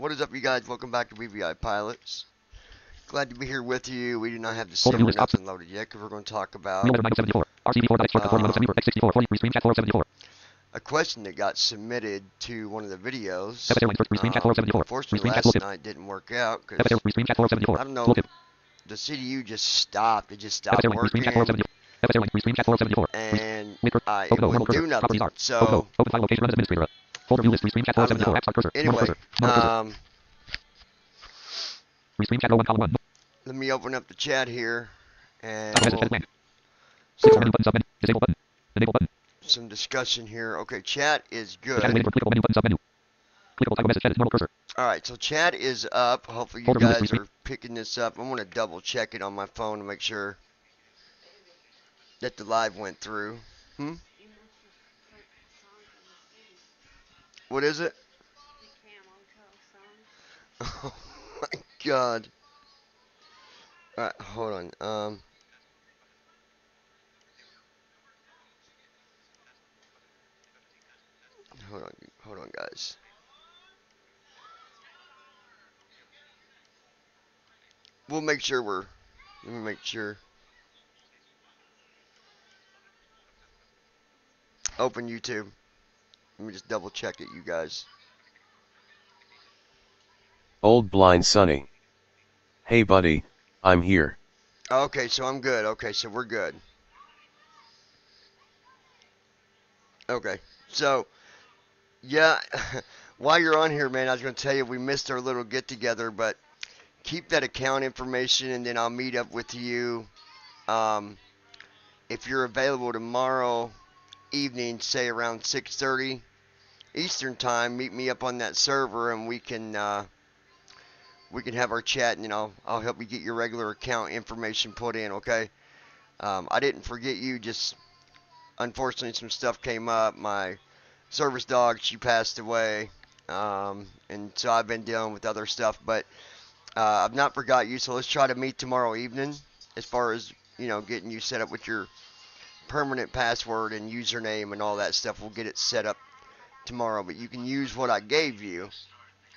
What is up, you guys? Welcome back to BVI Pilots. Glad to be here with you. We do not have the sim or nothing loaded yet because we're going to talk about a question that got submitted to one of the videos. Unfortunately, last night didn't work out because, I don't know, the CDU just stopped. It just stopped working, and it wouldn't do nothing. So, I don't know. Anyway, let me open up the chat here, and we'll start some discussion here. Okay, chat is good. Alright, so chat is up. Hopefully you guys are picking this up. I'm going to double check it on my phone to make sure that the live went through. What is it? Oh my god. Alright, hold on. Hold on, guys. We'll make sure let me make sure. Open YouTube. Let me just double check it, you guys. Old Blind Sonny. Hey buddy, I'm here. Okay, so I'm good. Okay, so we're good. Okay, so, yeah, while you're on here, man, I was going to tell you we missed our little get-together, but keep that account information, and then I'll meet up with you. If you're available tomorrow evening, say around 6:30 Eastern time, meet me up on that server, and we can have our chat, and I'll help you get your regular account information put in. Okay? I didn't forget you. Just unfortunately, some stuff came up. My service dog, she passed away, and so I've been dealing with other stuff, but I've not forgot you. So let's try to meet tomorrow evening, as far as getting you set up with your permanent password and username and all that stuff. We'll get it set up tomorrow, but you can use what I gave you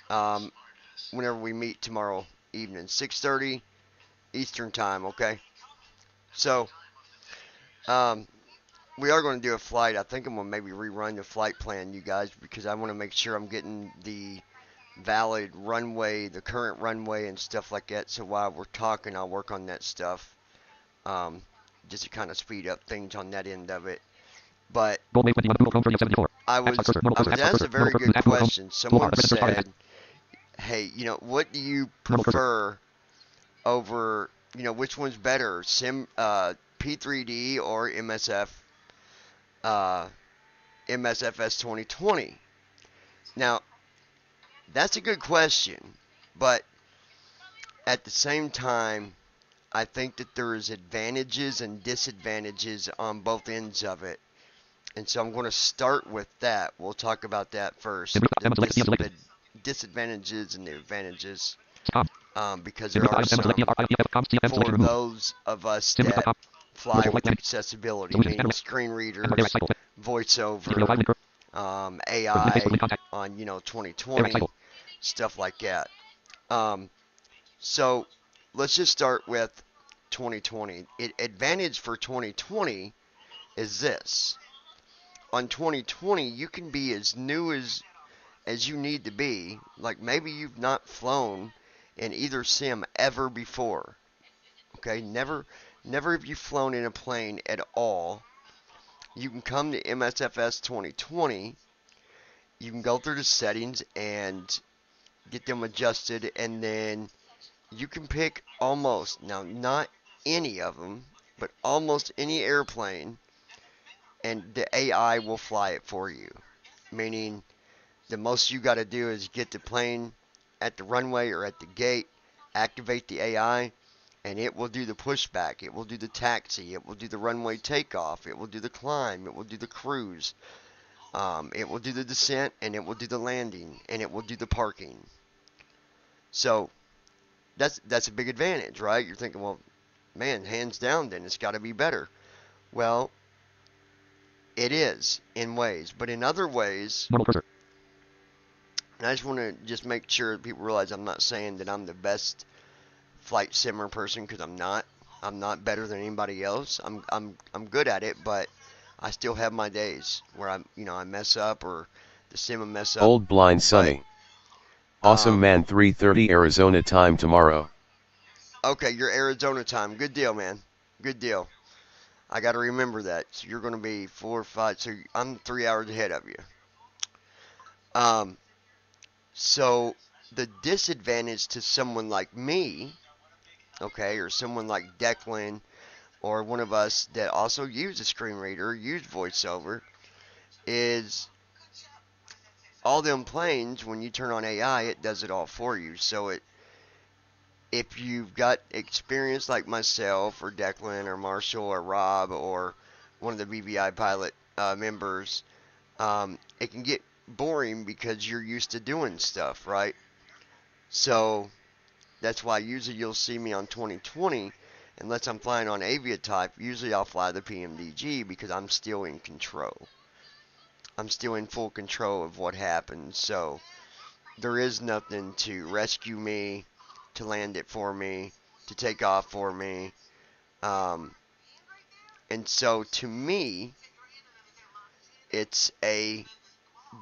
whenever we meet tomorrow evening, 6:30 Eastern time. Okay, so we are going to do a flight. I think I'm going to maybe rerun the flight plan, you guys, because I want to make sure I'm getting the valid runway, the current runway and stuff like that. So while we're talking, I'll work on that stuff, just to kind of speed up things on that end of it. But I was asked a very good question. Someone said, hey, what do you prefer over, which one's better, p3d or MSFS2020? Now, that's a good question, but at the same time, I think that there is advantages and disadvantages on both ends of it. And so I'm going to start with that. We'll talk about that first. The disadvantages and the advantages. Because there are some for those of us that fly with accessibility, meaning screen readers, voiceover, AI on 2020, stuff like that. So let's just start with 2020. Advantage for 2020 is this. On 2020, you can be as new as you need to be. Like maybe you've not flown in either sim ever before. Okay, never have you flown in a plane at all. You can come to MSFS 2020. You can go through the settings and get them adjusted, and then you can pick almost, now not any of them, but almost any airplane, and the AI will fly it for you. Meaning, the most you got to do is get the plane at the runway or at the gate, activate the AI, and it will do the pushback, it will do the taxi, it will do the runway takeoff, it will do the climb, it will do the cruise, it will do the descent, and it will do the landing, and it will do the parking. So that's a big advantage, right? You're thinking, well, man, hands down, then it's got to be better. Well, it is in ways, but in other ways, And I just want to just make sure that people realize I'm not saying that I'm the best flight simmer person, because I'm not. I'm not better than anybody else. I'm good at it, but I still have my days where I mess up, or the sim will mess up. Old Blind But Sunny. Awesome um, man, 3:30 Arizona time tomorrow. okay, your Arizona time. Good deal, man. Good deal. I got to remember that. So you're going to be 4 or 5. So I'm 3 hours ahead of you. Um, so the disadvantage to someone like me, okay, or someone like Declan, or one of us that also use a screen reader, use voiceover, is all them planes. When you turn on AI, it does it all for you. So if you've got experience like myself, or Declan, or Marshall, or Rob, or one of the BVI pilot members, it can get boring because you're used to doing stuff, right? So that's why usually you'll see me on 2020, unless I'm flying on Aviatype. Usually I'll fly the PMDG because I'm still in control. I'm still in full control of what happens. So there is nothing to rescue me, to land it for me, to take off for me. Um, and so to me, it's a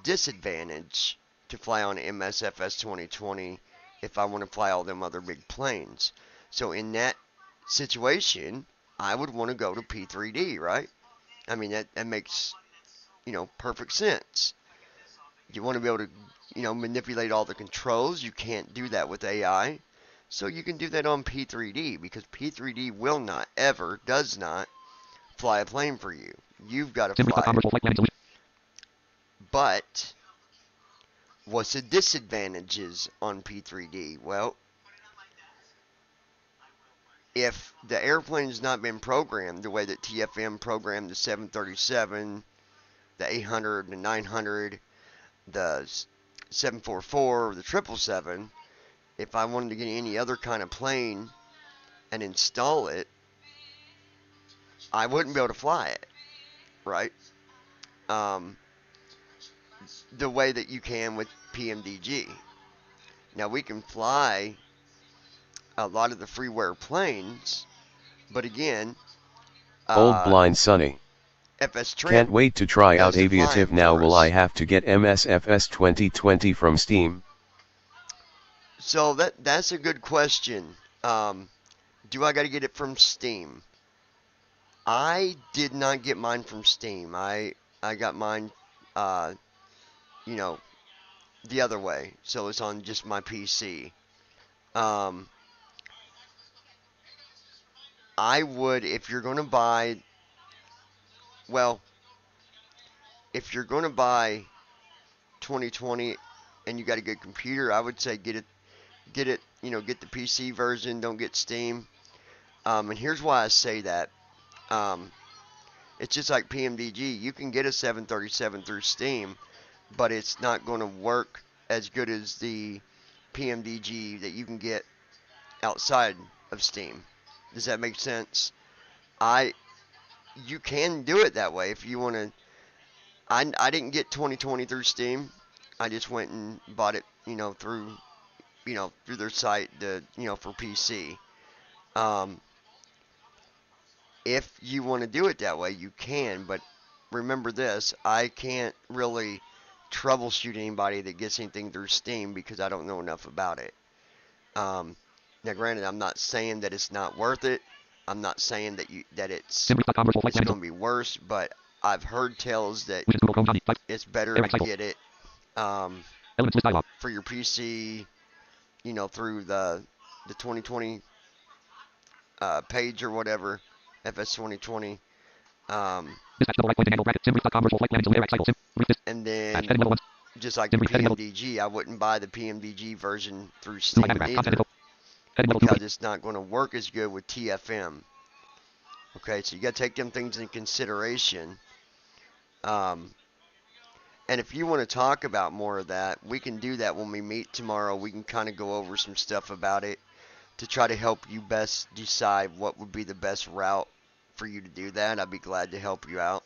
disadvantage to fly on MSFS 2020 if I want to fly all them other big planes. So in that situation, I would want to go to p3d, right? I mean, that makes, perfect sense. You want to be able to, manipulate all the controls. You can't do that with AI. So you can do that on p3d, because p3d will not, ever, does not fly a plane for you. You've got to fly it. But what's the disadvantages on P3D? Well, if the airplane's not been programmed the way that TFM programmed the 737, the 800, the 900, the 744, the 777, if I wanted to get any other kind of plane and install it, I wouldn't be able to fly it, right? Um, the way that you can with PMDG. Now, we can fly a lot of the freeware planes, but again, Old uh, Blind Sunny. FS Trent Can't wait to try out does the Aviative flying now. for Will I us. have to get MSFS 2020 from Steam? So that's a good question. Do I got to get it from Steam? I did not get mine from Steam. I got mine, uh, you know, the other way. So it's on just my PC. Um, I would, if you're going to buy, well, if you're going to buy 2020 and you got a good computer, I would say get it, get the PC version. Don't get Steam. And here's why I say that. Um, it's just like PMDG. You can get a 737 through Steam, but it's not going to work as good as the PMDG that you can get outside of Steam. Does that make sense? I You can do it that way if you want to. I didn't get 2020 through Steam. I just went and bought it, through their site, for PC. Um, if you want to do it that way, you can, but remember this, I can't really troubleshoot anybody that gets anything through Steam because I don't know enough about it. Um, Now, granted, I'm not saying that it's not worth it. I'm not saying that it's going to be worse, but I've heard tales that it's better to get it for your PC, through the 2020 page or whatever, FS 2020. Um, and then, just like the PMDG, I wouldn't buy the PMDG version through Steam either because it's not going to work as good with TFM. Okay, so you got to take them things in consideration. Um, and if you want to talk about more of that, we can do that when we meet tomorrow. We can kind of go over some stuff about it to try to help you best decide what would be the best route for you to do that. I'd be glad to help you out.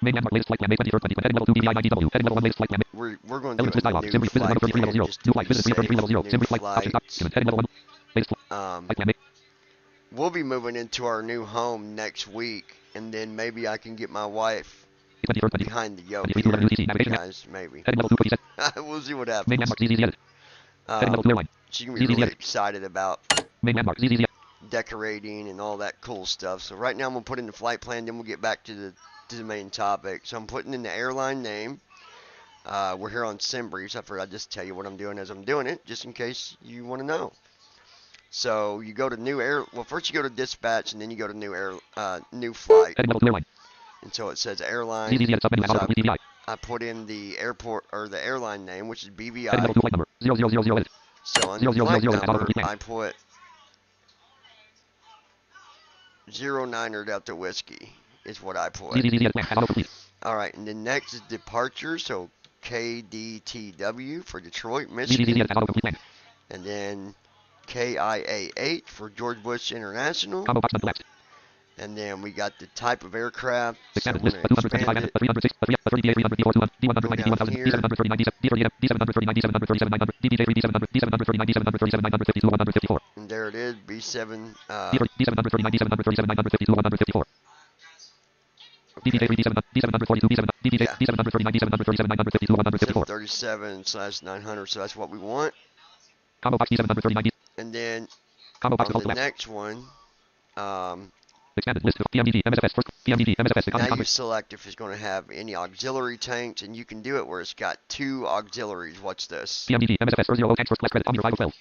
Main landmark latest flight plan May 23rd, 2020. Heading level 2 PDI 19W. Heading level 1 latest flight plan. We're going to do Elements list a dialog. new Sim brief. Visit flight number 33 level plan 0. just to New flight. be Visit 333 level 0. safe. Sim New brief flight. Options doc. flights. Heading level 1 latest flight plan. We'll be moving into our new home next week, and then maybe I can get my wife 23rd, 20. behind the yoke 23 here, UTC. Navigation map. guys. Maybe. Heading level 2 20 set. We'll see what Main happens. landmark ZZZ edit. Heading level 2 airline. She can be really excited about Main landmark ZZZ. decorating and all that cool stuff. So right now I'm gonna put in the flight plan, then we'll get back to the main topic. So I'm putting in the airline name. We're here on Sim Briefs. I forgot I'd just tell you what I'm doing as I'm doing it, just in case you want to know. So you go to first you go to dispatch, and then you go to new flight. Heading level 2 airline. And so it says airline. ZZZ edit submenu. So I put in the airport or the airline name, which is BVI. Heading level 2 flight number 0000 edit. So on the flight number, I put 09er Delta Whiskey is what I put. Alright, and then next is departure, so kdtw for Detroit, Michigan. And then KIA8 for George Bush International. And then we got the type of aircraft. So we're going to expand it. And there it is, B7. Okay. 37/900, so that's what we want. And then on the next one, expanded list of PMDD, MSFS, first PMDD, MSFS. now you select if it's going to have any auxiliary tanks, and you can do it where it's got 2 auxiliaries. Watch this. PMDD, MSFS, 00 tanks, first class credit on your 512.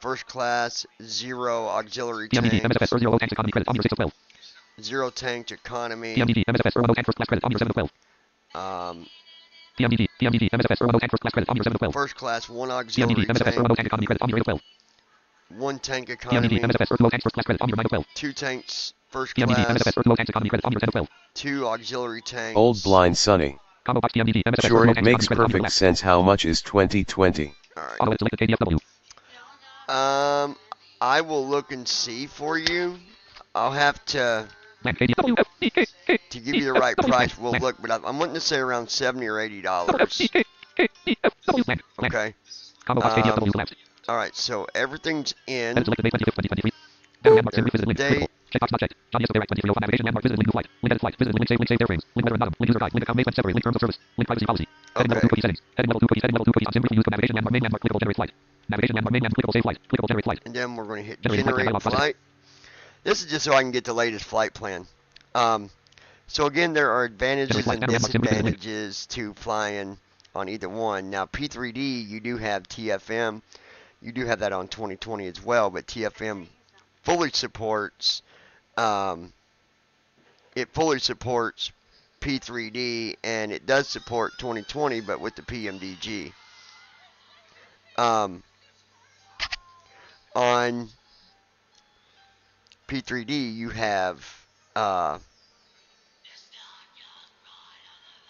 First class, 0 auxiliary PMDD, tanks. MSFS, 00 tanks, economy credit on your 6 of 12. 0 tank economy. PMDD, MSFS, 00 tanks, first class credit on your 7 of 12. PMDD, MSFS, 00 tanks, first class credit on your 7 of 12. First class, 1 auxiliary PMDD, MSFS, 00 tank economy credit on your 8 of 12. 1 tank economy. PMDD, MSFS, 00 tanks, first class credit on your 9 of 12. 2 tanks, first PMDD, class. MSFS, 00 tanks economy credit on your 10 of 12. 2 auxiliary tanks. Old Blind Sonny. Combo box PMDD, MSFS, Sure, 00 it tanks, makes economy credit on your perfect sense. How much is 2020? Alright. Auto edit selected kdtw. I will look and see for you. I'll have to give you the right price. We'll look, but I'm wanting to say around $70 or $80. Okay. All right. So everything's in. Date. Checkbox not checked. John Yesterday, 2305 navigation landmark. Visit link flight. Link edit flight. Visit link save airframes. Link letter and bottom. Link user guide. Link account. May went separate. Link terms of service. Link privacy policy. Heading level 2 cookie settings. Heading level 2 cookies. Heading level 2 cookies. On sim briefing use navigation landmark. Main landmark. Clickable generate flight. Navigation landmark. Main landmark. Clickable save flight. Clickable generate flight. And then we're going to hit generate flight. This is just so I can get the latest flight plan. So again, there are advantages and disadvantages to flying on either one. Now P3D, you do have TFM. You do have that on 2020 as well, but TFM fully supports. It fully supports P3D, and it does support 2020, but with the PMDG. On P3D, you have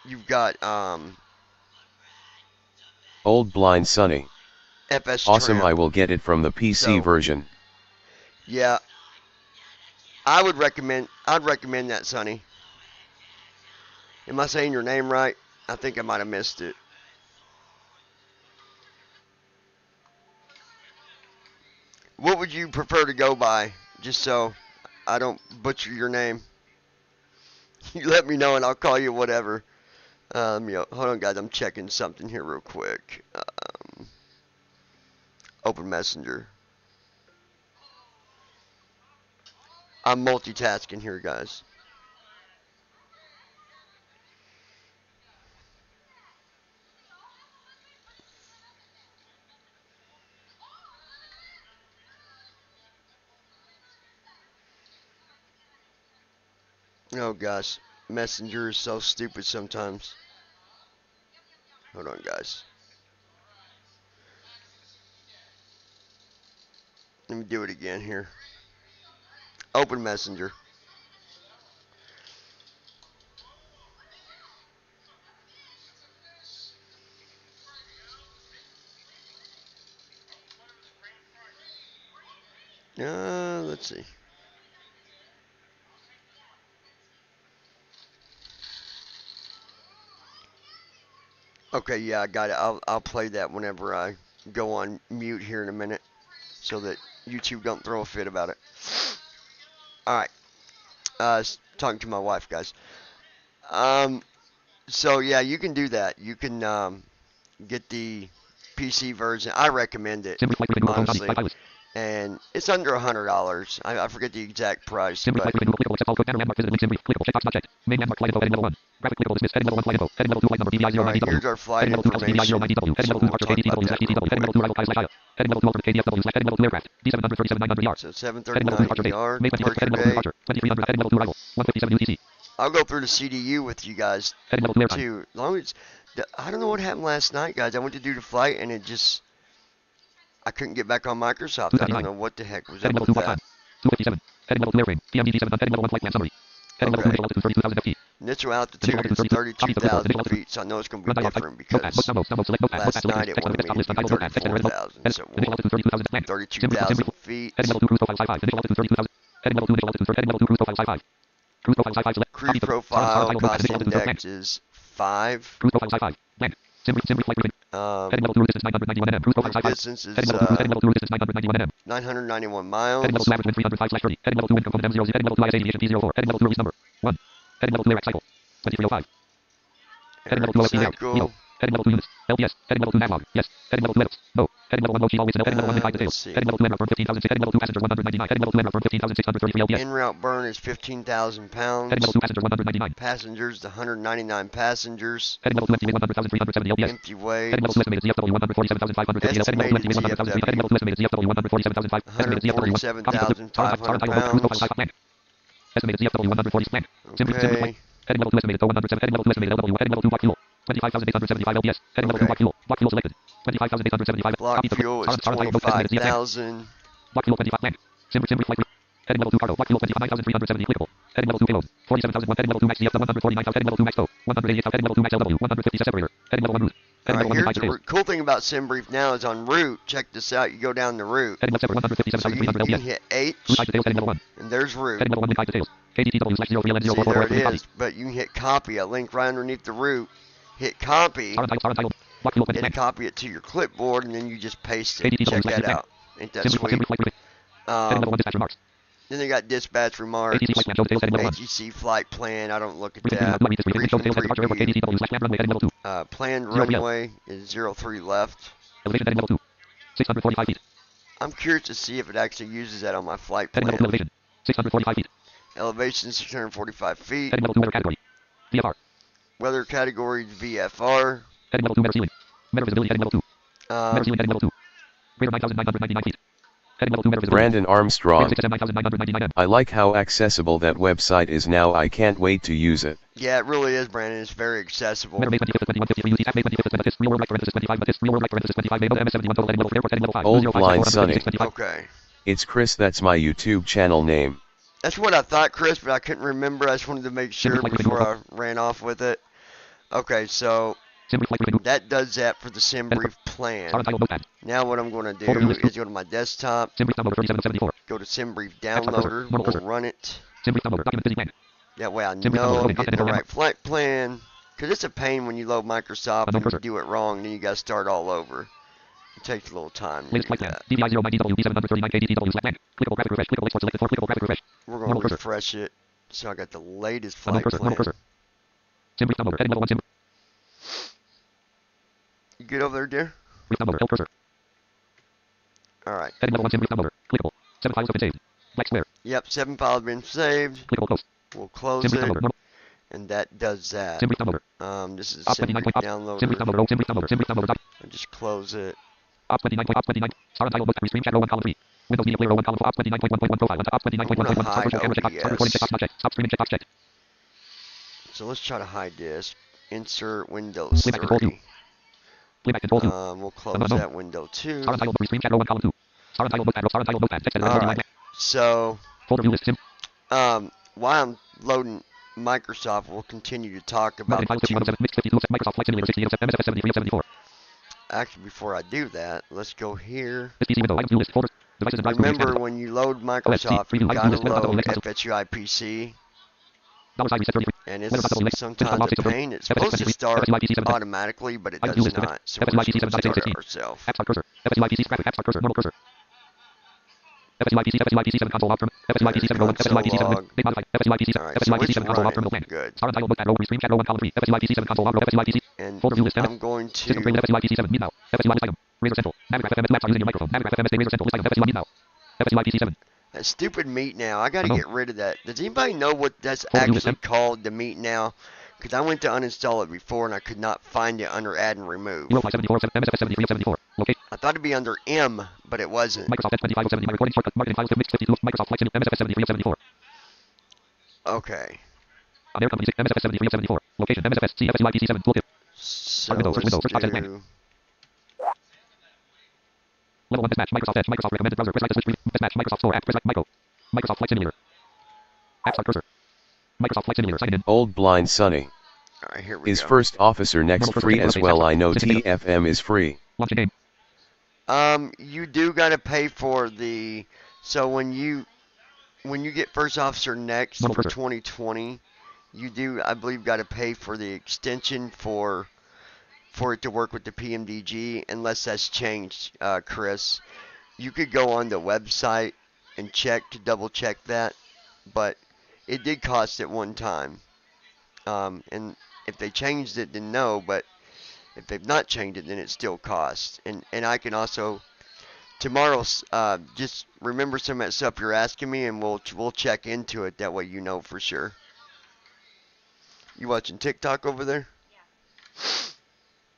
you've got Old Blind Sonny. FS Awesome, trim. I will get it from the PC version. Yeah. I'd recommend that, Sonny. Am I saying your name right? I think I might have missed it. What would you prefer to go by? Just so I don't butcher your name. You let me know and I'll call you whatever. Hold on, guys. I'm checking something here real quick. Open Messenger. I'm multitasking here, guys. Oh gosh, Messenger is so stupid sometimes. Hold on, guys. Let me do it again here. Open Messenger. Let's see. Okay, yeah, I got it. I'll play that whenever I go on mute here in a minute, so that YouTube don't throw a fit about it. All right. Talking to my wife, guys. So yeah, you can do that. You can get the PC version. I recommend it, honestly. And it's under $100. I forget the exact price, but all right, here's our flight information. So we'll talk about that real quick. So 7:39 ER, departure day. I'll go through the CDU with you guys too. As long as I don't know what happened last night, guys. I went to do the flight and it just I couldn't get back on Microsoft. I don't know what the heck was up with that. Okay. Initial altitude is 32,000 feet, so I know it's going to be different because last night it wanted me to do 34,000, so we'll 32,000 feet. Cruise profile cost index is 5. Cruise distance is 991 miles. Air cycle. LPS. Nav. Yes. No. Let's see. En route burn is 15,000 pounds. Passengers 199 passengers. Empty weight. Estimated TFW 147,500 pounds. Okay. Block fuel is 25,000. Alright, here's the cool thing about SimBrief now is on route. Check this out. You go down the route. So you can hit H, and there's route. See, there it is. But you can hit copy, a link right underneath the route. Hit copy, and copy it to your clipboard, and then you just paste it. Check that out. Ain't that sweet? Then they got dispatch remarks, ATC flight plan. I don't look at that. Planned runway is 03 left. I'm curious to see if it actually uses that on my flight plan. Elevation 645 feet. Weather category VFR. Brandon Armstrong. I like how accessible that website is now. I can't wait to use it. Yeah, it really is, Brandon. It's very accessible. Old Blind Sunny. Okay. It's Chris, that's my YouTube channel name. That's what I thought, Chris, but I couldn't remember. I just wanted to make sure before I ran off with it. Okay, so that does that for the SimBrief plan. Now what I'm going to do is go to my desktop, go to SimBrief Downloader, we'll run it. That way I know I'm getting the right flight plan. Because it's a pain when you load Microsoft and you do it wrong, then you got to start all over. It takes a little time to do that. We're going to refresh it, so I got the latest flight plan. You good over there, dear? Alright. Yep, 7 files have been saved. We'll close it. And that does that. This is a SimBrief downloader. I'll just close it. I'm going to hide OBS. So let's try to hide this. Insert Windows 30. We'll close that window too. Alright, so while I'm loading Microsoft, we'll continue to talk about the two. Actually, before I do that, let's go here. Remember, when you load Microsoft, you gotta load FSUI PC. And it's sometimes a pain. It's supposed to start automatically, but it does not. So we're just going to start it ourselves. App start cursor. FSUIPC graphic. App start cursor. Normal cursor. FSUIPC7 console log terminal. FSUIPC7 row 1. FSUIPC7 big modified. FSUIPC7. FSUIPC7 console log terminal plan. Star dialog book at row screen chat row 1 column 3. FSUIPC7 console log row FSUIPC. And Folder view list. I'm going to. System frame FSUIPC7 meet now. FSUI list item. Razor Central. Navigraph FM laptop using your microphone. Navigraph FM Razor Central list item. FSUI meet now. FSUIPC7. That stupid meet now. I got to get rid of that. Does anybody know what that's Folder view actually list. called? The meet now. Because I went to uninstall it before and I could not find it under add and remove. 0574 MSFS2020 Locate. I thought it'd be under M, but it wasn't. Microsoft Edge 2570 my recording shortcut marketing files mix 52 Microsoft Flight Simulator MSFS2020 Okay. Air company MSFS2020 location MSFS CFSUIPC7 tooltip. So Windows, let's search box, edit do. Level 1 match Microsoft Edge Microsoft recommended browser press right to switch match Microsoft Store app press right Microsoft Flight Simulator. App start cursor. Microsoft Flight Simulator sign in. Old Blind Sunny. Alright, here we Is go. first officer next Normal free cursor, as well? I know Continue. TFM is free. Launch game. You do gotta pay for the. So when you get first officer next Normal for cursor. 2020, you do, I believe, gotta pay for the extension for it to work with the PMDG, unless that's changed, Chris. You could go on the website and check to double check that, but it did cost at one time. And if they changed it, then no, but if they've not changed it, then it still costs. And I can also tomorrow just remember some of that stuff you're asking me, and we'll check into it. That way you know for sure. You watching TikTok over there? Yeah.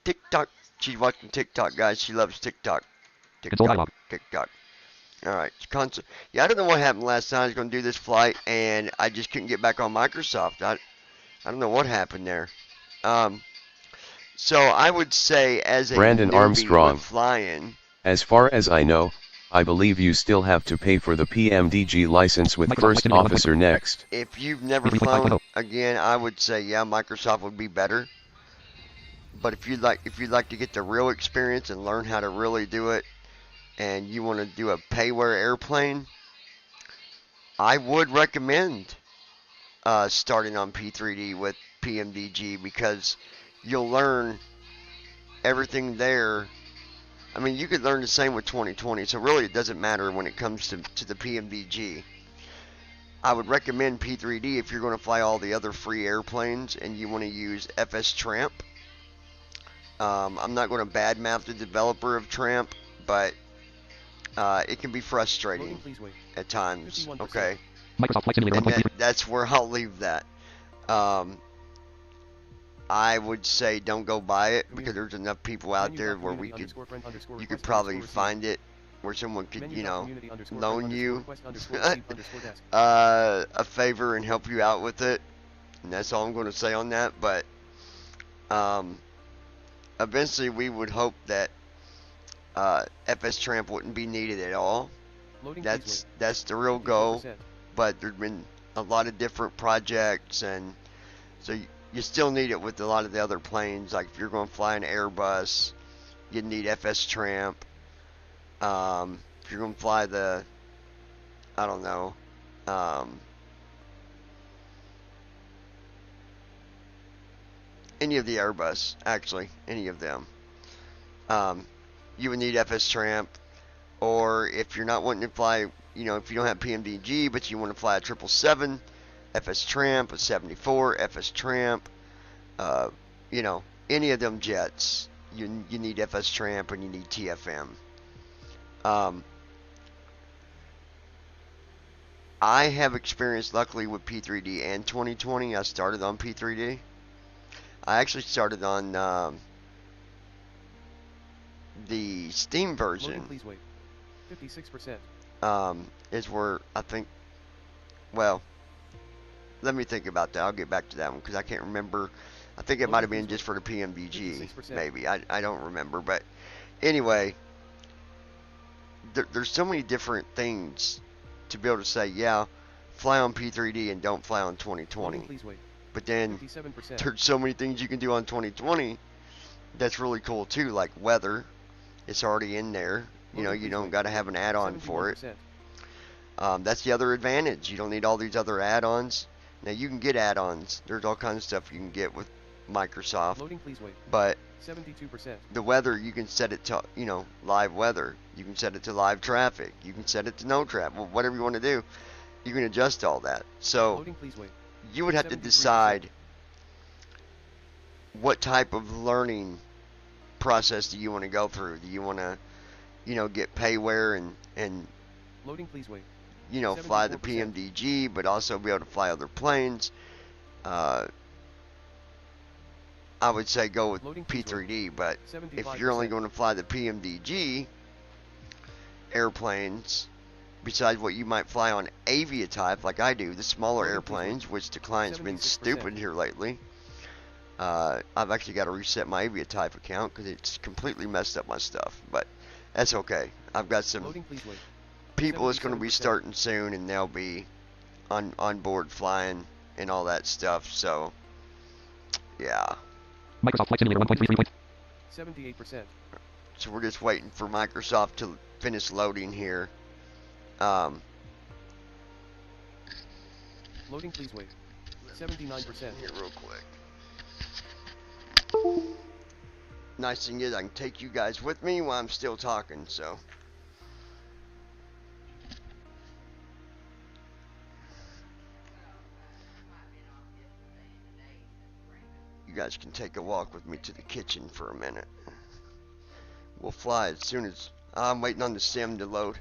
TikTok. She's watching TikTok, guys. She loves TikTok. Console dialog. TikTok. All right. Yeah, I don't know what happened last time. I was going to do this flight, and I just couldn't get back on Microsoft. I don't know what happened there. So I would say, as a Brandon newbie Armstrong. with flying, As far as I know, I believe you still have to pay for the PMDG license with Microsoft first Flight Simulator officer next. if you've never 3.5.0. flown, again, I would say, yeah, Microsoft would be better. But if you'd like to get the real experience and learn how to really do it, and you want to do a payware airplane, I would recommend starting on P3D with PMDG, because you'll learn everything there. I mean, you could learn the same with 2020, so really it doesn't matter when it comes to the PMDG. I would recommend P3D if you're going to fly all the other free airplanes and you want to use FS Tramp. I'm not going to badmouth the developer of Tramp, but it can be frustrating at times. Okay, Microsoft Flight Simulator and 1.3. that's where I'll leave that. I would say don't go buy it, because there's enough people out there where you could probably find it where someone could, loan you a favor and help you out with it. And that's all I'm going to say on that. But eventually we would hope that FS Tramp wouldn't be needed at all. That's the real goal. But there's been a lot of different projects, and so you still need it with a lot of the other planes. Like if you're going to fly an Airbus, you need FS Tramp. If you're going to fly the, I don't know, any of the Airbus, actually, any of them, you would need FS Tramp. Or if you're not wanting to fly, if you don't have PMDG, but you want to fly a 777, FS Tramp, a 74, FS Tramp, any of them jets, you need FS Tramp and you need TFM. I have experience, luckily, with P3D and 2020. I started on P3D. I actually started on the Steam version. Please wait. 56%. Is where I think, well, let me think about that. I'll get back to that one, because I can't remember. I think it might have been just for the PMDG, 56%. maybe. I don't remember. But anyway, there's so many different things to be able to say, yeah, fly on P3D and don't fly on 2020. Please wait. But then 57%. there's so many things you can do on 2020 that's really cool too, like weather. It's already in there. You don't got to have an add-on for it. 71%. That's the other advantage. You don't need all these other add-ons. Now you can get add-ons. There's all kinds of stuff you can get with Microsoft. Loading, please wait. But 72%. the weather, you can set it to, live weather. You can set it to live traffic. You can set it to no traffic. Well, whatever you want to do, you can adjust all that. So Loading, please wait. you would have to 73%. decide what type of learning process do you want to go through. Do you want to, get payware and Loading, please wait. fly the 74%. PMDG, but also be able to fly other planes? I would say go with Loading, please P3D, but if 75%. you're only going to fly the PMDG airplanes, besides what you might fly on Aviatype, like I do, the smaller Loading, please wait. airplanes, which the client's been 76%. stupid here lately. I've actually got to reset my Aviatype account because it's completely messed up my stuff, but that's okay. I've got some Loading, please wait. people that's going to be 77%. starting soon, and they'll be on board flying and all that stuff, so yeah. Microsoft Flight Simulator 1.33. 78%. So we're just waiting for Microsoft to finish loading here. Loading, please wait. 79%. Here real quick. Nice thing is I can take you guys with me while I'm still talking, so. You guys can take a walk with me to the kitchen for a minute. We'll fly as soon as I'm waiting on the sim to load.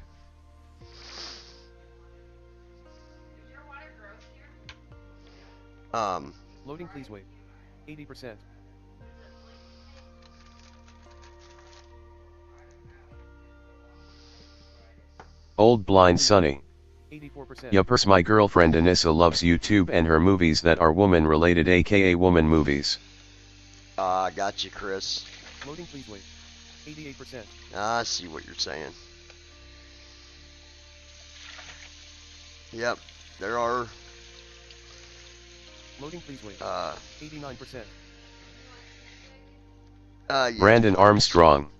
Loading, please wait. 80%. Old Blind Sonny. 84%. Yuppers, my girlfriend Anissa loves YouTube and her movies that are woman related, aka woman movies. Got you, Chris. Loading, please wait. 88%. I see what you're saying. Yep, there are. Loading, please wait. 89%. Yeah. Brandon Armstrong.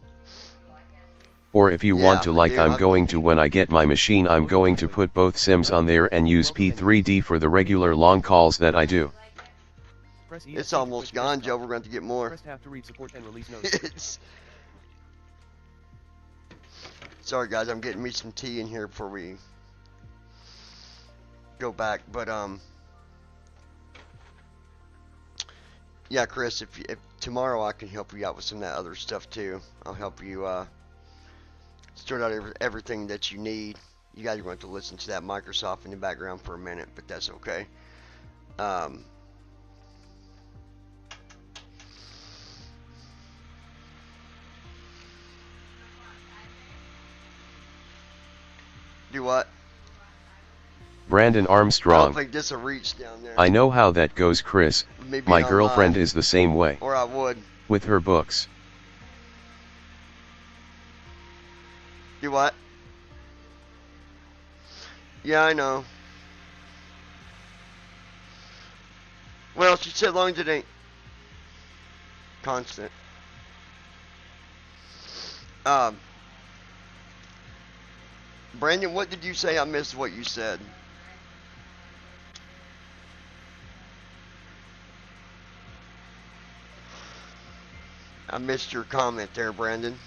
Or if you want to, Yeah, like dude, I'm going to when I get my machine, I'm going to put both SIMs on there and use p3d for the regular long calls that I do. Press ESC It's to almost switch gone, desktop. Joe. We're going to get more. Press tab to read support and release notes. It's... Sorry, guys. I'm getting me some tea in here before we go back. But, yeah, Chris, if tomorrow I can help you out with some of that other stuff, too. I'll help you, sort out everything that you need. You guys are going to listen to that Microsoft in the background for a minute, but that's okay. Do what? Brandon I don't Armstrong. think this will reach down there. I know how that goes, Chris. Maybe My on girlfriend live, is the same way. or I would. With her books. Do what? Yeah, I know. Well, she said long as it ain't constant. Brandon, what did you say? I missed what you said. I missed your comment there, Brandon.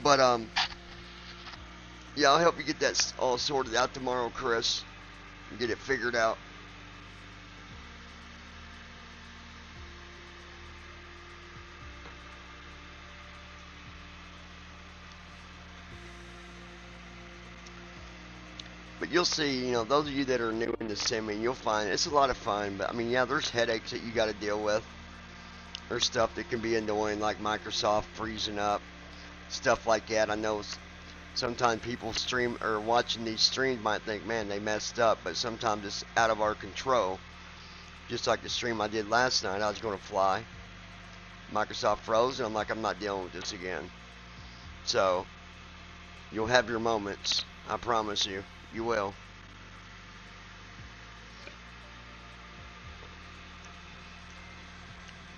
But, yeah, I'll help you get that all sorted out tomorrow, Chris. And get it figured out. But you'll see, you know, those of you that are new into simming, you'll find it's a lot of fun. But, I mean, yeah, there's headaches that you got to deal with. There's stuff that can be annoying, like Microsoft freezing up. Stuff like that. I know sometimes people stream or watching these streams might think, man, they messed up, but sometimes it's out of our control. Just like the stream I did last night, I was going to fly. Microsoft froze, and I'm like, I'm not dealing with this again. So, you'll have your moments. I promise you. You will.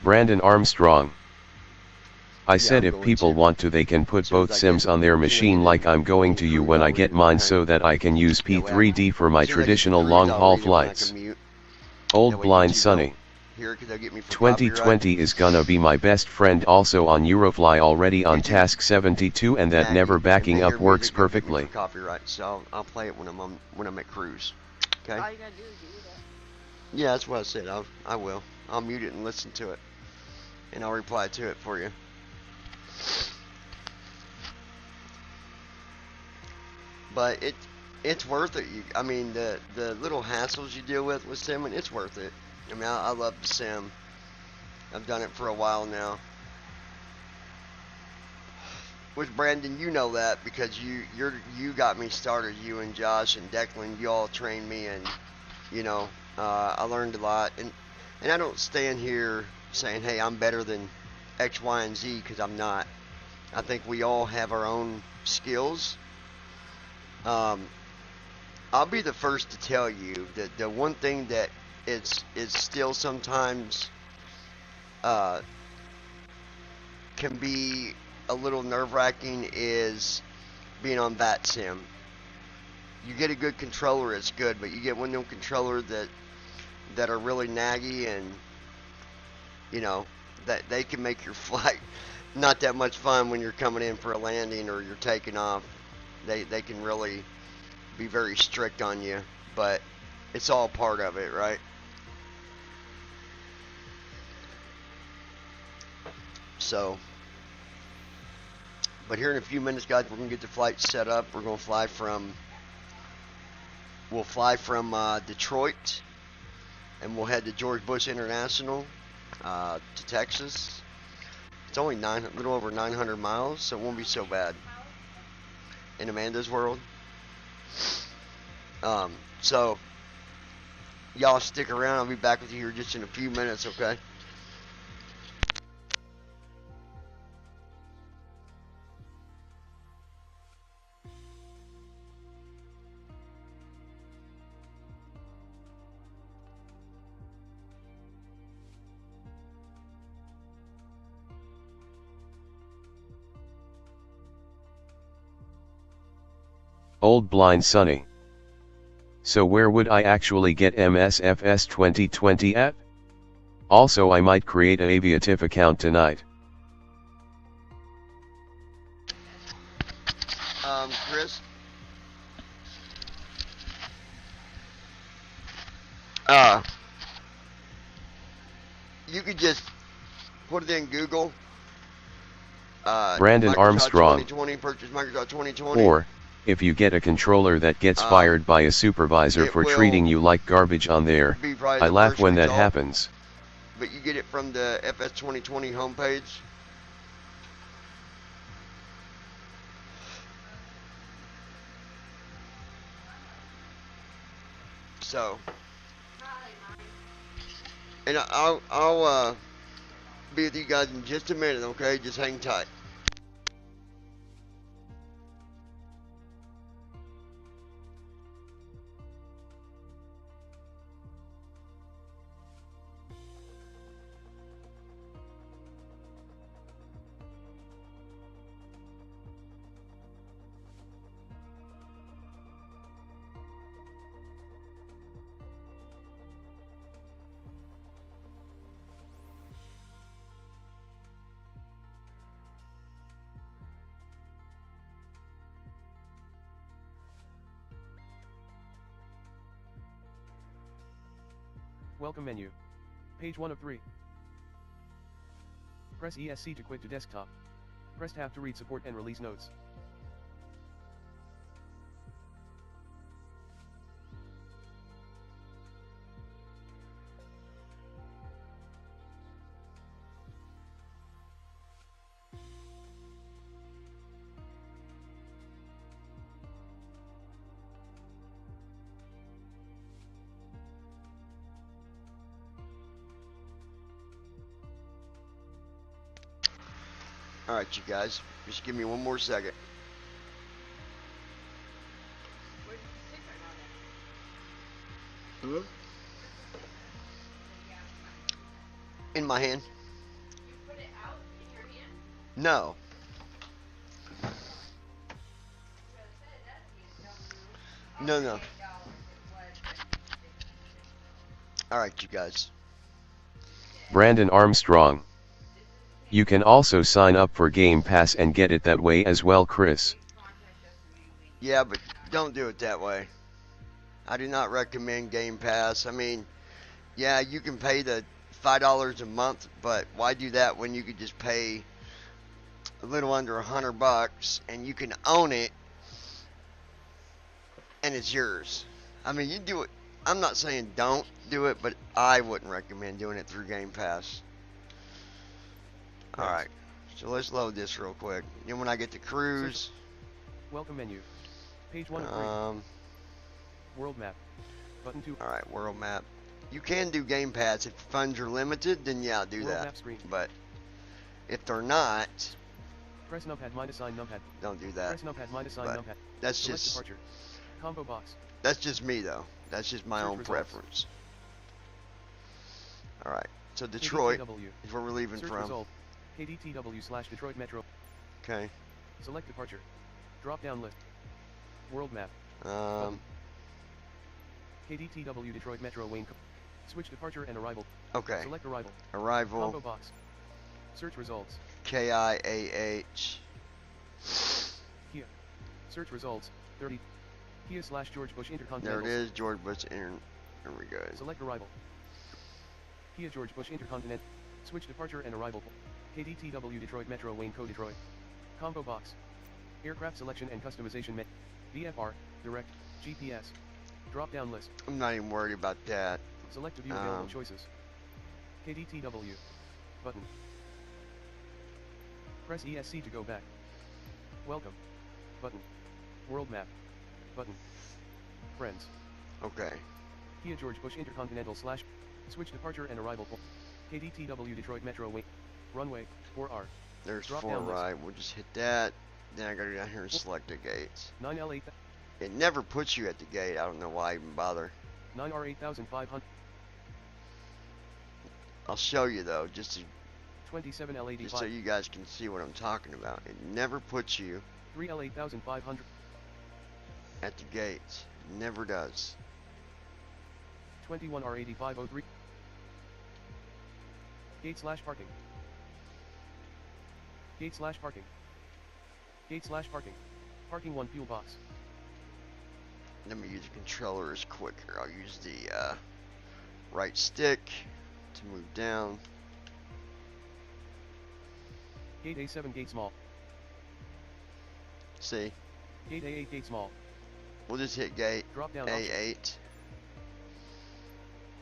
Brandon Armstrong. I Yeah, said I'm if going people to. want to, they can put As soon as both I SIMs get, on their as soon as I machine get like I'm going in to the you groove, when I I'll get read. mine Okay. so that I can use Yeah, well, P3D for my as soon as I get the traditional grooves, I'll long-haul read it when I can flights. mute. That Old way Blind YouTube don't Sonny. hear it because they'll get me for copyright. 2020 is gonna be my best friend, also on Eurofly, already on YouTube task 72, and that Naggy. never If they backing hear up works music, they'll get me for perfectly. copyright. So I'll play it when I'm at cruise. Okay. All you gotta do is do that. Yeah, that's what I said. I will. I'll mute it and listen to it, and I'll reply to it for you. But it's worth it. I mean, the little hassles you deal with simming, it's worth it. I mean, I love to sim. I've done it for a while now. Which, Brandon, you know that because you got me started. You and Josh and Declan, you all trained me, and I learned a lot. And I don't stand here saying, hey, I'm better than X, Y, and Z, because I'm not. I think we all have our own skills. I'll be the first to tell you that the one thing that is still sometimes can be a little nerve-wracking is being on that sim. You get a good controller, it's good, but you get one of them controllers that are really naggy, and that they can make your flight not that much fun when you're coming in for a landing or you're taking off. They can really be very strict on you, but it's all part of it, right? So, but here in a few minutes, guys, we're gonna get the flight set up. We'll fly from Detroit, and we'll head to George Bush International to Texas. It's only a little over 900 miles, so it won't be so bad in Amanda's world. So y'all stick around. I'll be back with you here just in a few minutes, okay? Old Blind Sonny. So where would I actually get MSFS 2020 at? Also, I might create a Aviatif account tonight. Chris? You could just put it in Google. Brandon Microsoft Armstrong. 2020, purchase Microsoft 2020. Or, if you get a controller that gets fired by a supervisor for treating you like garbage on there, I laugh when that happens. But you get it from the FS 2020 homepage. So, and I'll be with you guys in just a minute, okay? Just hang tight. Welcome menu. Page 1 of 3. Press ESC to quit to desktop. Press tab to read support and release notes. Alright, you guys. Just give me one more second. Where did the sticker go then? Hmm? In my hand. You put it out in your hand? No. No, no. Alright, you guys. Brandon Armstrong. You can also sign up for Game Pass and get it that way as well, Chris. Yeah, but don't do it that way. I do not recommend Game Pass. I mean, yeah, you can pay the $5 a month, but why do that when you could just pay a little under $100 and you can own it and it's yours? I mean, you do it. I'm not saying don't do it, but I wouldn't recommend doing it through Game Pass. Nice. Alright, so let's load this real quick. Then when I get to cruise, Welcome menu. Page 1 of 3. World map. Button 2. alright, world map. You can do Game Pass. If funds are limited, then yeah, do World that. map screen. But if they're not, Press numpad minus sign numpad. don't do that. Press numpad minus sign but numpad. That's Select just departure. Combo box. that's just me though. That's just my Search own results. preference. Alright, so Detroit KDTW. is where we're leaving Search from. result. kdtw/Detroit Metro. Okay. Select departure. Drop down list. World map. Um, kdtw Detroit Metro Wayne. Switch departure and arrival. okay. Select arrival. Arrival. Combo box. Search results. KIAH. Kiah. Search results. 30. Kiah/George Bush There Intercontinental. it is. George Bush. There we go. Select arrival. Kiah George Bush Intercontinental. Switch departure and arrival. kdtw Detroit Metro Wayne Co. Detroit. Combo box. Aircraft selection and customization met. VFR, direct, GPS. Drop down list. I'm not even worried about that. Select to view available choices. kdtw. Button. Press ESC to go back. Welcome. Button. World map. Button. Friends. Okay. Kiah George Bush Intercontinental / Switch departure and arrival. kdtw Detroit Metro Wayne. Runway, 4R. There's Drop 4 down list. right. We'll just hit that. Then I gotta go down here and select the gates. 9L8. It never puts you at the gate. I don't know why I even bother. 9R8500. I'll show you though, just so 27L85. you guys can see what I'm talking about. It never puts you 3L8500. at the gates. It never does. 21R8503. Gate/parking. Gate/parking. Gate/parking. Parking 1 fuel box. Let me use the controllers quicker. I'll use the right stick to move down. Gate A7 gate small. See, Gate A8 gate small. we'll just hit gate Drop down option. A8.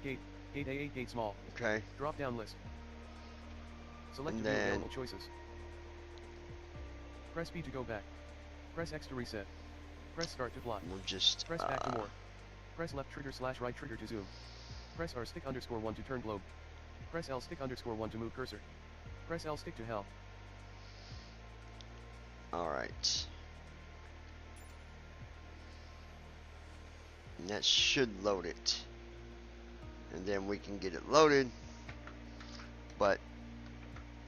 Gate A8 gate small. Okay. Drop down list. Select And to view then- available choices. Press B to go back. Press X to reset. Press start to fly. We'll just Press back to more. Press left trigger / right trigger to zoom. Press R stick _1 to turn globe. Press L stick _1 to move cursor. Press L stick to help. Alright. And that should load it. And then we can get it loaded. But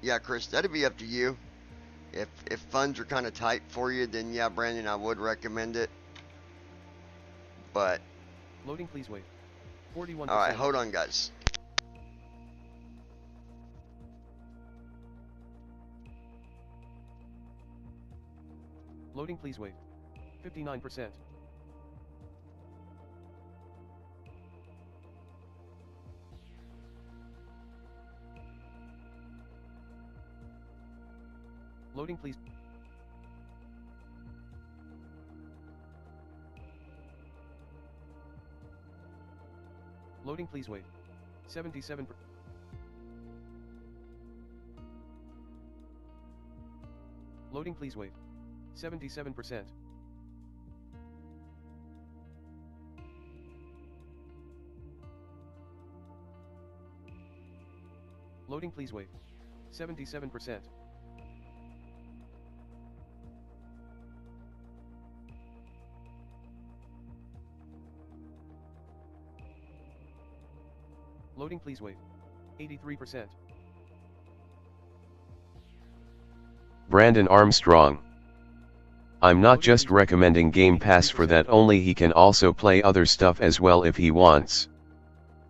yeah, Chris, that'd be up to you. If funds are kind of tight for you, then yeah, Brandon, I would recommend it. But Loading, please wait. 41%. alright, hold on guys. Loading, please wait. 59%. Loading, please. Loading, please wait. 77%. Loading, please wait. 77%. Loading, please wait. 77%. Loading, please wait. 83%. Brandon Armstrong. I'm not just recommending Game Pass for that only, he can also play other stuff as well if he wants.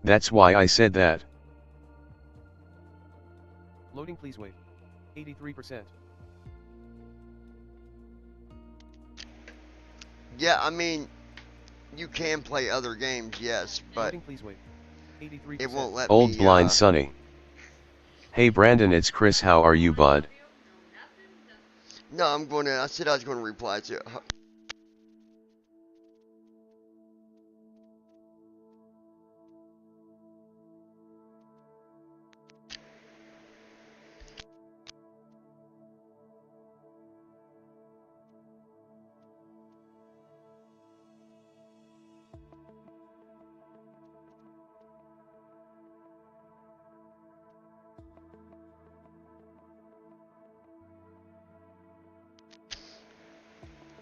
That's why I said that. Loading, please wait. 83%. Yeah, I mean, you can play other games, yes, but Loading, please wait. 83%. it won't let Old me, Blind Sonny. Hey Brandon, it's Chris, how are you, bud? No, I said I was gonna reply to it.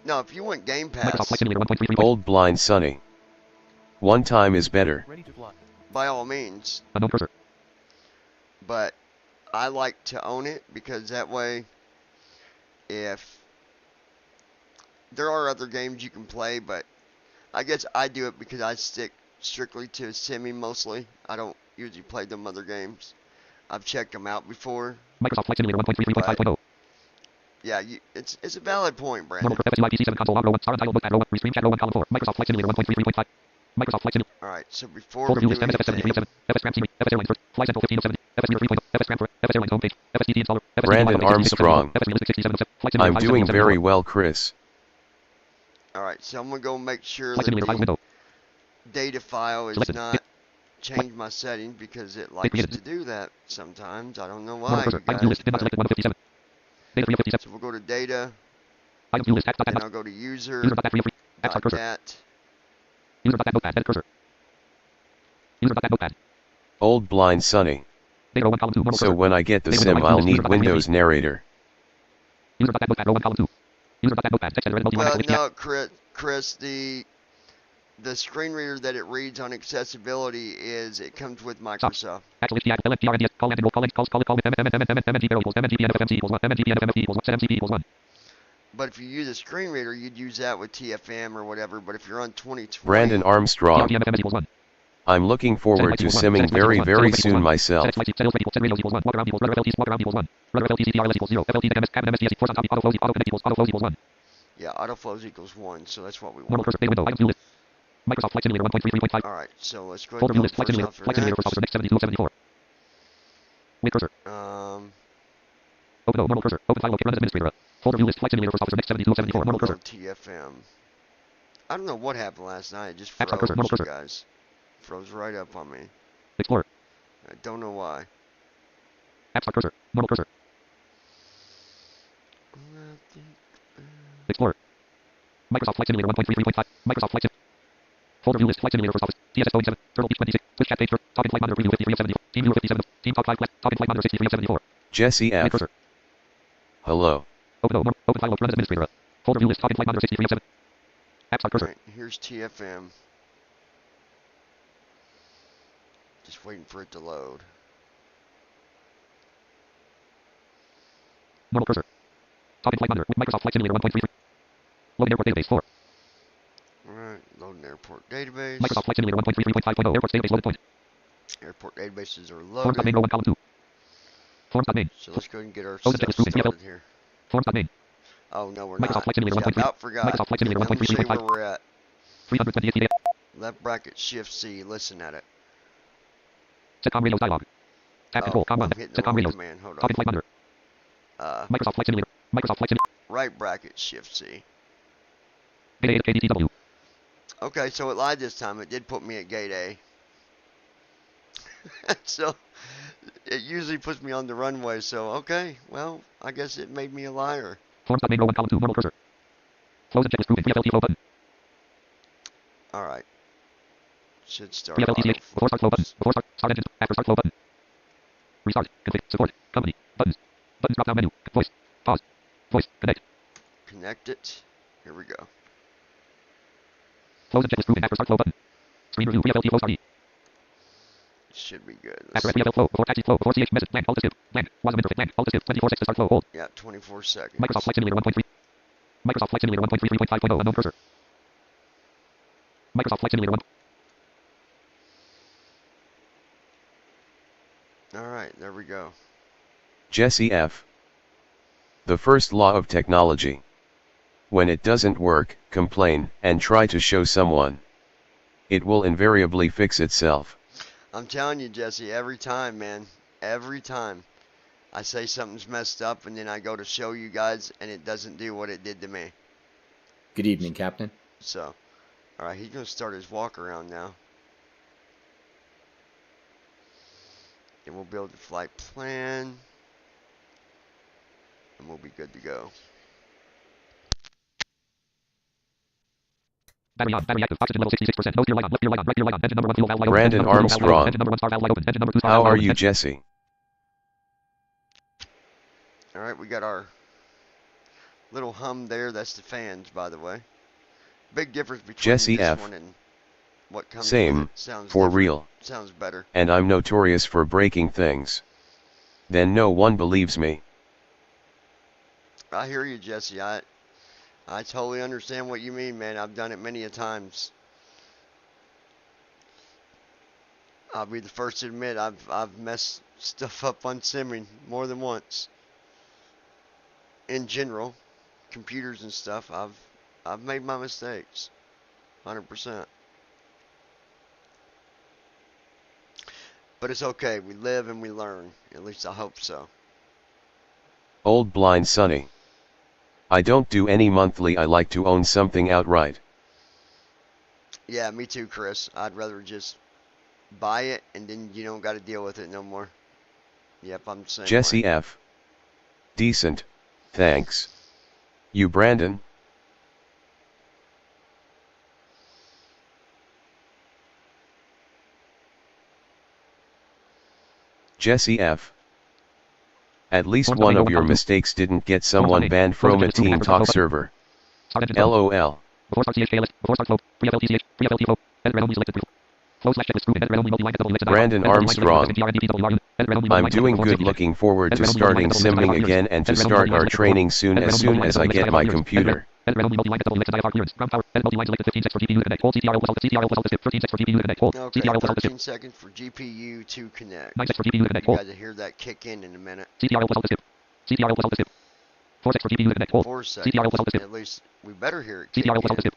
No, if you want Game Microsoft Pass, Flight Simulator 1.33. Old Blind Sonny. One time is better. Ready to fly. by all means, Unknown cursor. but I like to own it because that way, if there are other games you can play, but I guess I do it because I stick strictly to Simi mostly. I don't usually play them other games. I've checked them out before. Microsoft Flight Simulator 1.33.5.0. Yeah, it's a valid point, Normal Brandon. FSUI PC7 console log row 1 star untitled notepad row 1 restream chat row 1 column 4. Microsoft Flight Simulator 1.33.5. Microsoft Flight Simulator. Alright, so before Folder we view do list MSFS20 anything, 7. FS Ram Scenery. FS Airlines first. Flight Central 1507. FS Reader 3.0. FS Ram for FS Airlines homepage. FSDT installer. FS Brandon Armstrong. FS Realistic 6707. Flight Simulator I'm doing 5774. very well, Chris. alright, so I'm gonna go make sure Flight that Simulator 5 the window. data file is Selected. not change my setting because it likes created. to do that sometimes. I don't know Normal why, you cursor. Item view guys, list. Did not but selected 1 of 57. Data 3 of 57. so we'll go to data, Item view list. App then dot I'll go to user, User dot 3 of 3. App start dot cursor. dat. User dot notepad. Edit cursor. User dot notepad. Old Blind Sonny. Data row 1 column 2. Normal So cursor. when I get the Data sim, window, I'll item need user Windows narrator. User dot notepad row 1 column 2. User dot notepad. Text editor. Well, multi-line no, Chris, the screen reader that it reads on accessibility it comes with Microsoft. Actual HTTP, LNDRNDS, call landed roll, call with MMG barrel equals MMG NFFMC equals 1, MMG NFFMC equals 1, set MCP equals 1. But if you use a screen reader, you'd use that with TFM or whatever. But if you're on 2020, Brandon Armstrong. TRP MFFMC equals 1. I'm looking forward to simming very, very soon myself. Set radios equals 1, walk around equals rudder FLTs, walk around equals 1. Rudder FLTC TRLS equals 0, FLT MS, cabin MSDS, force on top, auto flows equals 1. yeah, autoflows equals 1, so that's what we Normal want. cursor, data window, item view list. Microsoft Flight Simulator 1.33.5. All right, so let's go ahead Folder and view go list, Flight first Simulator off first for officer, next 72 of 74. With cursor. next. Open O, normal cursor. Open file, run as administrator. Folder view list, Flight Simulator first officer, next 72 of 74. Normal cursor. TFM. I don't know what happened last night. It just App froze, cursor, normal you cursor. guys. Froze right up on me. Explorer. I don't know why. App start cursor. Normal cursor. Explorer. Microsoft Flight Simulator 1.33.5. Microsoft Flight Sim. Folder view list, Flight Simulator first office. TSS Boeing 7. Turtle Beach 26. Switch chat page. Top in flight monitor preview 53 of 74. Team viewer 57. Team top 5 class. Top in flight monitor 63 of 74. Jesse Mid F. cursor. Hello. Open O, open file, run as administrator. Folder view list, top in flight monitor 63 of 7. App start cursor. Alright, here's TFM. Just waiting for it to load. Normal cursor. Top in flight monitor. Microsoft Flight Simulator 1.33. Loading airport database 4. Alright, loading airport database. Microsoft Flight Simulator 1.33.5.0. Airport database loaded point. Airport databases are Forms.main row loaded. 1 column 2. Forms.main. So let's go ahead and get our Loaded stuff checklist proven. started here. Forms.main. Oh, no, we're Microsoft not. Flight Simulator See, I 1.3. about forgot. Microsoft Flight Simulator Let me show you 1.33.5. where we're at. 328 data. Left bracket shift C. Listen at it. Setcom radios dialog. Tab control. Com 1. I'm hitting the Setcom wrong radios. command. Hold Top in on. flight monitor. Microsoft Flight Simulator. Microsoft Flight Simulator. Right bracket shift C. Gate A to kdtw. Okay, so it lied this time. It did put me at gate A. So it usually puts me on the runway. So okay, well, I guess it made me a liar. Forms.main row 1 column 2. Normal cursor. Close and checklist proven. 3FLT flow button. All right. Should start. 3FLTCH. Before start flow button. Before start engines. After start flow button. Restart. Config. Support. Company. Buttons. Buttons drop down menu. Voice. Pause. Voice. Connect. Connect it. Here we go. Close and checklist proven. After start flow button. Screen review. 3FLT flow start E. Should be good. After FPL flow, before taxi flow, before CH message, land, alt skip, land, was a minute, land, alt skip, 24 6 to start flow, hold. Yeah, 24 seconds. Microsoft Flight Simulator 1.3. Microsoft Flight Simulator 1.33.5.0, unknown cursor. Microsoft Flight Simulator 1. Alright, there we go. Jesse F. The first law of technology. When it doesn't work, complain, and try to show someone. It will invariably fix itself. I'm telling you, Jesse, every time, man. Every time. I say something's messed up, and then I go to show you guys, and it doesn't do what it did to me. Good evening, Captain. So, alright, he's going to start his walk around now. And we'll build the flight plan. And we'll be good to go. Battery on, battery active, oxygen level 66%, no gear light on, left gear light on, right gear light on, engine number 1 fuel valve light open, Brandon engine number 2 fuel valve light Armstrong. open, engine number 1 star valve light open, engine number 2 star How valve are light open, you, engine- Jesse? Alright, we got our little hum there. That's the fans, by the way. Big difference between Jesse this F. one and what comes Same, with it. Sounds for different. real. Sounds better. And I'm notorious for breaking things. Then no one believes me. I hear you, Jesse. I totally understand what you mean, man. I've done it many a times. I'll be the first to admit I've messed stuff up on simming more than once. In general, computers and stuff, I've made my mistakes. 100%. But it's okay. We live and we learn. At least I hope so. Old Blind Sonny. I don't do any monthly, I like to own something outright. Yeah, me too, Chris. I'd rather just buy it and then you don't got to deal with it no more. Yep, I'm the same Jesse way. F. Decent, thanks. You, Brandon? Jesse F. At least one of your mistakes didn't get someone banned from a Team Talk server. LOL. Before start CH list, before start flow, free FLT CH, free FLT flow, edit red only selected flow. Flow slash checklist group, edit red only multi-line double list. Brandon Armstrong. I'm doing good, looking forward to starting simming again and to start our training soon as I get my computer. Edit red only multi-line double list IFR clearance. Ground power, edit multi-line selected 15 seconds for GPU to connect. Hold CTRL plus alt CTRL plus alt skip, 13 seconds for GPU to connect. Hold Okay, CTRL plus alt skip, 13 seconds for GPU to connect. 9 seconds for GPU to connect. You Hold guys will hear that kick in a minute. CTRL plus alt skip, CTRL plus alt skip, 4 seconds for GPU to connect. Hold 4 seconds. CTRL plus alt skip, At least we better hear it kick CTRL plus alt in. skip.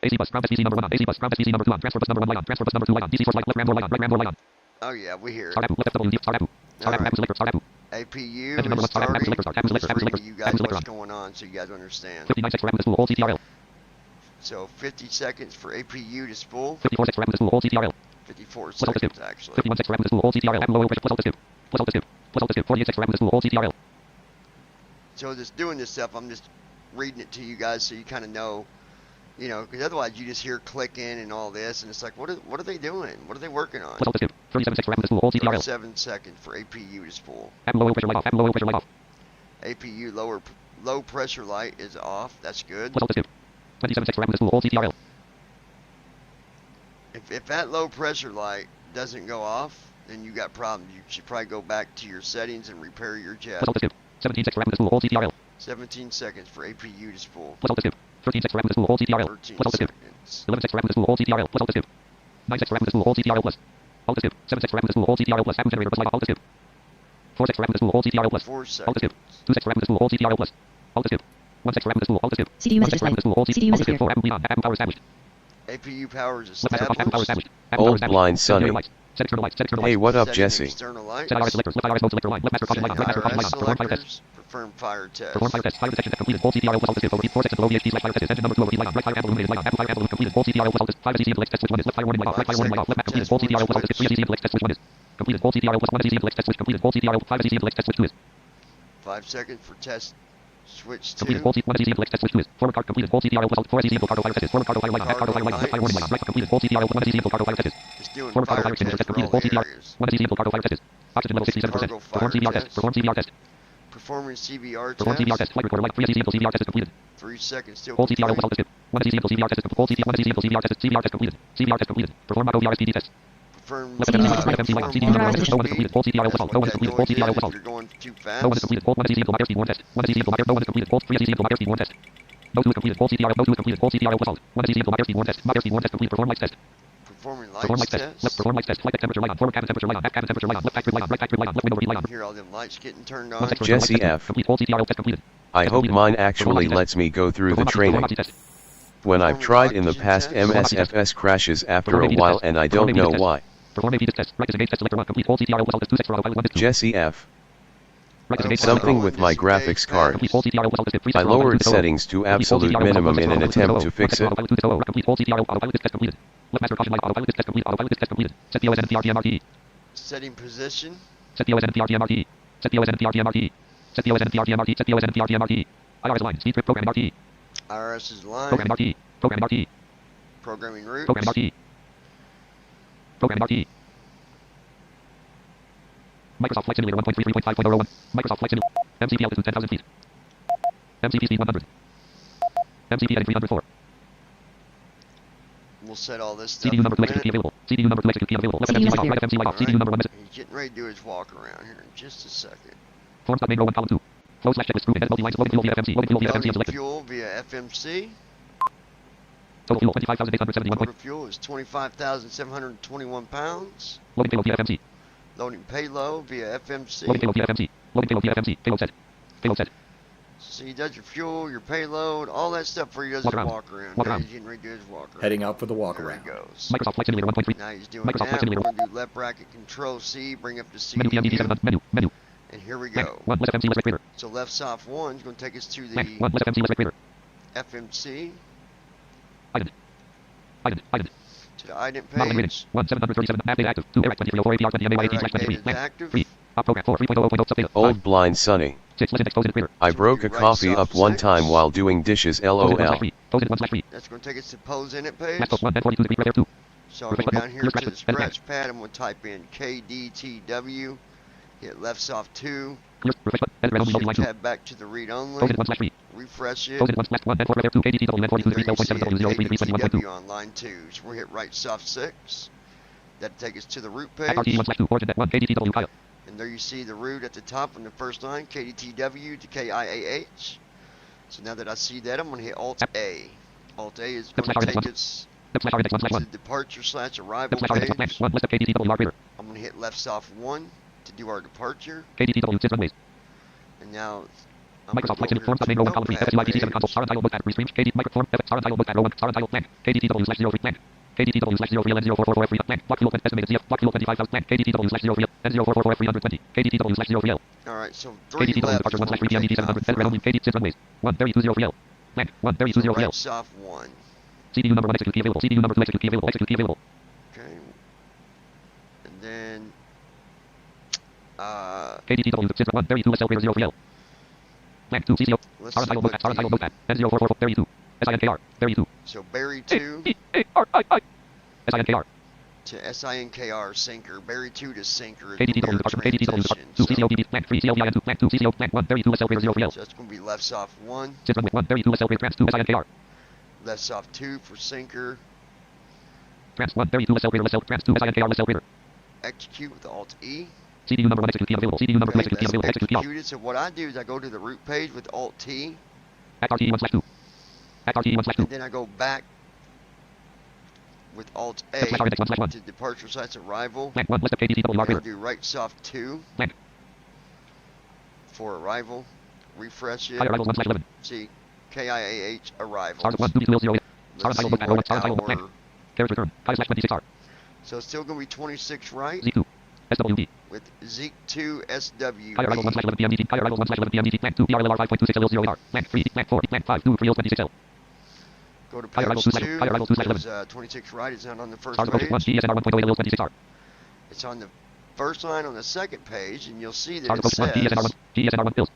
AC bus, ground SBC number 1 on, AC bus, ground SBC number 2 on, transfer bus number 1 light on, transfer bus number 2 light on, DC source light, left ram door light on, right ram door light on. Oh yeah, we hear it. Start app, left FW, start app, start app, app selector, start app. APU Engine number is 1, start app, app starting. selector, start, app selector, I'm app just selector, reading you app guys selector what's on. going on so you guys understand. 59 seconds for app to spool, hold CTRL. So 50 seconds for APU to spool. 54 seconds for app to spool, hold CTRL. 54 Plus alt to skip. seconds actually. 51 seconds for app to spool, hold CTRL, app low pressure, plus alt to skip. Plus alt to skip. Plus alt to skip. 48 seconds for app to spool, hold CTRL. So just doing this stuff, I'm just reading it to you guys so you kind of know, you know, because otherwise you just hear clicking and all this, and it's like, what are they doing? What are they working on? Plus alt to skip. 37 seconds for app to spool, hold CTRL. 7 seconds for APU to spool. App low pressure light off, app low pressure light off. APU low pressure light is off. That's good. Plus alt to skip. 27 seconds for app to spool, hold CTRL. If that low pressure light doesn't go off, then you got problems. You should probably go back to your settings and repair your jet. Plus alt to skip. 17 seconds for app to spool, hold CTRL. 17 seconds for APU to spool. Plus alt to skip. 13 seconds for app to spool, hold CTRL. 13 Plus alt to skip. seconds. 11 seconds for app to spool, hold CTRL. Plus alt to skip. 9 seconds for app to spool, hold CTRL plus. Alt to skip. 7 seconds for app to spool, hold CTRL plus. App generator plus light off, alt to skip. 4 seconds for app to spool, hold CTRL plus. 4 Alt to seconds. skip. 2 seconds for app to spool, hold CTRL plus. Alt to skip. 1 second for app to spool, alt to skip. CDU 1 message second for app to display. spool, hold CDU alt to message skip. 4 app power established. APU power is Left passive off, app power established. established. App power Old established. Blind Set external Sonny. lights. Set external lights. Set external Hey, lights. what up, Setting Jesse? external lights. Set IRS selectors. Left IRS mode selector line. Left master copy Setting line. Left master copy line IRS on. Perform fire test. selectors. Perform fire test. Perform fire test. Fire detection test completed. Hold CTRL plus alt to skip. Over 4 seconds below VHD slash fire test. Engine number 2 over heat light on. Right fire ample illuminated light on. Ample fire ample completed. Hold CTRL plus alt to 5 SEC intellects test switch 1 is. Left fire warning light off. Right fire warning light off. Left map completed. Hold CTRL plus alt to skip. 3 SEC intellects test switch 1 is. Completed. Hold CTRL plus 1 SEC intellects test switch completed. Hold CTRL 5 SEC intellects test switch 2 is. 5 seconds for test switch 2. Completed. Hold C 1 SEC intellects test switch 2 is. Forward card completed. Hold CTRL plus alt 4 SEC intel cargo fire test is. Forward cargo fire light on. Back cargo fire light on. Left fire warning light on. Right completed. Hold CTRL 1 SEC intel cargo fire test is. It's doing Forward cargo fire fire extinguisher test test for completed. all Hold CTR areas. 1 SEC intel cargo fire test is. Oxygen level 67%. Cargo Perform fire CBR test. test. Perform CBR test. Performing CBR Perform CBR test. test. Flight recorder light 3 SEC intel CBR test is completed. 3 seconds still Hold CTRL plus complete. alt to skip. 1 SEC intel CBR test is completed. Hold CTR 1 SEC intel CBR test is. CBR test completed. CBR test completed. Perform Mako VRSPD test. Confirm Left perform FMC, right FMC, light on. CD number moderate 1 is no one is speed. completed. Hold CTRL plus alt. No one is What that completed. Hold noise CTRL is plus if alt. you're going too No one is fast. completed. Hold 1 is easy until speed 1 test. 1 is easy until speed 1 test. No one is completed. Hold 3 is easy until speed 1 test. No 2 is completed. Hold CTRL. No 2 is completed. Hold CTRL plus alt. 1 is easy until speed 1 test. Speed 1 test complete. Perform lights test. Performing Perform lights lights test. Left test. perform lights test. Flight deck temperature light on. Forward cabin temperature light on. Back cabin temperature light on. Left factory light on. Right factory light on. Left window read light on. Hear all them lights getting turned One on. text version, Jesse lights test. F. Complete. Hold CTRL test completed. I Test hope completed. mine Perform actually lights test. lets me go through the Perform training. oxygen test. When I've Performing tried in the oxygen past, test. MSFS crashes after Perform a APD while test. and I Perform don't APD know test. why. Perform APD test. Right disengage test selector 1 complete. Hold CTRL plus alt is 2 text for auto pilot 1 is 2. Jesse F. Right disengage test Something selector with my graphics card. complete. Hold CTRL plus alt is 3 I text for auto pilot lowered 2 settings to absolute minimum in an attempt to fix it. Complete. Hold CTRL autopilot test completed. Left master caution light autopilot test complete. Autopilot test completed. Set POS and PRTM RTE. Setting position. Set POS and PRTM RTE. Set POS and PRTM RTE. Set POS and PRTM RTE. Set POS and PRTM RTE. IRS line. Speed script programming RTE. IRS's line. Programming RTE. Programming RTE. Programming routes. Programming RTE. Programming RTE. Microsoft Flight Simulator 1.33.5.01. Microsoft Flight Simulator. MCP altitude 10,000 feet. MCP speed 100. MCP heading 304. We'll set all this stuff CDU number in 2 a execute key minute. available. CDU number 2 execute key available. Left FMC light off. Right FMC light off. CDU number 1 message. He's getting ready to do his walk around here in just a second. Forms.main row 1 column 2. Flow slash checklist group. Head multi lines. Loading fuel via FMC. Loading fuel via FMC Loading selected. fuel via FMC. Total fuel 25,871. Total fuel is 25,721 pounds. Loading payload via FMC. Loading payload via Loading FMC. payload via FMC. Loading payload via FMC. Payload set. Payload set. So he does your fuel, your payload, all that stuff before he does Walk his around. walk around. Walk Now around. he's getting ready to do his walk around. Heading out for the walk There around. he goes. Microsoft Flight Simulator 1.3. Now he's doing Microsoft Flight that. We're Simulator. going to do left bracket control C, bring up to Menu PMDT 7 CDU. menu. Menu. And here we Blank. go. 1 left FMC left creator. So left soft 1 is going to take us to Blank. the 1 left FMC left creator. FMC, Ident. Ident. Ident. to the ident Modeling rating. page. 1 737. App data active. 2 Eric 2304 APR 20 MAY 18 Direct 23. data is Blank. active. 3. Op program 4 3.0.0 subdata. Old blind Sonny. 6 listen expose in creator. I So broke we a right coffee soft up one 6. time while doing dishes Pose it 1 slash LOL. 3. Pose it 1 slash 3. That's going to take us to pose in it page. Match post 1 and 42 degree there 2. So I'll Refresh go button. down here Clear to the scratch pad. scratch pad. I'm going to type in kdtw. Hit left soft 2. Clear. Refresh button. Edit red only loading line 2. Tab back to the read Pose only. it 1 slash 3. Refresh it. Pose it 1 slash 1 and 4 there 2. KDTW and 42 And there degrees you see 0.7 W 0 3 3 21.2. on line 2. So we'll hit right soft 6. That'll take us to the root RTE 1 page. slash 2. Origin net 1 KDTW kiah. And there you see the root at the top on the first line, kdtw to kiah. So now that I see that, I'm going to hit Alt A. Alt A is going to take us Left slash R index 1 slash to 1. the departure slash arrival Left slash R index blank. page. 1 list of KDTW R creator. I'm going to hit left soft 1 to do our departure. KDTW 6 runways. And now I'm Microsoft Flight going Simulator Forms to main row 1 column 3 Notepad FFC 7 page. console star untitled book at restream KD microform star untitled book at row 1 star untitled blank KDTW slash 03 blank KDTW slash 03 L 0444 F3 blank block fuel estimated ZF block fuel 25,000 blank KDTW slash 03 N 0444 F320 KDTW slash 03 L Alright, so 3 KDTW left departure is 1 what slash 3 we're PMDT taking 700 off fed red from. only KD 6 runways 1 3203 L blank 1 So 3203 L right soft 1. CDU number 1 execute key available CDU number 2 execute key available execute key available Okay. And then KDTW 6 1 32 SL greater 03 L blank 2 CCO let's star see untitled what book star untitled book the, at N 0444 32 SINKR 32 so Barry 2 SINKR to SINKR sinker, Barry 2 to sinker is KDTW where departure we're KDTW departure transitioning. 2 So, CCOBB blank 3 CLVIN 2 blank 2 CCO blank 1 32 SL greater 03 L so that's going to be left soft 1, 6 runway 1 32 SL greater trans 2 SINKR left soft 2 for sinker, trans 1 32 SL greater SL trans 2 SINKR SL greater execute with Alt E. CDU number 1 execute key available CDU number 2 Okay, execute key that's available execute key off executed. So what I do is I go to the root page with Alt T, Act RTE 1 slash 2 Act RTE 1 slash 2 and then I go back with Alt A Left slash R index 1 slash 1 to departure slash arrival. blank 1 list of KDTW R And creator do right soft 2 blank for arrival. Refresh it. higher arrivals 1 slash 11 See, KIAH arrivals. stars 1 2 2 0 star Let's see untitled book at row 1 what star untitled book blank hour. carriage return kiah slash 26R So it's still going to be 26 right Z2 SWD with Zeke 2 SW. kiah arrivals 1 slash 11 PMDT kiah arrivals 1 slash 11 PMDT blank 2 PRLR 5.26 L 0 AR blank 3 blank 4 blank 5 2 3 L 26 L Go to Kiah page arrivals 2 slash 2. kiah arrivals 2 slash 11 There's 26 right. It's not on the first stars approaching 1 page. GSNR 1.0 L 26R It's on the first line on the second page, and you'll see that stars it approaching 1 says GSNR 1 bills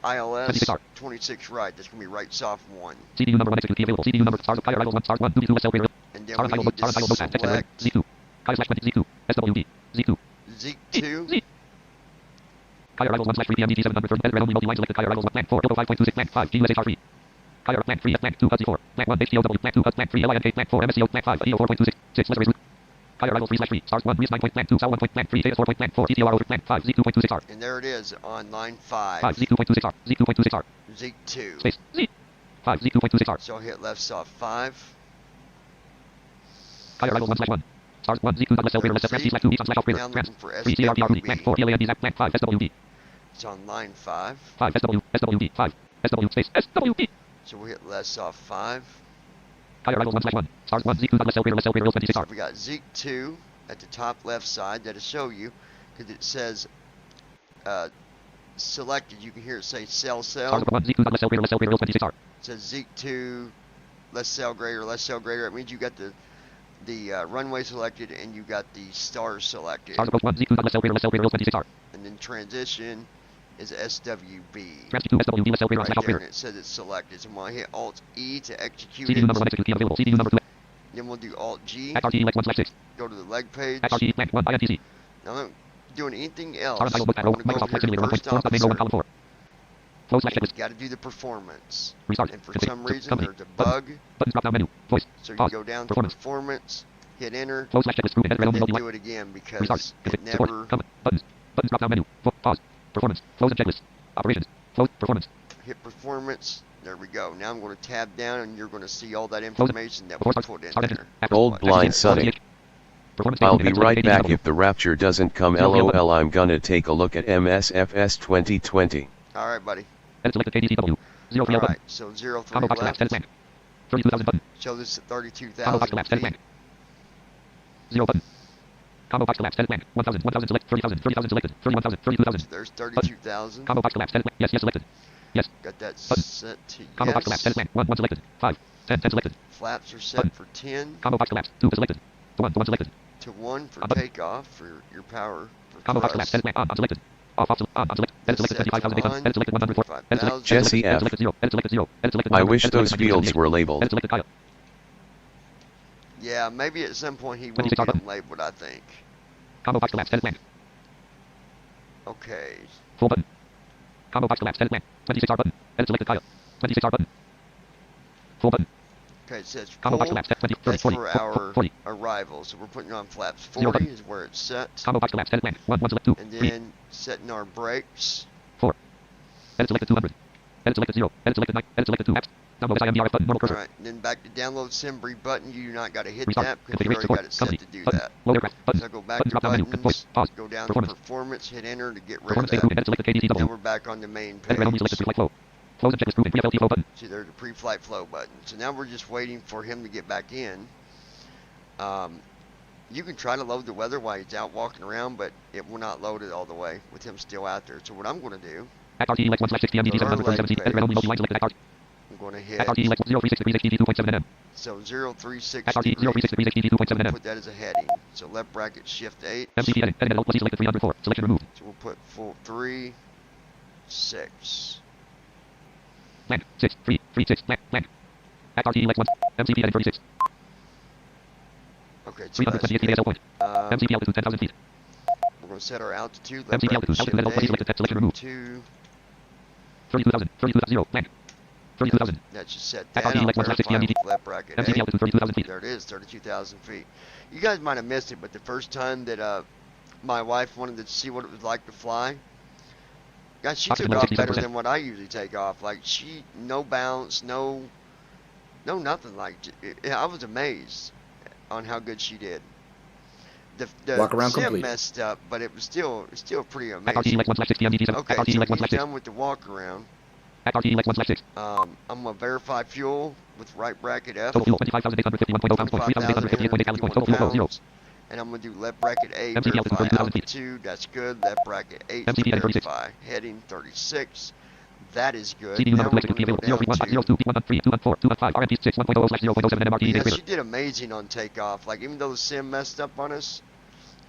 ILS 26R 26 right. That's going to be right soft 1. CDU number 1 execute key available CDU number stars kiah arrivals 1 stars 1 2 2 SL greater And then star we untitled need book star untitled book to at text and red select Z2 kiah slash 20 Z2 SWD Z2 Zeke 2. Z kiah arrivals 1 slash 3 PMDT 700 red only multi line selected kiah arrivals 1 blank 4 Ilko 5.26 blank 5 GUSHR 3 kiah blank 3 F blank 2 HUD 4 blank 1 HTOW blank 2 HUD blank 3 LINK blank 4 MSCO blank 5 EO 4.26 6 letter root Kiah arrivals 3/3. Stars 1. Reus 9 point plan 2. Sal 1 point plan 3. Data 4 point plan 4. TTOR over plan 5. Z 2.26R. And there it is on line 5. 5. Z 2.26R. Z 2.26R. Zeke 2. Space. Z. 5. Z 2.26R. So I'll hit left soft 5. Kiah arrivals 1/1. Stars 1. Z 2. Left cell greater. Left cell Z 2. East slash off greater. Now I'm Trans. looking for 3. TRPR plan 4. SWB. PLAND zap plan 5. SWB. It's on line 5. 5. SW. SWB. 5. SW space. SWB. So we'll hit left soft 5. Kiah arrivals 1/1. Stars 1. Z 2. Left cell greater. 26R. We got Zeke 2 at the top left side. That'll show you because it says selected. You can hear it say cell. Stars 1. Z 2. Left cell greater. 26R. It says Zeke 2, less cell greater, less cell greater. That means you got the runway selected and you got the stars selected. Stars 1. Z 2. Left cell greater. 26R. And then transition is SWB. Trans 2. SWB. Left cell greater. Right Slash off there, greater. and it says it's selected. So I'm going to hit Alt E to execute CDU it. number 1 execute available. CDU number 2. Then we'll do Alt G. At RTE 1/6. Go to the leg page. At RTE plan 1 INTC. Now I'm not doing anything else. Stars I'm title book going arrow. to go Microsoft over Flight here Simulator to 1. first Form sub main row 1 officer. column 4. Flow slash checklist. Got to do the performance. Restart. And for Config. some reason Company. there's a bug. Buttons drop down menu. Voice. So you Pause. go down to Performance. performance, hit enter, Flow slash checklist group and and header then random do it again Restart. because it Config. Support. never Comment. Buttons. Buttons drop down menu. Pause. Performance. Flows and checklists. Operations. Flow. Performance. hit performance. There we go. Now I'm going to tab down and you're going to see all that information that we put in there. Old blind Sonny. Performance. I'll be right back if the rapture doesn't come. LOL. I'm gonna take a look at MSFS 2020. All right, buddy. Edit selected kdtw. 03 All button. right, so 03 Combo box left. collapse. Edit blank. 32,000 button. Show this at Combo box 32,000 collapse. Edit feet. blank. 0 button. Combo box collapse. Edit blank. 1,000. 1,000 select. 30,000. 30,000 selected. 31,000. 32,000. So there's 32,000. Combo box collapse. Edit blank. Yes. Yes selected. Yes. Got that Button. set to Combo box collapse. Edit yes. blank. 1. 1 selected. 5. 10. 10 selected. Flaps are set Button. for 10 Combo box collapse. 2 selected. 1. 1 selected. to 1 for Button. takeoff for your power. For Combo box collapse. thrust. Edit blank. On selected. Off. Off. On selected. Edit selected. 75,800. Edit selected 104. Edit selected. Jesse Edit F. selected 0. Edit selected 0. Edit selected I 100. wish Edit those selected fields 1998. were labeled. Edit selected Kiah. Yeah, maybe at some point he will 26 get button. them labeled, I think. Combo box collapse. Edit blank. Okay. Full button. Combo box collapse. Edit blank. 26R button. Edit selected Kiah. 26R button. Full button. Okay, it says Combo box full. collapse. 20. 30. That's 40. for our 40. arrival. So we're putting on flaps 0 40 button. is where it's set. Combo box collapse. Edit blank. 1. 1 select 2. And 3. then setting our brakes. 4. Edit selected 200. Edit selected 0. Edit selected 9. Edit selected 2 apps. Download SIMDRF button. Normal cursor. Alright, then back to download Simbri button. You do not got to hit Restart. that because we Configuration already support. got it set Company. to do Button. that. Low aircraft. Button. So go back Buttons to drop down menu. Voice. buttons, Pause. go down Performance. to performance, hit enter to get rid of Performance phase that. group. Edit selected Now kdtw. we're back on the main Edit randomly selected page. pre-flight flow. Flows and checklist group and pre-FLT flow button. See, there's the pre-flight flow button. So now we're just waiting for him to get back in. You can try to load the weather while he's out walking around, but it will not load it all the way with him still out there. So what I'm going to do, At RTE Lex 1/60 MDT 737 Edit randomly multi-line selected at RTE. I'm going to hit At RTE Lex 036 degrees HDT 2.7 NM. so 036 At RTE degrees. 036 degrees HDT 2.7 NM. Put that as a heading. So left bracket shift 8. MCP edit. Edit Alt plus E selected 304. Selection removed. So we'll put full 3, 6. Blank. 6. 3. 3. 6. Blank. Blank. At RTE Lex 1. MCP edit 36. Okay, so that's 328 feet ASL point. MCP altitude 10,000 feet. we're going to set our altitude. Left MCP bracket altitude. Altitude edit Alt plus E shift selected. Text selection removed. 2. 32,000. 32,000. Blank. 32,000. That should set At that. RTE I'll Lex 1/60 verify MDT. with left bracket MCP 8. altitude 32,000 feet. There it is, 32,000 feet. You guys might have missed it, but the first time that my wife wanted to see what it was like to fly, guys, she Oxygen took level off better 67%. than what I usually take off. Like no bounce, no nothing. Like I was amazed on how good she did. The Walk around sim complete. messed up, but it was still pretty At RTE amazing. Lex 1/60 MDT 7. Okay, At RTE Lex so he's 1/6. done with the walk around. At RTE Lex 1/6. I'm gonna verify fuel with right bracket F. Total fuel 25,851.0 pounds. 25,858.8 gallons. Total fuel 0. And I'm going to do left bracket A, MCP altitude verify 32,000 feet. altitude, that's good. Left bracket 8, MCP heading 36. verify. Heading 36, that is good. CDU Now number we're 2 going to go available. down 031 02 113 214 215 RMP 6 1.0/0.07 NMRT yeah, data she did amazing on takeoff. Like, even though the sim messed up on us,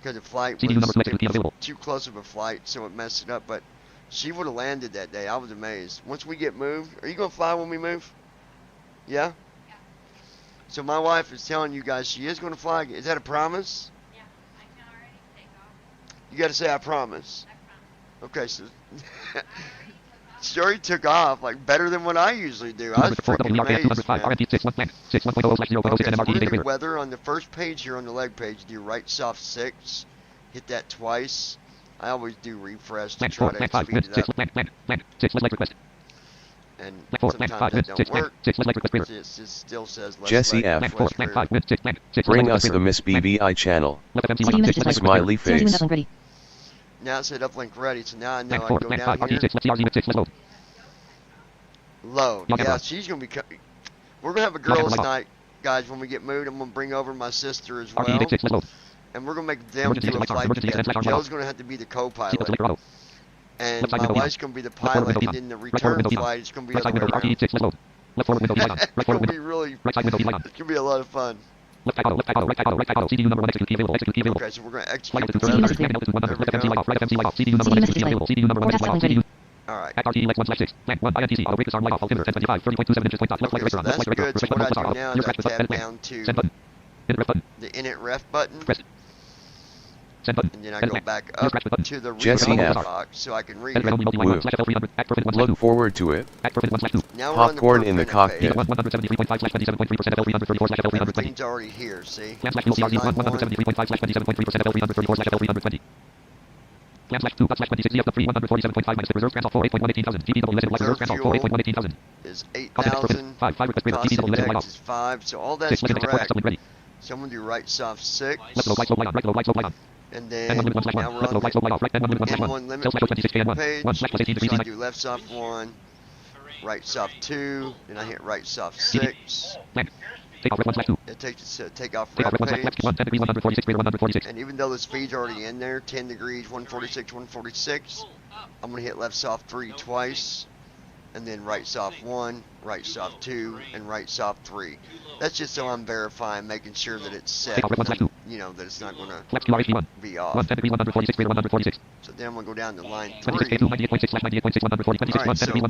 because the flight CDU number was, selected, it was available. too close of a flight, so it messed it up. But she would have landed that day. I was amazed. Once we get moved, are you going to fly when we move? Yeah? So my wife is telling you guys she is going to fly. Is that a promise? Yeah, I can already take off. You got to say I promise. I promise. Okay, so She already took off, like better than what I usually do. I was freaking amazed, man. Okay, so we're gonna do weather on the first page here on the leg page. Do right soft 6. Hit that twice. I always do refresh to try to speed it up. And sometimes that don't work. It still says let's Jesse F. Bring us the Miss BVI channel. Smiley face. Now it said uplink ready, so now I know I can go down here. Load. Yeah, she's going to be... We're going to have a girls' night, guys, when we get moved. I'm going to bring over my sister as well. And we're going to make them do a flight together. Joe's going to have to be the co-pilot. And my wife's going to be the pilot, and then the return flight is going to be the other way around. It's going to be really... It's going to be a lot of fun. Okay, so we're going to execute the weather. Alright. Okay, so that's good. So what I do now is I tab down to the init ref button. And then I go back up to the Jesse F. box so I can read it. Look forward to it. Now Popcorn in the cockpit. Everything's already here, see? Is 8,000. Cost index is 5, so all that's correct. So I'm going to do right soft 6. And then now we're on the N1 limit page. So I do left soft 1, right soft 2, then I hit right soft 6. It takes it to take off rep page. And even though the speed's already in there, 10 degrees, 146, 146, I'm going to hit left soft 3 twice. And then right soft 1, right soft 2, and right soft 3. That's just so I'm verifying, making sure that it's set, you know, that it's not going to be off. So then I'm going to go down to line 3. Alright, so first of all,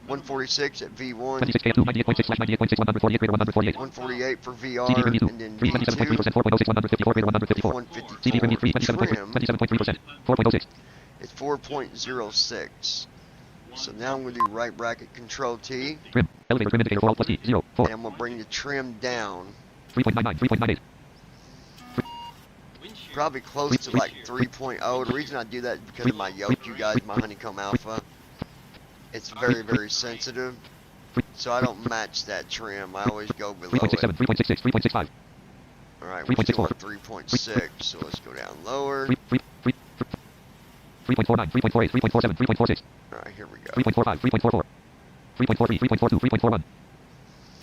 146 at V1, 148 for VR, and then V2, 152 trim. It's 4.06. So now I'm going to do right bracket control T. And I'm going to bring the trim down. 3.99. Probably close to like 3.0. The reason I do that is because of my yoke, you guys, my honeycomb alpha. It's very, very sensitive. So I don't match that trim. I always go below it. 3.66, 3.65. Alright, we're still at 3.6. So let's go down lower. 3.49, 3.48, 3.47, 3.46. Alright, here we go. 3.45, 3.44. 3.43, 3.42, 3.41.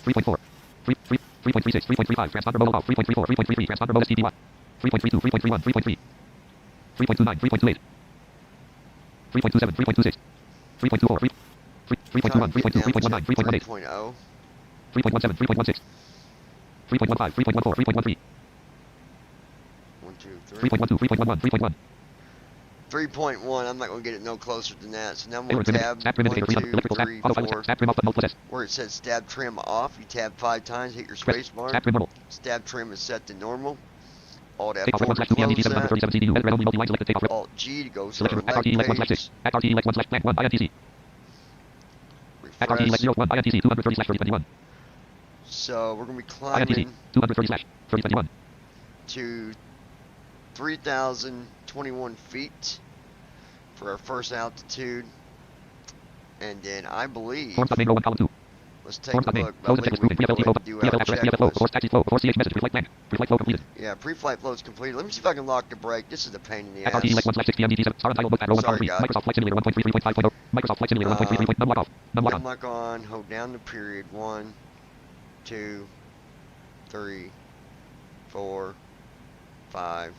3.4. 3.36, 3.35, transponder mode off. 3.34, 3.33, transponder mode STP. 3.32, 3.31, 3.3. 3.29, 3.28. 3.27, 3.26. 3.24, 3.21, 3.2, 3.19, 3.18. 3.17, 3.16. 3.15, 3.14, 3.13. 3.12, 3.11, 3.1. 3.1, I'm not going to get it no closer than that. So now I'm going to tab 1, 2, 3, 4. Where it says stab trim off, you tab 5 times, hit your space bar. Stab trim is set to normal. Alt F4 to close that. Alt G to go to the leg page. Refresh. So we're going to be climbing to 3,021 feet for our first altitude, and then I believe, let's take a look, but I think we can go ahead and do our checklist. Yeah, pre-flight flow is complete. Let me see if I can lock the brake. This is a pain in the ass. Sorry, guys. Unlock on, hold down the period. 1, 2, 3, 4, 5,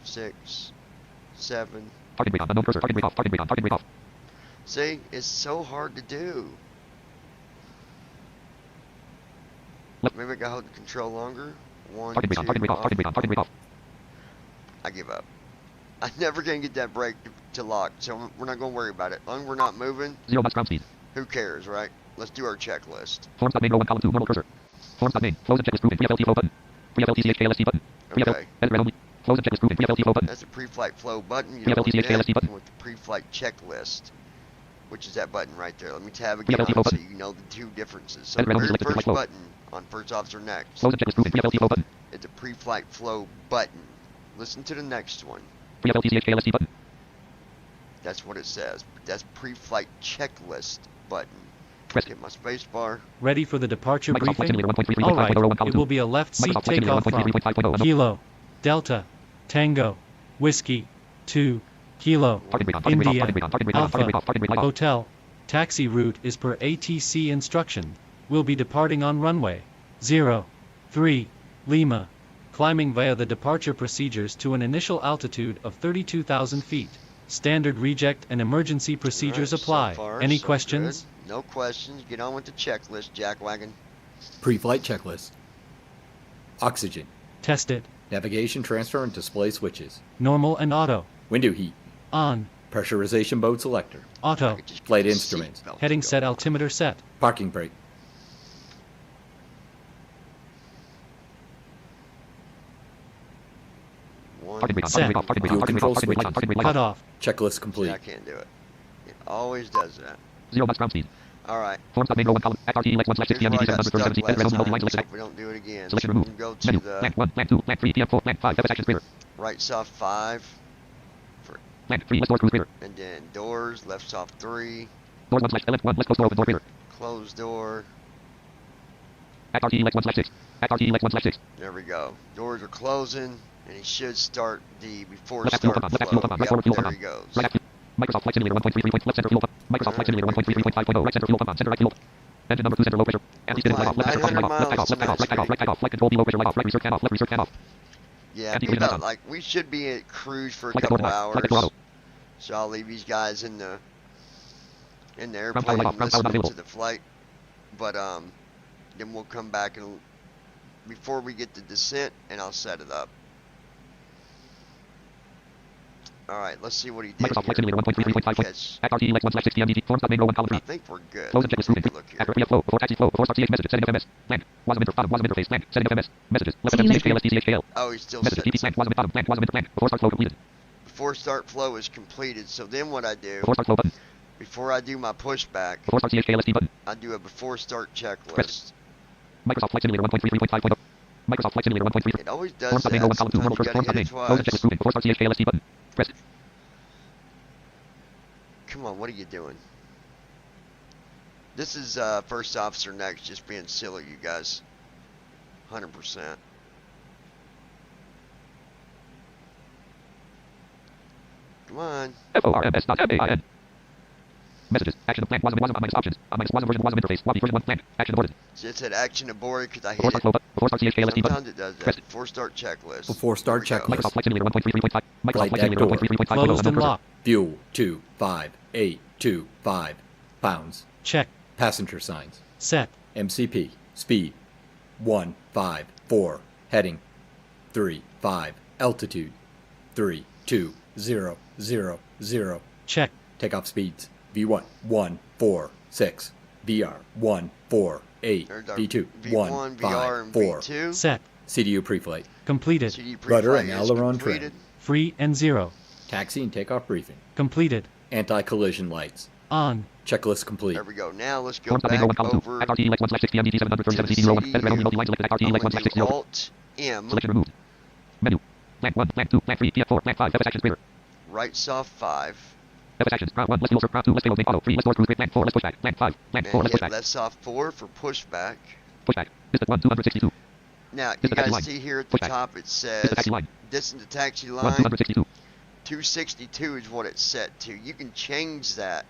6, 7. See, it's so hard to do. Maybe I gotta hold the control longer. 1, 2, off. I give up. I never can get that brake to lock, so we're not gonna worry about it. As long as we're not moving, 0 knots ground speed. Who cares, right? Let's do our checklist. Forms.main row 1 column 2 normal cursor. Forms.main close and checklist proven. Pre-FLT flow button. Pre-FLT CHKLST button. Okay. Edit only. Close and checklist proven. Pre-FLT flow button. That's a pre-flight flow button. You don't want that with the pre-flight checklist. which is that button right there. Let me tab again on it so you know the two differences. So the very first button on First Officer Next Close and checklist proven. Pre-FLT flow button. is a pre-flight flow button. Listen to the next one. Pre-FLT CHKLST button. That's what it says. That's pre-flight checklist button. Press. Hit my space bar. Ready for the departure Microsoft Flight briefing? Simulator 1.33.5.0 Alright, 1 column it will 2. be a left seat Microsoft Flight takeoff Simulator from 1.33.5.0. Kilo, Delta, Tango, Whiskey, 2, Kilo, Target radar, target radar, India, target radar, target radar, Alpha, target radar, target radar. Hotel. Taxi route is per ATC instruction. Will be departing on runway 03, Lima. Climbing via the departure procedures to an initial altitude of 32,000 feet. Standard reject and emergency procedures Alright, apply. so far, Any so questions? good. No questions. Get on with the checklist, jackwagon. Pre-flight checklist. Oxygen. Test it. Navigation transfer and display switches. Normal and auto. Window heat. On. Pressurization mode selector. Auto. Just Flight get the instruments. seatbelt Heading to set go. altimeter set. Parking brake. One. Target radar, Set. target radar, target radar, Fuel target control radar, target radar, switches. target radar. Cut off. Checklist See, complete. I can't do it. It always does that. 0 knots ground speed. Alright. Form stop main row 1 column. At RTE Lex 1 slash 6 Here's PM where I got 737 stuck Red last Renault line time, so select. if we don't do it again. Selection So we removed. can go to Menu. the Land 1, land 2, land 3, PM 4, land 5. FS actions clear. right soft 5, Land 3, left door cruise clear. and then doors, left soft 3, Doors 1 slash left 1, left close door open door clear. closed door. At RTE Lex 1 slash 6. At RTE Lex 1 slash 6. There we go. Doors are closing, and he should start the before Left fuel start pump on, left fuel flow. pump on, right forward Yep, fuel there pump he on. goes. Right after. Microsoft Flight Simulator 1.33. Left center fuel pump. Microsoft Flight Simulator 1.33.5.0. Right center fuel pump on. Center right fuel. Engine number 2 center low pressure. Anti-spin We're light off. Left flying center light off. 900 Left takeoff. Left takeoff. Left takeoff. Right takeoff. Flight control below pressure light off. Right reserve can off. Left reserve can off. Yeah, Anti-collision about icon. like we should be at cruise for a Flight control couple auto. Flight control hours. auto. So I'll leave these guys in the Ground airplane power light off. Ground power not listening available. to the flight. But then we'll come back and before we get to descent, and I'll set it up. All right, let's see what he did Microsoft Flight here. Simulator 1.33.5. Catch- At RTE Lex 1 slash 6 PM DT. Form stop main row 1 column I 3. think we're good. Close and checklist proven. Take a look here. After pre flow. Before taxi flow. Before start CH messages. Setting FMS. Land. WASM inter. Bottom. WASM interface. Land. Setting FMS. Messages. Left FM CHKL STCHKL. Oh, he's still Messages. setting. DT land. WASM bottom. Land. WASM inter. Land. Before start flow completed. Before start flow is completed, so then what I do, Before start flow button. before I do my pushback, Before start CHKL ST button. I do a before start Press. checklist. Microsoft Flight Simulator 1.33.5.0. Microsoft Flight Simulator 1.33. It always does Form stop main row 1 that. column 2. Normal Sometimes first. you Form gotta stop hit main. it Close and twice. checklist proven. Before start CHKL ST button. Press. Come on, what are you doing? This is First Officer Next, just being silly, you guys. 100%. Come on. FORMS.MAIN. Messages. Action of plan. WASM. WASM. Minus options. Minus WASM version. WASM interface. WASM version 1 plan. Action aborted. It said action aborted because I Before hit start flow it. button. Before start CHKL ST button. Sometimes it does Press that. it. Before start checklist. Before start Here we go. checklist. Microsoft Flight Simulator 1.33.5. Microsoft Flight Flight deck Simulator door. 1.33.5. Closed and locked. Fuel 25825 pounds. Check. Passenger signs. Set. MCP. Speed 154. Heading 35. Altitude 32000. Check. Takeoff speeds V1 146. VR 148. There's our V2 V1, VR, and 154. V2. Set. CDU preflight. Completed. CD Rudder preflight and is aileron completed. trim. Free and 0. Taxi and takeoff briefing. Completed. Anti-collision lights. On. Checklist complete. There we go. Now let's go Form stop main back row 1 column 2. over At RTE Lex 1 slash 6 PM DT 737 to CT 01. CD. Edit red only line selected. At RTE I'm Lex 1 going slash to 6 do 0. Alt M, Selection removed. Menu. Land 1. Land 2. Land 3. PM 4. Land 5. FS actions clear. right soft 5, FS actions. Ground 1. Less fuel. Ground 2. Less payload. Main auto. 3. Less door cruise. Land 4. Less pushback. Land 5. Land 4. and Less hit pushback. left soft 4 for pushback. Pushback. Distance 1. 262. Now, you Distance taxi guys line. see here at the Pushback. top it says Distance taxi line. distance to taxi 1. line, 262. 262 is what it's set to. You can change that,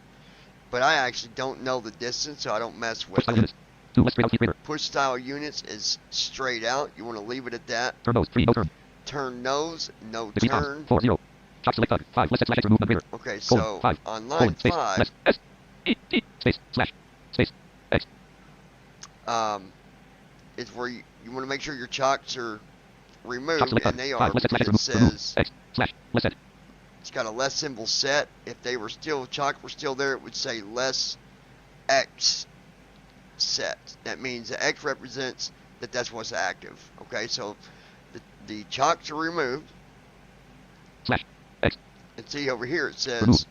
but I actually don't know the distance, so I don't mess Push with style it. units. 2. Less straight out. Keep radar. Push style units is straight out. You want to leave it at that. Turn nose. 3. No turn. Turn nose, no Degree turn. comms. 4. 0. Shock select HUD. 5. Less set slash X remove radar. Okay, Colon. so 5. on line Colon. Space. 5, Less. S. E. T. Space. Slash. Space. X. is where you want to make sure your chocks are removed, Shock select and HUD. they 5. are Less set slash because X it remove. Remove. says X. Slash. Less set. it's got a less symbol set. If they were still, chalk were still there, it would say less X set. That means the X represents that that's what's active. Okay, so the chocks are removed. Slash. X. And see over here it says Remove.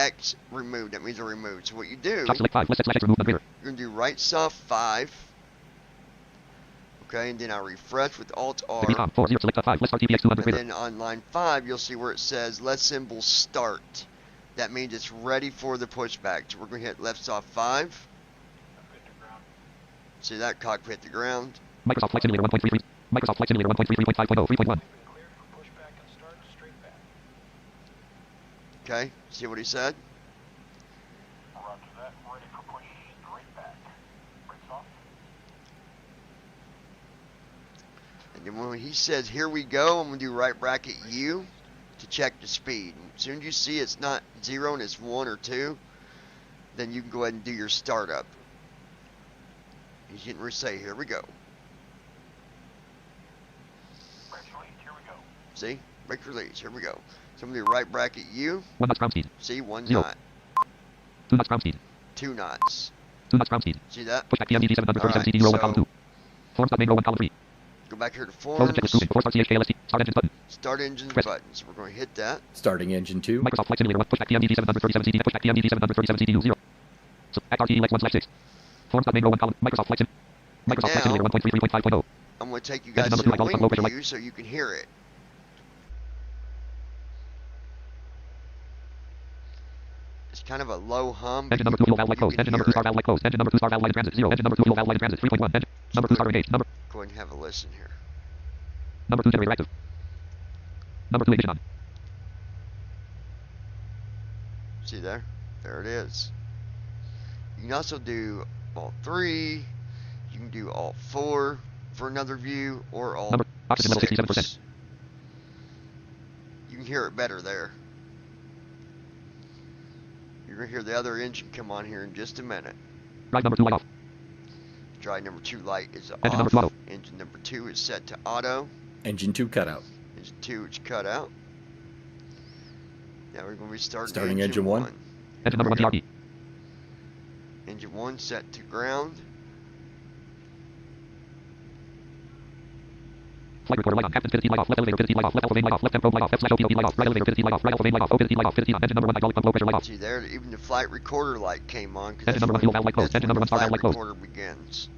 X removed. That means they're removed. So what you do, Select 5. List X remove navigator. you're going to do right soft 5. Okay, and then I refresh with Alt R. Delete 4 0 select 5. List RTPX 200 And greater. then on line 5, you'll see where it says left symbol start. That means it's ready for the pushback. So we're going to hit left soft 5. See that? Cockpit to ground. Microsoft Flight Simulator 1.33. Microsoft Flight Simulator 1.33.5.0 3.1. Okay, see what he said? And then when he says, here we go, I'm going to do right bracket U to check the speed. As soon as you see it's not 0 and it's 1 or 2, then you can go ahead and do your startup. He's getting ready to say, here we go. See? Brake release, here we go. So I'm going to do right bracket U. 1 knots ground speed. See, 1 0. knot. 2 knots ground speed. 2 knots. 2 knots ground speed. See that? Pushback PMDD 737 Alright, CD 01 column so 2. Forms main row 1 column 3. go back here to Close and check forms. the screen. Before start CHKLST. Start engines button. Start engines Press. button. So we're going to hit that. Starting engine 2. Microsoft Flight Simulator 1. Pushback PMDD 737 CD. Pushback PMDD 737 CD 0. So act RTE 1 6. Forms main row 1 column. Microsoft Flight Simulator 1.33.5.0. I'm going to take you guys Engine to number the 2 low pressure wing light. view so you can hear it. It's kind of a low hum, but Engine number 2 fuel valve light you closed. can Engine number hear 2 star it. valve light closed. Engine number 2 star valve light in transit 0. Engine number 2 fuel valve light in transit 3.1. Engine number 2 starter engaged. Go ahead and have a listen here. Number 2 generator active. Number 2 ignition on. See there? There it is. You can also do Alt 3. You can do Alt 4 for another view, or Alt Number oxygen level 6. 67%. You can hear it better there. You're going to hear the other engine come on here in just a minute. Drive number 2 light off. Drive number 2 light is Engine number off. 2 auto. Engine number 2 is set to auto. Engine 2 cutout. Engine 2 is cut out. Now we're going to restart Starting engine 1. Engine number 1 DRP. Engine 1 set to ground. Flight recorder light on. Captain 50 light off. Left elevator 50 light off. Left alpha main light off. Left tempo light off. Left slash OTOP light off. Right elevator 50 light off. Right alpha main light off. O 50 light off. 50 on. Engine number 1 hydraulic pump low pressure light off. See there, even the flight recorder light came on. Engine number 1 fuel valve light closed. Engine number 1 star valve light closed. Recorder begins.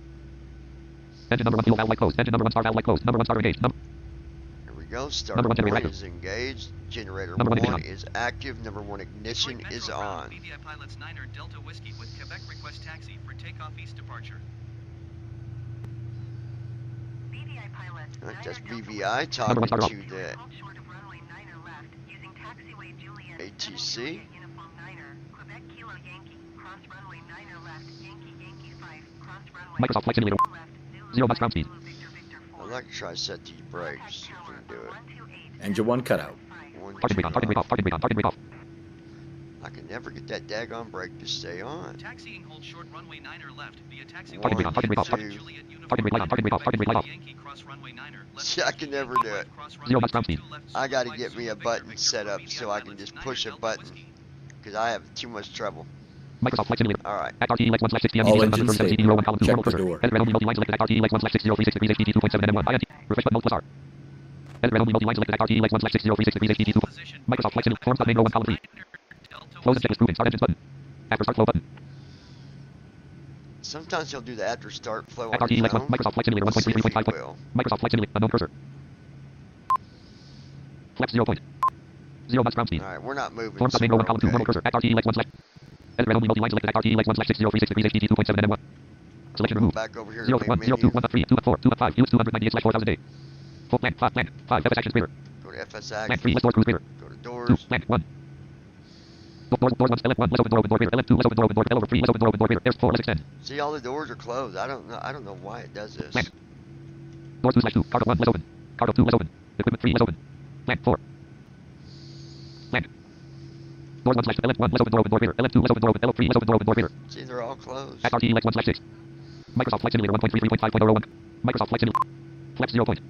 Engine number 1 fuel valve light closed. Engine number 1 star valve light closed. Number 1 starter engaged. Here we go. Starter Number 1 generator 1 active. is engaged. Generator Number 1 1 ignition is active. Number 1 ignition is on. BVI pilots Niner Delta Whiskey with Quebec request taxi for takeoff east departure. That's BVI Number 1 talking starter off. to the ATC. Microsoft Flight Simulator. 0 knots ground speed. I'd like to try to set these brakes. See if we can do it. Engine 1 cutout. One, Target brake on. Target brake off. Target brake on. Target brake off. I can never get that daggone brake to stay on. Taxiing hold short runway 9er left via taxi. Target brake on. Target brake off. Two. Juliet Uniform Target brake light on. Target brake off. Target brake light off. Yankee cross runway 9er left. See, I can never do it. 0 knots ground speed. I got to get me a button set up so I can just push a button, because I have too much trouble. Microsoft Flight Simulator. Alright, Act RTE Lex 1 slash 6 PM. All engines stable. CD 01 column 2. Check Normal the cursor. door. Edit red only multi-line selected. Act RTE Lex 1 slash 603 6 degrees HDT 2.7 MM1. INT. Refresh button Alt plus R. Edit red only multi-line selected. Act RTE Lex 1 slash 603 6 degrees HDT 2. Microsoft Flight Simulator. Forms main row 1 column 3. Close and check the screw in. Start engines button. After start flow button. sometimes he'll do the after start flow Act on RTE his Lex 1. own. Microsoft Flight Simulator Let's see if he 1.33.5. will. Microsoft Flight Simulator. Unknown cursor. Flex 0 point. 0 knots ground speed. Alright, we're not moving. Forms So main row we're 1 column 2. Normal okay. cursor. Act RTE Lex 1 slash. Edit red only multi-line selected. Act RTE Lex 1 slash 603 6 degrees HDT 2.7 MM1. Selection removed. Back over here 0 to to 1, main 0 2, menu. 1 3, 2 4, 2 5, use 298 slash 4000 day. Full land, 5 land, 5, FS actions greater. Go to FS Land Act. 3, less door cruise greater. Go to 2, doors. land 1. Doors 1, LF1, less open door greater. LF2, less open door L over 3, less open door greater. There's 4, let's extend. See, all the doors are closed. I don't know why it does this. Land. Door 2 slash 2, cargo 1, less open. Cargo 2, less open. Equipment 3, less open. Land 4. Land. Doors 1 slash LF1, less open door greater. LF2, less open door L3, less open door greater. See, they're all closed. Act RTE Lex 1 slash 6. Microsoft Flight Simulator 1.33.5.01. Microsoft Flight Simulator. Flex 0 point.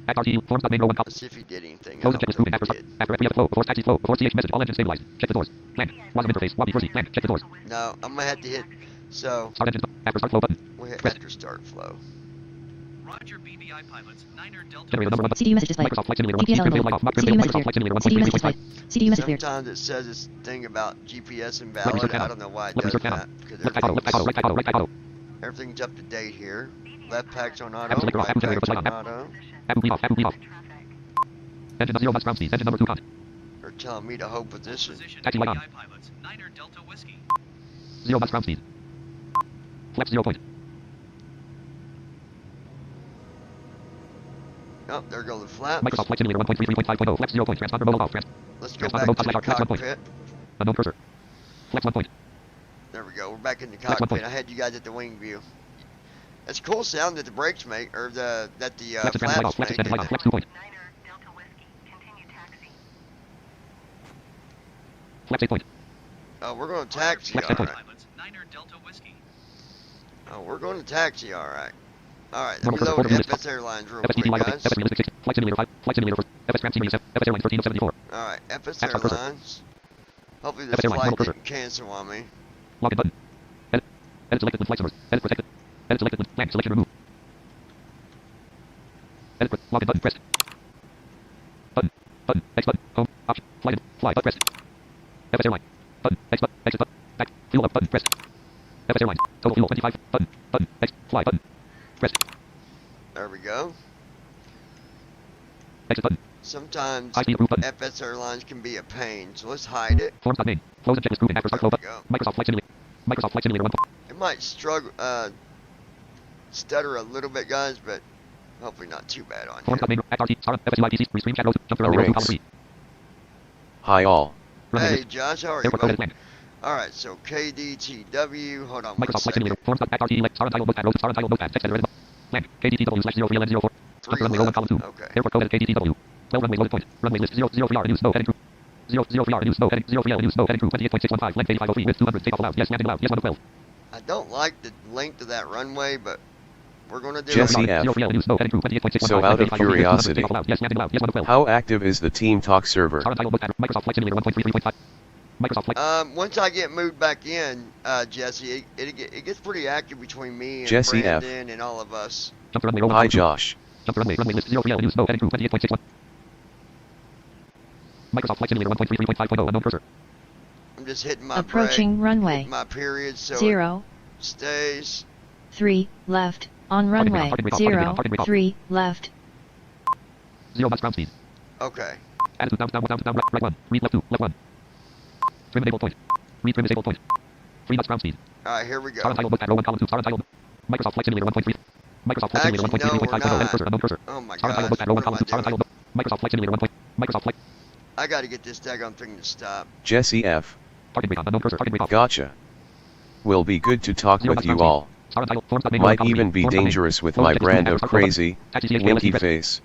Act RTE forms main row 1 column. Let's see if he did anything. I Close and check the don't screw know in. if After he start. did. After FPF flow. Before taxi flow. Before CH message. All engines stabilized. Check the doors. Land. WASM interface. WASM Versi. Land. Check the doors. No, I'm gonna have to hit. So Start engines. After start flow button. we'll hit Press. after start flow. Roger BBI pilots, Niner Delta Generator number Whiskey. CDU message display. Microsoft Flight Simulator 1. GPS Trim element. Flight Off. CDU message Microsoft Flight cleared. Simulator 1. CDU message 3. display. CDU message cleared. Sometimes it says this thing about GPS Let invalid. research I panel. don't know why it Let does research panel. that. Because Left type auto. Left type auto. Right type auto. Right type auto. everything's up to date here. Left pack's on auto. App selector off. Right App generator pack's flight on on. auto. App bleed off. App bleed off. Engine 0 knots ground speed. Engine number 2 cont. They're telling me to hold position. Position Taxi light on. BBI pilots, Niner Delta Whiskey. 0 knots ground speed. Flaps 0 point. Oh, there go the flaps. Microsoft Flight Simulator 1.33.5.0. Flaps 0 point. Transponder mode off. Let's go Transponder back mode to the slash off. Flaps 1 point. cockpit. Unknown cursor. Flaps 1 point. There we go. We're back in the Flaps 1 cockpit. point. I had you guys at the wing view. That's a cool sound that the brakes make, or that the Flaps and light off. flaps Flaps make. and light off. Flaps 2 point. Niner Delta Whiskey. Continue taxi. Flaps 8 point. Oh, we're going to taxi, Flaps all 10 right. point. Pilots, Niner Delta Whiskey. Oh, we're going to taxi, all right. All right, let Normal me cursor. load Order units. FS Airlines real FS quick, DT live guys. FS realistic 6. Flight Simulator 5. Flight Simulator 1. FS Tram Simulator 7. FS Airlines 1374. All right, FS App cursor. Airlines. Hopefully this FS Airlines, flight normal cursor. didn't cancel on me. Login button. Edit selected with flight source. Edit protected. Edit selected with blank selection remove. Edit login button pressed. Button. Button. X button. Home. Option. Flight. Fly. Button pressed. FS Airline. Button. X button. Exit button. Back. Fuel up button pressed. FS Airlines. Total fuel 25. Button. Button. X. Fly button. Pressed. There we go. Exit button. Sometimes High speed approved button. FS Airlines can be a pain, so let's hide it. Forms.name. Close and checklist proven. After start flow There button. we go. Microsoft Flight Simulator. Microsoft Flight Simulator 1. It might stutter a little bit, guys, but hopefully not too bad on you. Forms.name. Act RT. Star. FSUITC. Restream chat rows. Jump through runway 2 column 3. Hi all. Runway Hey, list. Josh, how are you, Airport code buddy? edit blank. Alright, so KDTW, hold on one Microsoft Flight second. Simulator. Forms. Act RT. Elect. Star untitled notepad. Rows. Star untitled notepad. Text editor. Blank. KDTW/03LN04. Jump Three to runway 01 left. column 2. Okay. Airport code edit KDTW. 12 runway loaded point. Runway list 003R news snow heading crew. 003R news snow heading 03L news snow heading crew 28.615 length 8503 width 200 takeoff allowed. Yes, landing allowed. Yes, 112. I don't like the length of that runway, but we're gonna do Jesse it. F. 03L news snow heading crew 28.615 So out of length 8503 width 200 curiosity, takeoff allowed. Yes, landing allowed. Yes, 112. how active is the Team Talk server? Star untitled notepad. Microsoft Flight Simulator 1.33.5. Microsoft Flight. Once I get moved back in, Jesse, it gets pretty active between me and Jesse F. Brandon and all of us. Jump to runway 01 Hi column 2. Josh. Jump to runway list 03L news snow heading crew 28.61. Microsoft Flight Simulator 1.33.5.0 unknown cursor. I'm just hitting my Approaching brake, runway. hitting my period, so 0, it stays. 3, left, on runway, parking brake off, 0, parking brake off. 3, left. 0 knots ground speed. Okay. Attitude down, right 1. Read left 2, left 1. Trim enable point. Read trim disable point. 3 knots ground speed. Alright, here we go. Star untitled notepad, row 1 column 2. Star untitled. Microsoft Flight Simulator 1.3. Microsoft Flight Simulator Actually, no, 1.33.5.0 we're unknown cursor, unknown cursor. Oh my Star gosh, untitled notepad, row 1 what am column I 2. Star doing? untitled. Microsoft Flight Simulator 1. Microsoft Flight. I gotta get this daggone thing to stop. Jesse F. Parking brake on, unknown cursor, parking brake off. Gotcha. Will be good to talk 0 with knots you ground speed. all. Star untitled. Forms.name, Might column even three. be Forms.name. dangerous with Close my checklist brand proven. of After start flow button. crazy, Taxi CHK winky LSD face.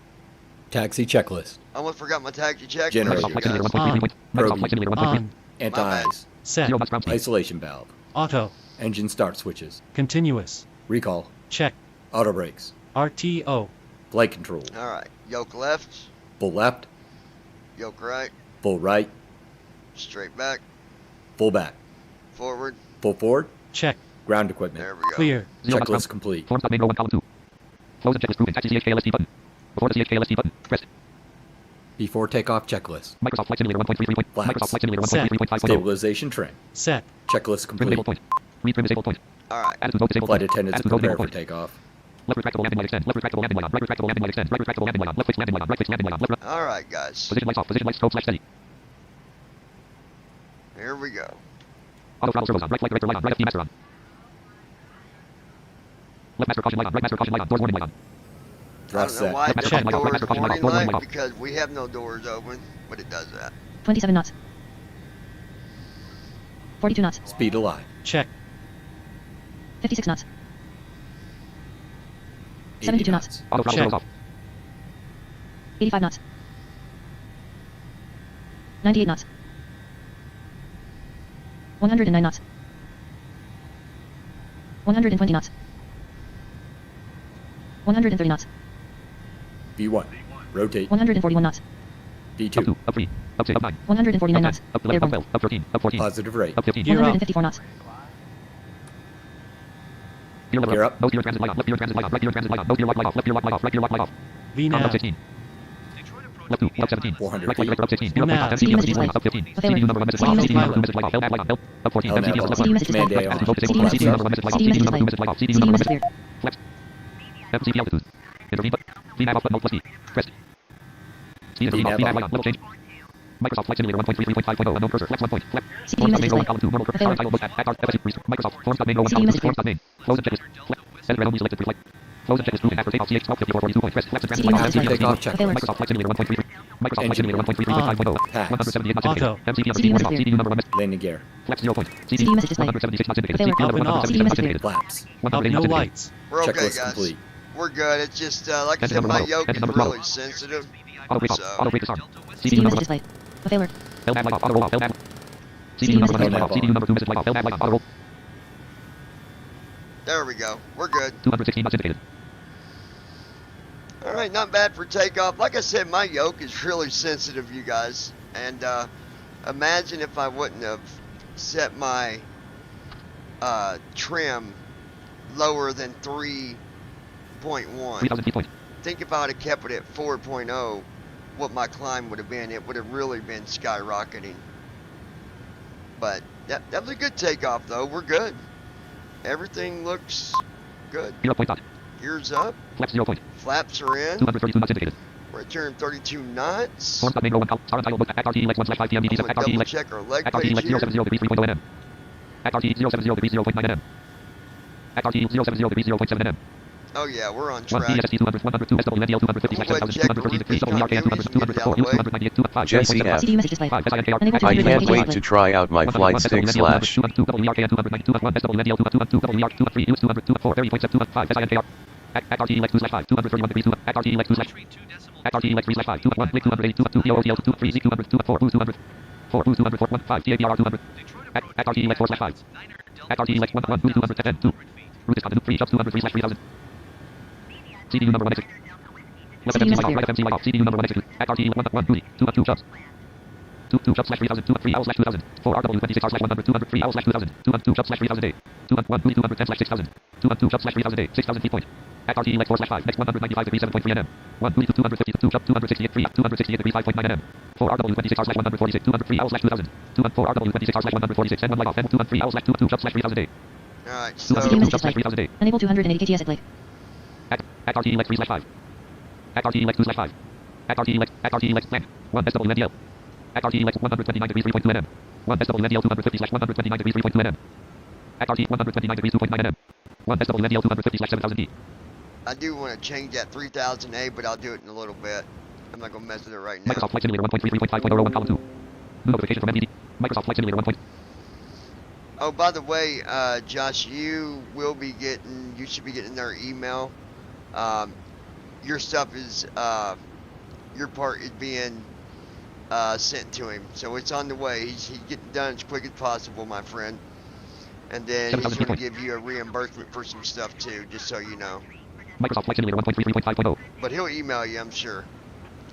Taxi checklist. I almost forgot my taxi check. Generation. Microsoft Flight Simulator guys. 1.33. Microsoft Flight Simulator 1.3. On. Anti-ice. Set. 0 knots ground speed. Isolation valve. Auto. Engine start switches. Continuous. Recall. Check. Auto brakes. RTO. Flight control. Alright, yoke left, Full left. yoke right, Full right. straight back, Full back. forward. Full forward. Check. Ground equipment. There we go. Clear. 0 knots ground Checklist complete. Forms.name, row 1 column 2. Close and checklist proven. Taxi CHK LSD button. Before the CHK LSD button. Press. Before takeoff checklist. Microsoft Flight Simulator 1.33. Flaps. Microsoft Flight Simulator Set. 1.33.5.0. Stabilization trim. Set. Checklist Trim complete. disable point. Read trim disable point. Alright, Attitude mode disable Flight point. attendants Attitude mode prepare disable for point. takeoff. Left retractable landing light extend. Left retractable landing light on. Right retractable landing light extend. Right retractable landing light on. Left fixed landing light on. Right fixed landing light on. Left. alright guys. Position lights off. Position lights scope slash steady. Here we go. Auto throttle servos on. Right flight director light on. Right FD master on. Left master caution light on. Right master caution light on. Doors warning light on. I Draw don't know set. why it Left does check. the doors Left check. warning Left check. light, Left check. because we have no doors open, but it does that. 27 knots. 42 knots. Speed alive. Check. 56 knots. 80 72 knots. Auto throttle Check. servos off. 85 knots. 98 knots. 109 knots. 120 knots. 130 knots. V1. Rotate. 141 knots. Up V2. 2. Up 3. Up 6. Up 9. 149 Up 10. knots. Up 11. Up Airborne. 12. Up 13. Up 14. Positive rate. Up 15. Gear up. 154 knots. Gear up. No gear transit light on. Left gear transit light on. Right gear transit light on. No gear lock light off. Left gear lock light off. Right gear lock light off. VNAV. 16. Left 2. Left 17. 400 Right feet. up 16. Now. Gear up CD message light light. up 15. Failure. CD number one message CD light off. message CD light. number two message light off. L light off. Up 14. LNAV MCDS off. left CD 1. message Command light. A on. CD message CD light. number one message light off. CD CD message number two light. message light off. CD CD number message message. clear. Flex. FCP altitude. Intervene but. VNAV off but mode plus E. Pressed. Speed intervene off. VNAV light on. Level change. Microsoft Flight Simulator 1.33.5.0 unknown cursor. Flex 1 point. Flex. CD Forms message main row light. column 2 normal curve. Failure. Title book at FSU. Microsoft Forms.main row 1 CD column 2 message Forms main. Close and checklist. Flex. Edit only selected pre-flight. Close and checklist moving after takeoff CH 125442 point. Press. Flex and CD transit light on. message light. Takeoff Failure. checklist. Microsoft Flight Simulator 1.33. Microsoft Flight Engine Simulator 1.33.5.0. Pass. 178 knots indicated. Auto. MCP on CD CD message CD number one message. Landing gear. Flex 0 point. CD message display. 176 knots indicated. Failure. CD number Up and off. 176 CD knots message indicated. Flaps. Up, 180 no knots indicated. lights. We're okay, Checklist guys. complete. We're good. It's just, like I Engine said, number my one. yoke is Engine number really one. sensitive. Auto brake off. So- Auto brake disarm. CD CD number message display. Failure. LNAV light off. Auto roll off. LNAV. CD CD number message one message light off. CD number two message light off. LNAV light on. Auto roll. There we go. We're good. 216 knots indicated. All right, not bad for takeoff. Like I said, my yoke is really sensitive, you guys. And imagine if I wouldn't have set my trim lower than 3.1. 3,000 feet point. Think if I would have kept it at 4.0, what my climb would have been. It would have really been skyrocketing. But that was a good takeoff, though. We're good. Everything looks good. Gear up point dot. Gears up. Flex 0 point. Flaps are in. 232 knots indicated. We're at 232 knots. Forms main row 1 column. Star and title book. Act RT Lex 1 slash 5 PM. I'm DT gonna Act RT double Lex. check our leg Act RT page Lex here. 070 degrees 3.0 NM. Act RT 070 degrees 0.9 NM. Act RT 070 degrees 0.7 NM. Oh yeah, we're on 1 track. PSST 200 102 SWNDL 250 slash 7000 213 WRKN 204 298 25 Jesse F. CD message display. 5 SINKR Unable to I enter can't the wait key. to try out my flight stick slash. 202 WRKN 292 1 SWNDL 202 WR 203 202 4 30.7 SINKR. Act RT Lex 2 slash 5 231 degrees 2 Act RT Lex 2 slash Act RT Lex 3 slash 5 201 Blake 282 2 POTL 223 Z 200 204 Boost 200 4 Boost 200 4 1 5 TAPR 200 Act RT Lex 4 slash 5 Act RT Lex 1 1 210 2 Route is continue 3 jumps 203 slash 3000 CDU number 1 exit. Left CD FMC message light off, right FMC light off. CDU number 1 exit. Act RT 1 1 2 2 jumps. 2 jumps slash 3000 2 3 hours slash 2000 4 RW 26 hours slash 100 203 hours slash 2000 2 jumps slash 3000 day 2 1 210 slash 6000 2 jumps slash 3000 day 6000 feet point. Act RT Lex 4 slash 5 next 195 degrees 7.3 nm 1 250 2 jump 268 3 268 degrees 5.9 nm 4 RW 26 hours slash 146 203 hours slash 2000 2 4 RW 26 hours slash 146 and 1 light off and 2 3 hours slash 2 jumps slash 3000 day Alright, 2 so CD message jumps slash display. 3000 day Unable 280 kts at Blake. Act RT Lex 3 slash 5 Act RT Lex 2 slash 5 Act RT Lex plan 1 SWNDL Act RT Lex 129 degrees 3.2 nm 1 SWNDL 250 slash 129 degrees 3.2 nm Act RT 129 degrees 2.9 nm 1 SWNDL 250 slash 7000 D I do want to change that 3000A, but I'll do it in a little bit. I'm not going to mess with it right now. Microsoft Flight Simulator 1.33.5.01 column 2 New notification from MDD Microsoft Flight Simulator 1. Oh, by the way, Josh, you should be getting their email. Your stuff is, your part is being sent to him. So it's on the way. He's getting done as quick as possible, my friend. And then he's going to give you a reimbursement for some stuff too, just so you know. Microsoft Flight Simulator 1.33.5.0 But he'll email you, I'm sure.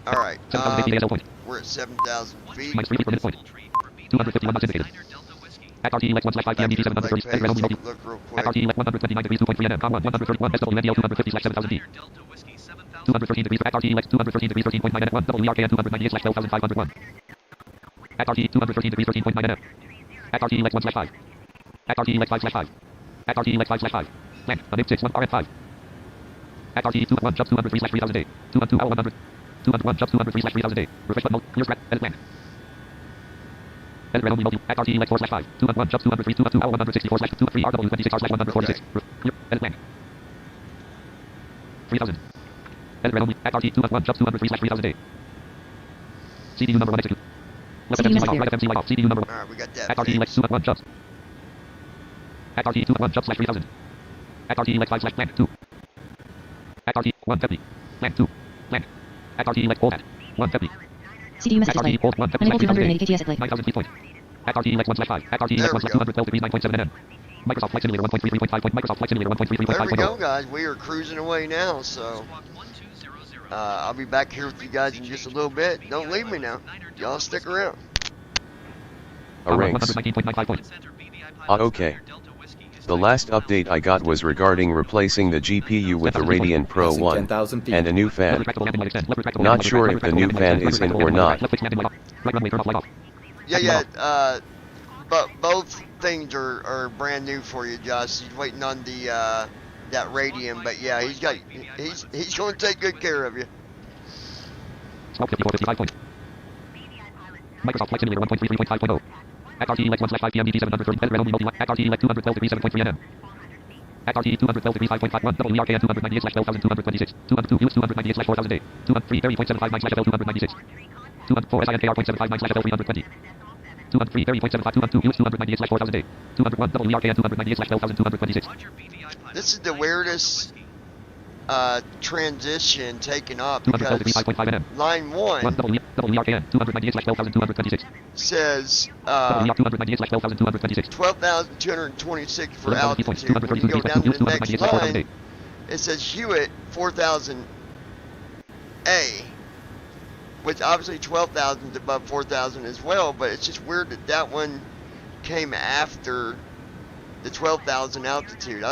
Alright, 7,000 feet ASL point we're at 7,000 feet. minus 3 feet per minute point 251 knots indicated Act RT Lex 1 slash 5 PM DT 730 Leg page, take a look real Act quick. RT Lex 129 degrees 2.3 nm 1 131 SWNDL 250 slash 7000 D 213 degrees Act RT Lex 213 degrees 13.9 nm 1 WRKN 298 slash 12501 Act RT 213 degrees 13.9 nm Act RT Lex 1 slash 5 Act RT Lex 5 slash 5 Act RT Lex 5 slash 5 Land unable 6 1 RF 5 Act RT 2 1 jumps 203 slash 3000 day 2 1 2 hour 100 2 1 jumps 203 slash 3000 day refresh button mode clear scrap edit land edit red only mode Act RT Lex 4 slash 5 2 1 jumps 203 2 2 hour 164 slash 2 3 RW 26 hours slash 146 clear edit land 3000 edit red only Act RT 2 1 jumps 203 slash 3000 day CDU number 1 execute left CD FMC light off message right FMC light off CDU number Alright, we got that. Act RT Lex 2 1 jumps Act RT 2 1 jumps slash 3000 Act RT Lex 5 slash land 2 Act RT 150 land 2 land Act RT Lex 4 at 150 CD message Act display. RT 4 150 Unable slash 3000 280 kts at Blake. 9000 feet point Act RT Lex 1 slash 5 Act RT There Lex 1 we slash go. 212 degrees 9.7 nm Microsoft Flight Simulator 1.33.5 point Microsoft Flight Simulator There we go, 1.33.5.0 guys. We are cruising away now, so I'll be back here with you guys in just a little bit. Don't leave me now. Y'all stick around. A rings. 119.95 point Okay. The last update I got was regarding replacing the GPU with the Radeon Pro Passing 1 10,000 feet. and a new fan. Not sure if the new fan is in or not. Yeah, but both things are brand new for you, Josh. He's waiting on the that Radeon, but yeah, he's going to take good care of you. Microsoft Flight Simulator 1.33.5.0. At RTE Lex 1/5 PM DT 730 at RTE Lex 212 degrees 7.3 NM. At RTE 212 degrees 5.51 WERKN 298/12200 202 US 298/4000 203 30.759/L 296 204 SINKR.759/L 320 203 30.75 202 US 298/4000 201 WERKN 298/L 1226. This is the weirdest transition taken up 212 degrees because 5.5 NM. line 1 WERKN 298/1226. says 298/1226. 12,226 for 11 altitude. When you go down to the next line, it says Hewitt 4,000A, which obviously 12,000 is above 4,000 as well, but it's just weird that that one came after the 12,000 altitude.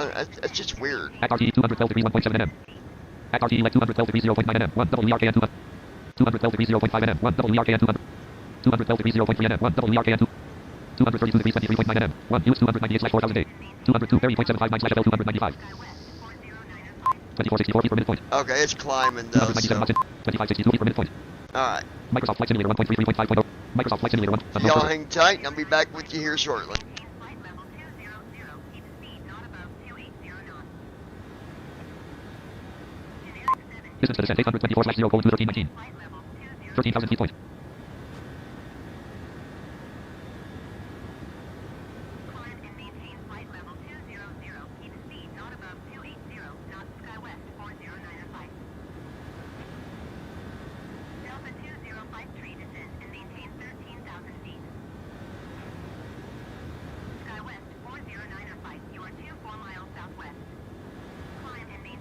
It's just weird. At RTE 212 degrees 1.7 NM. At RTE like 212 degrees 0.9 NM. 1 WERKN 212 degrees 0.5 NM. 1 WERKN 212 degrees 0.3 NM. 1 WERKN 232 degrees 23.9 NM. 1 US 298/4000 202 30.759/L 295. 2464 feet per minute point. Okay, it's climbing though. 297 knots. 2562 feet per minute point. Alright. Microsoft Flight Simulator 1.33.5.0. Microsoft Flight Simulator 1. Y'all hang tight and I'll be back with you here shortly. Distance to descent 824/0:21319. 13,000 feet point. You are 24 miles southwest.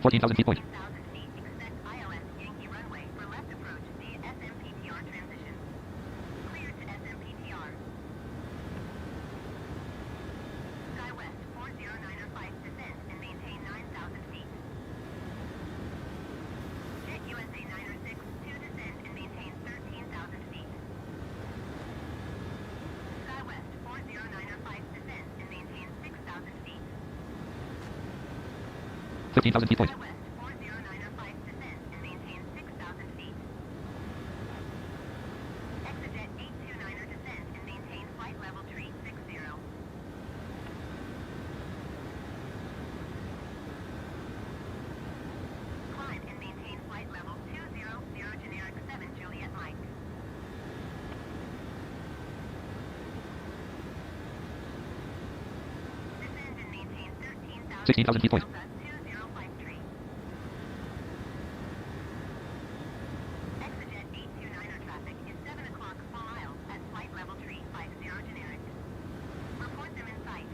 14,000 feet point. Feet. 15,000 feet point. West 4095 descend and maintain 6,000 feet. Exit 829er descend and maintain flight level tree 60. Climb and maintain flight level 200 generic 7 Juliet Mike. Descend and maintain 13,000 16,000 feet point. Delta 2053. Exit 829er traffic is 7 o'clock per mile at flight level tree 50 generic. Report them in sight.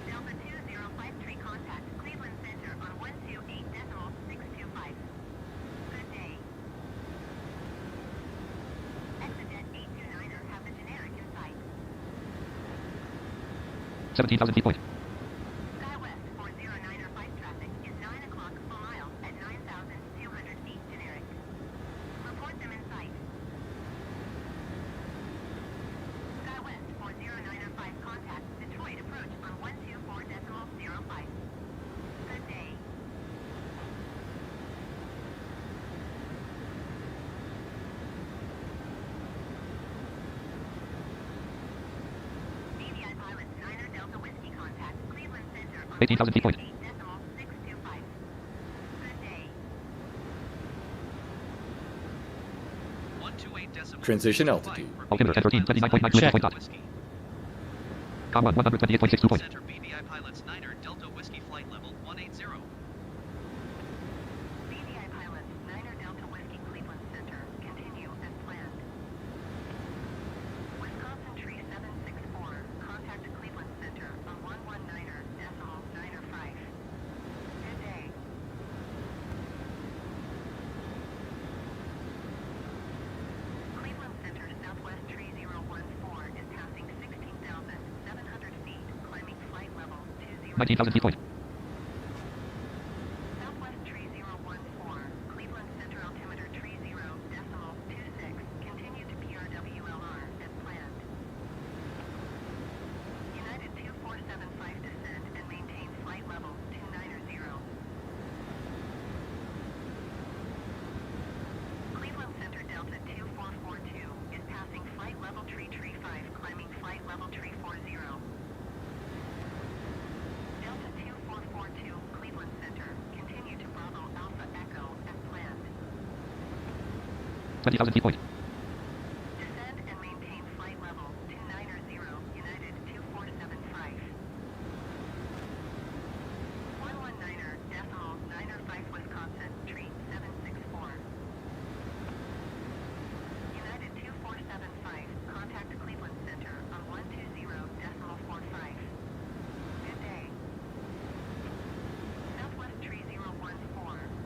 Delta 2053 contact Cleveland Center on 128.625. Good day. Exit 829er have the generic in sight. 17,000 feet point. SkyWest 409er flight traffic is 9 o'clock per mile at 9,200 feet generic. Report them in sight. SkyWest 409er 5 contact Detroit approach on 124.05. Good day. BVI pilots 9er Delta Whiskey contact Cleveland Center on 18,000 feet point. 8.625. Good day. 128.5. Transition altitude. Altimeter 1013 29.9 Check. point dot. Com 1 128.62 point. Center BVI pilots 9er Delta Whiskey flight level 180. BVI pilots 9er Delta Whiskey Cleveland Center continue as planned. Wisconsin Tree 764 contact Cleveland Center on 119.905. Good day. Cleveland Center Southwest Tree 014 is passing 16,700 feet. 19,000 feet point. Southwest tree 014, Cleveland Center altimeter tree 0.26, continue to PRWLR as planned. United 2475 descend and maintain flight level 290. Cleveland Center Delta 2442 is passing flight level tree 5, climbing flight level tree 40. Delta 2442, Cleveland Center, continue to Bravo Alpha Echo as planned. 20,000 feet point. Descend and maintain flight level 290, United 2475. 119er, decimal 95 Wisconsin, tree 764. United 2475, contact Cleveland Center on 120.45. Good day. Southwest tree 014,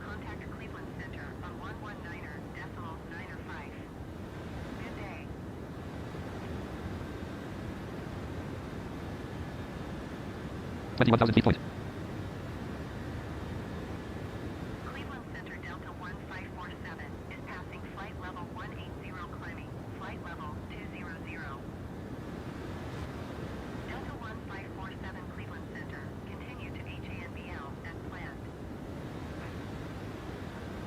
contact Cleveland Center on 119er, decimal 95. Good day. 21,000 feet point. Cleveland Center Delta 1547 is passing flight level 180, climbing flight level 200. Delta 1547 Cleveland Center, continue to HANBL as planned.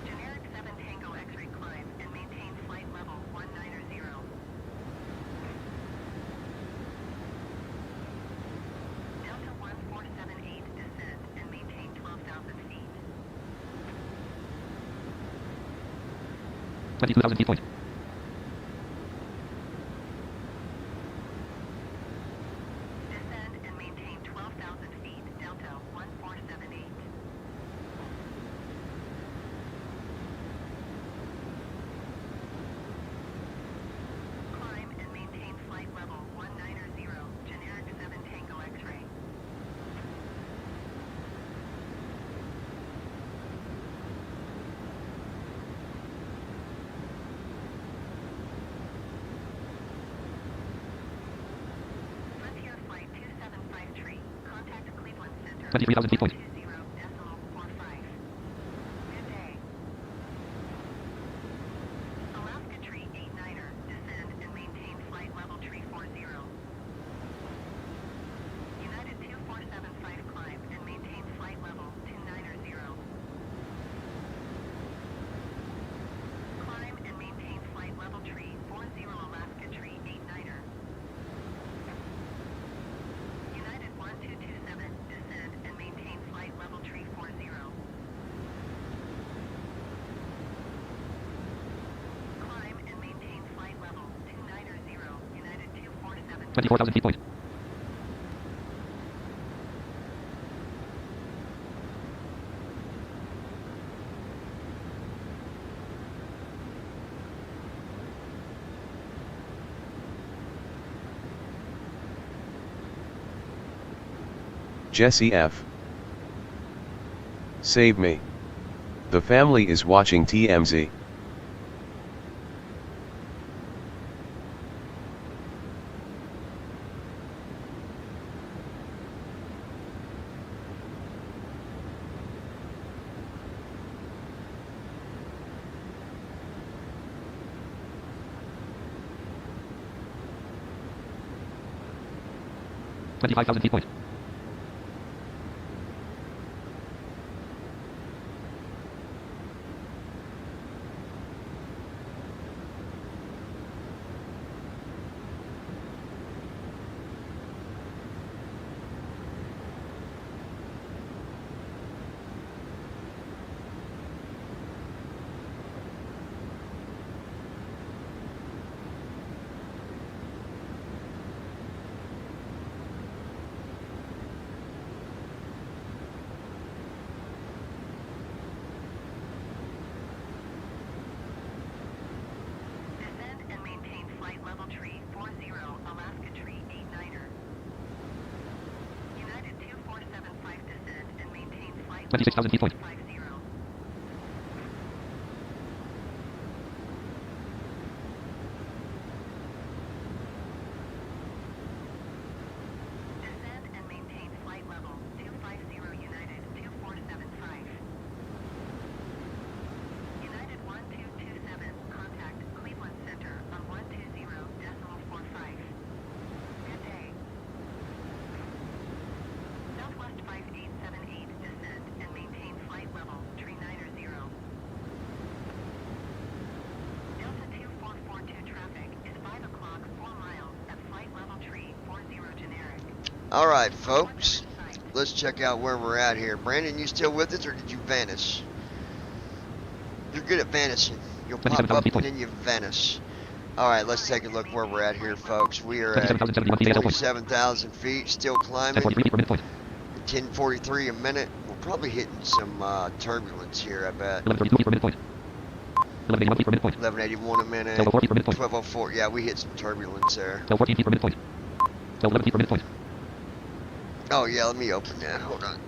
Generic 7 Tango X-ray climb and maintain flight level 190. Delta 1478 descend and maintain 12,000 feet. 22,000 feet point. Descend and maintain 12,000 feet, Delta 1478. Climb and maintain flight level 190, generic 7 Tango X-ray. Frontier Flight 275 tree, contact Cleveland Center. 23,000 feet point. 120.45. Good day. Alaska tree 89er, descend and maintain flight level tree 40. United 2475 climb and maintain flight level 290. Climb and maintain flight level tree 40, Alaska tree 89er. United 1227, descend and maintain flight level tree 40. Climb and maintain flight level 290, United 247. 24,000 feet point. Jesse F. Save me. The family is watching TMZ. $25,000 feet point. Descend and maintain flight level tree 40, Alaska tree 89er. United 2475 descend and maintain flight 26,000 feet point. 50. Descend and maintain flight level 25. Alright, folks. Let's check out where we're at here. Brandon, you still with us, or did you vanish? You're good at vanishing. You'll pop up and then you vanish. Alright, let's take a look where we're at here, folks. We are at 27,000 feet, still climbing. 1043 a minute. We're probably hitting some turbulence here, I bet. 1181 a minute. 1204. Yeah, we hit some turbulence there. Oh, yeah, let me open that. Hold on.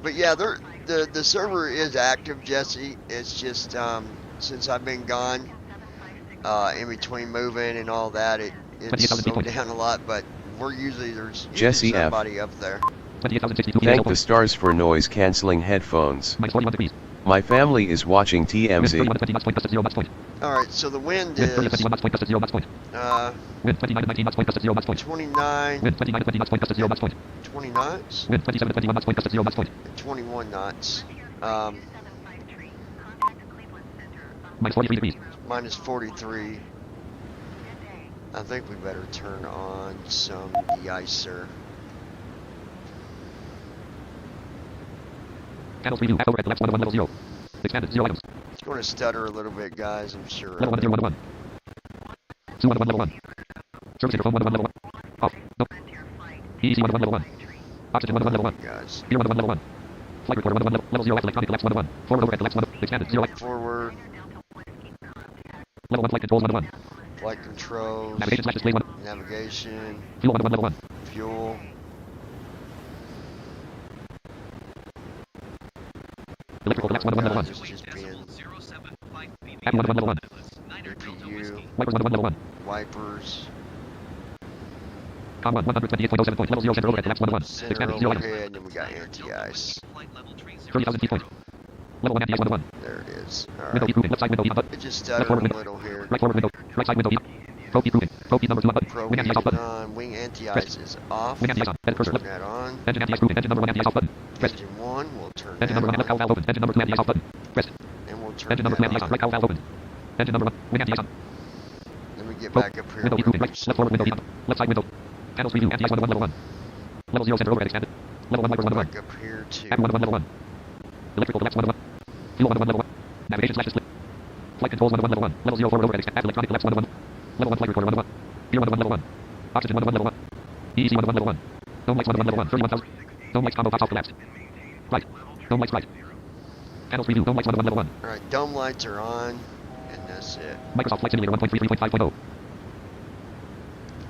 But yeah, the server is active, Jesse. It's just since I've been gone, in between moving and all that, it's slowed down a lot. But there's usually Jesse F. somebody up there. Thank the stars for noise cancelling headphones. My family is watching TMZ. Alright, so the wind is 29, 20 knots, 21 knots, minus 43. I think we better turn on some de-icer. Channel preview at overhead left 1 level 0. Expanded 0 items. It's going to stutter a little bit, guys, I'm sure. Level 1 0 1 1. 2 1 level 1. Service interphone 1 level 1. Off. Nope. EEC 1 level 1. Oxygen 1 level 1. Guys. Beer 1 level 1. Flight recorder 1 level 0 electronic left 1 Forward overhead left 1. Expanded 0. Forward. Level 1 flight controls 1 Flight controls. Navigation slash display 1. Navigation. Fuel 1 level 1. Fuel. Electrical collapse 1 level 1. It's just being App 1 level 1. CPU. Wipers 1 level 1. Wipers. Com 1 128.07. Level 0 center overhead left 1 Center Expanded 0 items. overhead, and then we got anti-ice. 30,000 feet point. Level 1 anti-ice 1 There it is. Window Alright. improvement. Left side window up. It just Left stuttered forward a window. little here. Right forward window. Right side window up. Pro improvement. Pro number 2 up. Pro Wing anti-ice off button. on. Wing anti-ice is off. Wing anti-ice on. Edit cursor Turn left. that on. Engine anti-ice proven. Engine number 1 anti-ice off button. Press. Engine 1, we'll turn Engine that number 1 left on. valve open. Engine number 2 anti-ice off button. Press. And we'll turn Engine number 2 that anti-ice on. on. Right valve open. Engine number 1. Wing anti-ice on. Let me get Pro. back up here. Window We're improvement. gonna Right. do Left forward window some- up. Left side window. Panels preview. Anti-ice 1 level 1. Level 0 center overhead expanded. Level 1 wipers 1 Back up here to App 1 level 1. Electrical collapse 1 Fuel 1 level 1. Navigation slash display. Flight controls 1 level 1. Level 0 forward overhead expanded. Electronic collapse 1 Level 1 flight recorder 1 Beer 1 level 1. Oxygen 1 level 1. EEC 1 level 1. Dome lights 1 level 1. 31,000. Dome lights combo box off collapsed. Right. Dome lights right. Panels preview. Dome lights 1 level 1. Alright, dome lights are on, and that's it. Microsoft Flight Simulator 1.33.5.0.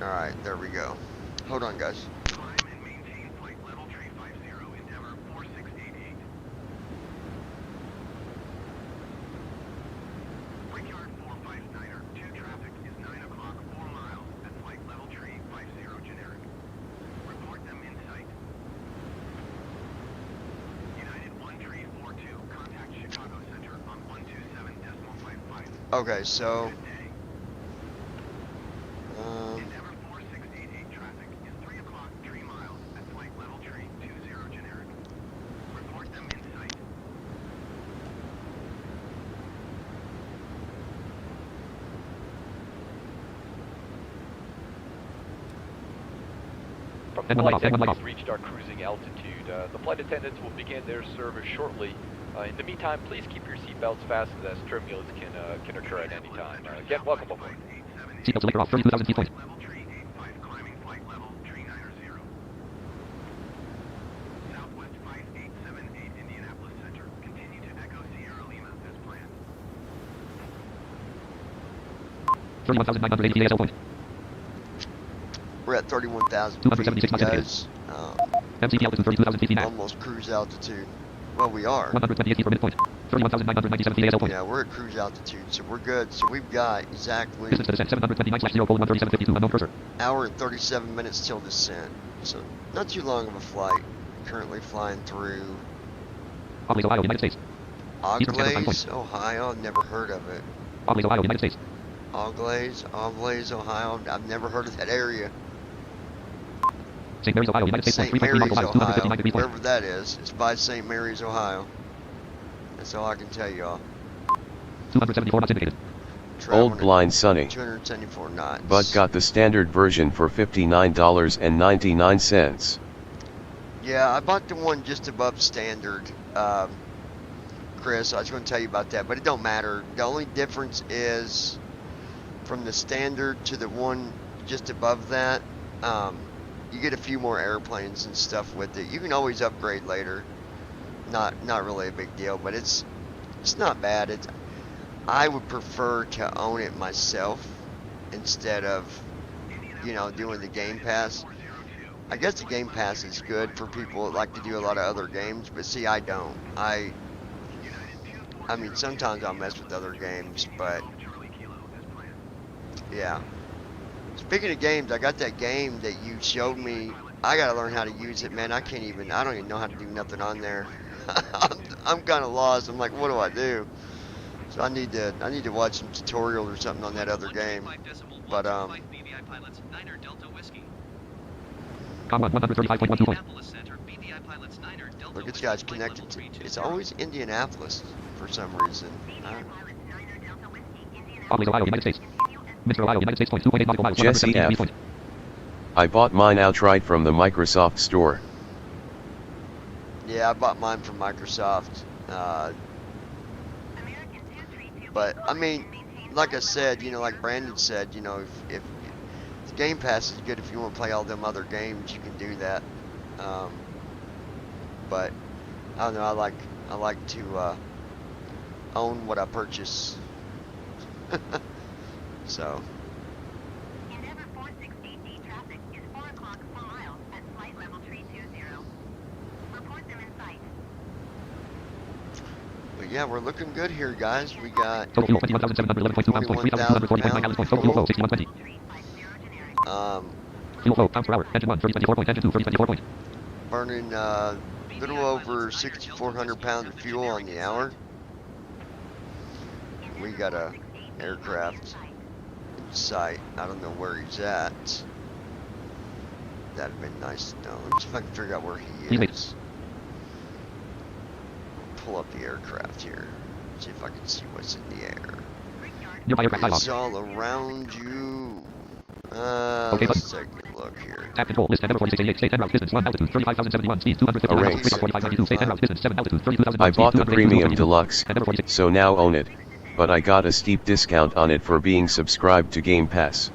Alright, there we go. Hold on, guys. Okay, so And one light off. And one light off. We've reached our cruising altitude. The flight attendants will begin their service shortly. In the meantime, please keep your seatbelts fastened as turbulence can occur at any time. Again, welcome aboard. Seatbelt selector off. 32,000 feet point. ASL point. we're at 31,000 276 feet, knots guys. MCP altitude 32,000 feet. Almost cruise altitude. Well, we are. 128 feet for midpoint. 31,997 feet ASL point. Yeah, we're at cruise altitude, so we're good. So we've got exactly Distance to descent 729/0:137.52. Unknown cursor. hour and 37 minutes till descent. So not too long of a flight. Currently flying through Auglaize, Ohio, United States. Auglaize, Ohio. I've never heard of it. Auglaize, Ohio, United States. Auglaize, Ohio. I've never heard of that area. St. Mary's, Ohio, United States. St. 3.3 Mary's, miles, 250 Ohio, degrees flight. wherever that is. It's by St. Mary's, Ohio. That's all I can tell y'all. 274 knots indicated. Old Blind Sunny. 274 knots. But got the standard version for $59.99. Yeah, I bought the one just above standard, Chris. I was going to tell you about that, but it don't matter. The only difference is from the standard to the one just above that, you get a few more airplanes and stuff with it. You can always upgrade later. Not really a big deal, but it's not bad. I would prefer to own it myself instead of, you know, doing the Game Pass. I guess the Game Pass is good for people that like to do a lot of other games, but see, I don't. I mean, sometimes I'll mess with other games, but yeah. Speaking of games, I got that game that you showed me. I gotta learn how to use it, man. I don't even know how to do nothing on there. I'm kind of lost. I'm like, what do I do? So I need to watch some tutorials or something on that other game. But look, this guy's connected to. It's always Indianapolis for some reason. Always Ohio, United States. Minster, Ohio, United States. 2.8 nautical miles. Jesse F. I bought mine outright from the Microsoft Store. Yeah, I bought mine from Microsoft. But I mean, like I said, you know, like Brandon said, you know, if the Game Pass is good, if you want to play all them other games, you can do that. But I don't know. I like to own what I purchase. So. Endeavor 460D traffic is 4 o'clock 4 miles at flight level 320. Report them in sight. But yeah, we're looking good here, guys. We got Total fuel 21,711.2 pounds, 3,240.9 gallons, total fuel flow 6120. Fuel flow, pounds per hour, engine 1, 3024. Engine 2, 3024. Burning a little over 6,400 pounds of fuel on the hour. We got a aircraft in sight. I don't know where he's at. That'd been nice to know. Let me see if I can figure out where he is. Pull up the aircraft here. See if I can see what's in the air. It's all around you. Let's take a look here. Tap control, list Endeavor 4688, state en route, distance 1, altitude 35,071, speed 259 knots, frequency 4592, state en route, distance 7, altitude 32,001, I bought the speed Premium 282. Deluxe, so now own it. But I got a steep discount on it for being subscribed to Game Pass.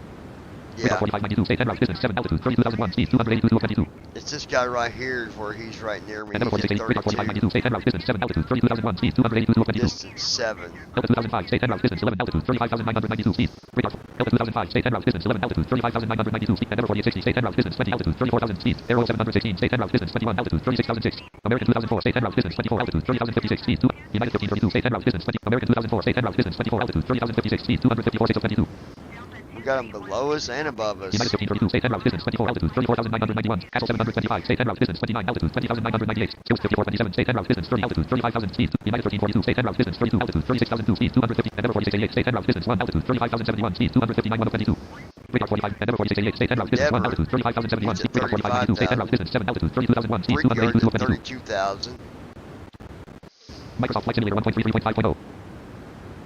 Yeah. 4592, state en route, distance 7, altitude 32,001, speed 282. It's this guy right here where he's right near me. Endeavor He's at 4688, 4592, 32. state en route, distance 7, altitude 32,001, speed 282. Distance 7. Delta 2005, state en route, distance 11, altitude 35,992, speed. Radar. Delta 2005, state en route, distance 11, altitude 35,992, speed. Endeavor 4860, state en route, distance 20, altitude 34,000, speed. Aero 716, state en route, distance 21, altitude 36,006. American 2004, state en route, distance 24, altitude 30,056, speed. United 1332, state en route, distance 20. American 2004, state en route, distance 24, altitude 30,056, speed. 254,622. We got them below us and above us. United 1332, state en route, distance 24, altitude 34,991. Castle 725, state en route, distance 29, altitude 20,998. Skills 5427, state en route, distance 30, altitude 35,000, speed. United 1342, state en route, distance 32, altitude 36,002, speed 250. Endeavor 4688, state en route, distance 1, altitude 35,071, speed 259,122. Radar 45, Endeavor 4688, state en route, distance 1, altitude 35,071, speed. Radar 4592, state en route, distance 7, altitude 32,001, speed 282. 32,000. Microsoft Flight Simulator 1.33.5.0.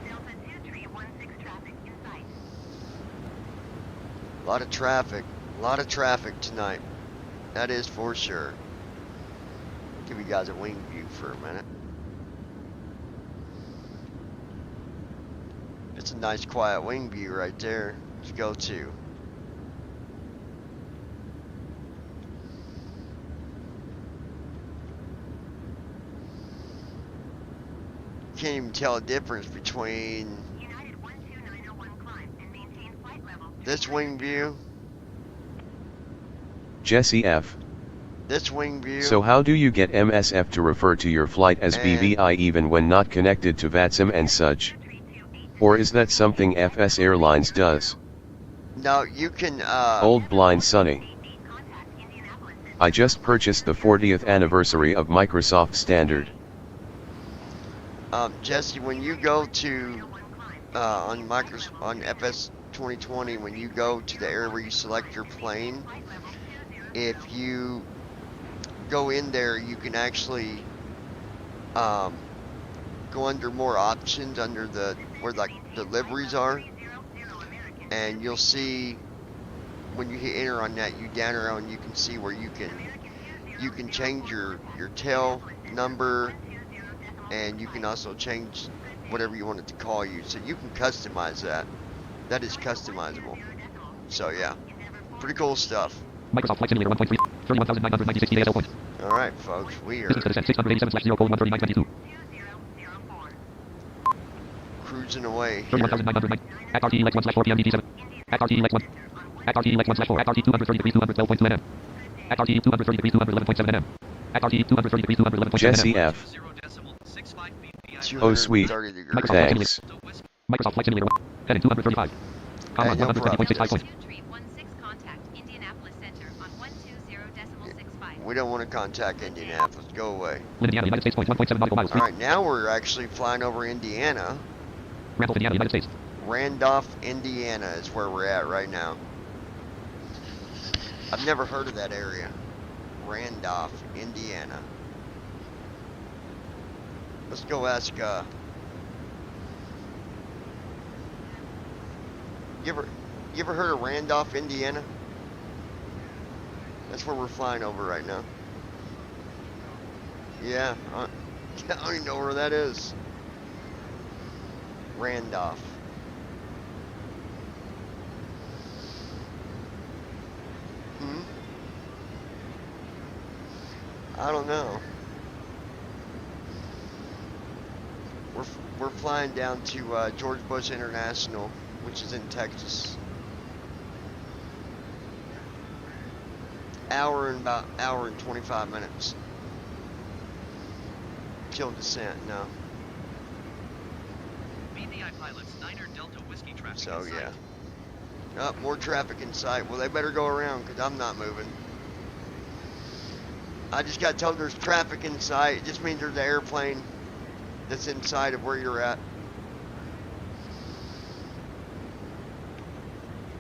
Delta 2316 traffic in sight. A lot of traffic tonight. That is for sure. Give you guys a wing view for a minute. It's a nice quiet wing view right there to go to. Can't even tell a difference between United 12901 climb and maintain flight level. this wing view, Jesse F. this wing view. So how do you get MSF to refer to your flight as BVI even when not connected to VATSIM and such? Or is that something FS Airlines does? No, you can Old Blind Sunny. I just purchased the 40th anniversary of Microsoft Standard. Jesse, when you go to on FS2020, when you go to the area where you select your plane, if you go in there, you can actually go under more options under the where like deliveries are, and you'll see when you hit enter on that, you down arrow, and you can see where you can change your tail number, and you can also change whatever you want it to call you. So you can customize that. That is customizable. So yeah, pretty cool stuff. Microsoft Flight Simulator 1.3, 31,996 ASL points. All right, folks, we are Distance to descent 687/0:13922. cruising away here. 31,909. At RT Lex 1/4 PM DT7. At RT Lex 1. At RT Lex 1/4. At RT 230 degrees 212.2 nm. At RT 230 degrees 211.7 nm. At RT 230 degrees 211.7 Jesse nm. F. 0.65 BPI. Oh, sweet. 230 degrees. Microsoft Flight Thanks. Simulator. Microsoft Flight Simulator 1. Heading 235. Comma Hey, no 130.65 points. 2316 contact Indianapolis Center on 120.65. We don't want to contact Indianapolis. Go away. Indiana, United States, 1.7 nautical miles. All right, now we're actually flying over Indiana. Randolph, Indiana, United States. Randolph, Indiana is where we're at right now. I've never heard of that area. Randolph, Indiana. Let's go ask, you ever heard of Randolph, Indiana? That's where we're flying over right now. Yeah, I don't even know where that is. Randolph. I don't know. We're flying down to George Bush International, which is in Texas. Hour and 25 minutes. Till descent, no. BVI pilots, Niner Delta Whiskey traffic. So in sight. yeah. Oh, more traffic in sight. Well, they better go around because I'm not moving. I just got told there's traffic in sight. It just means there's an airplane that's inside of where you're at.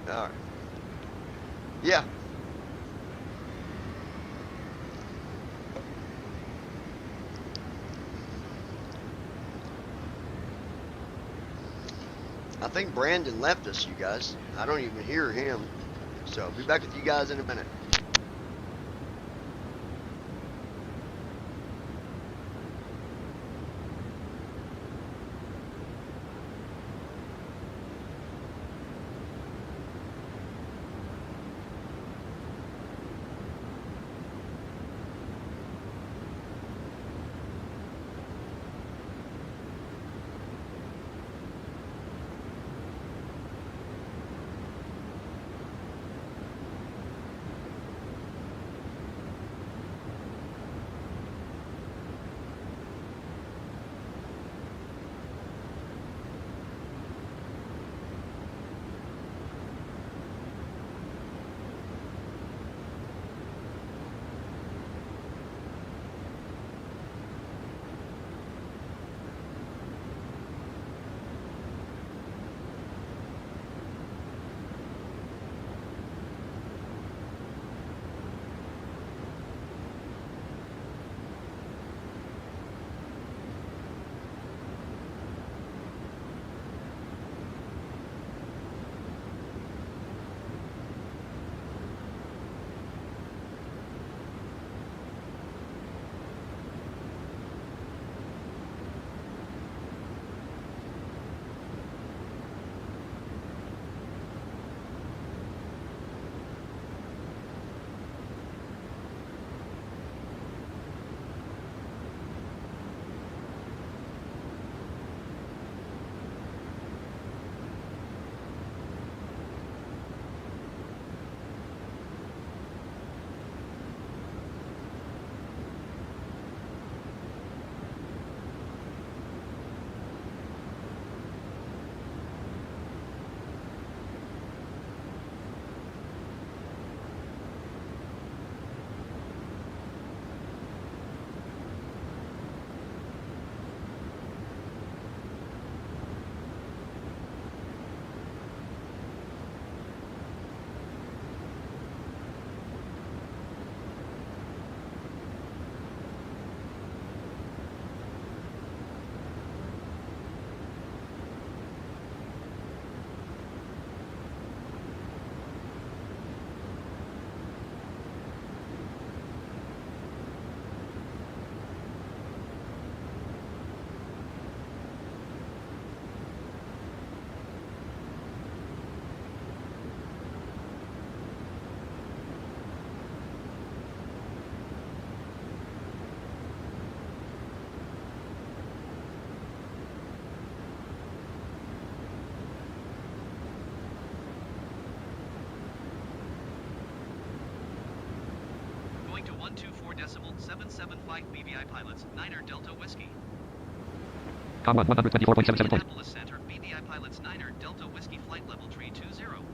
All right. Yeah. I think Brandon left us, you guys. I don't even hear him. So, I'll be back with you guys in a minute. 124 decibel 775 BVI pilots, Niner Delta Whiskey. Com 1, 124.77 point. Indianapolis Center, BVI pilots, Niner Delta Whiskey flight level 320.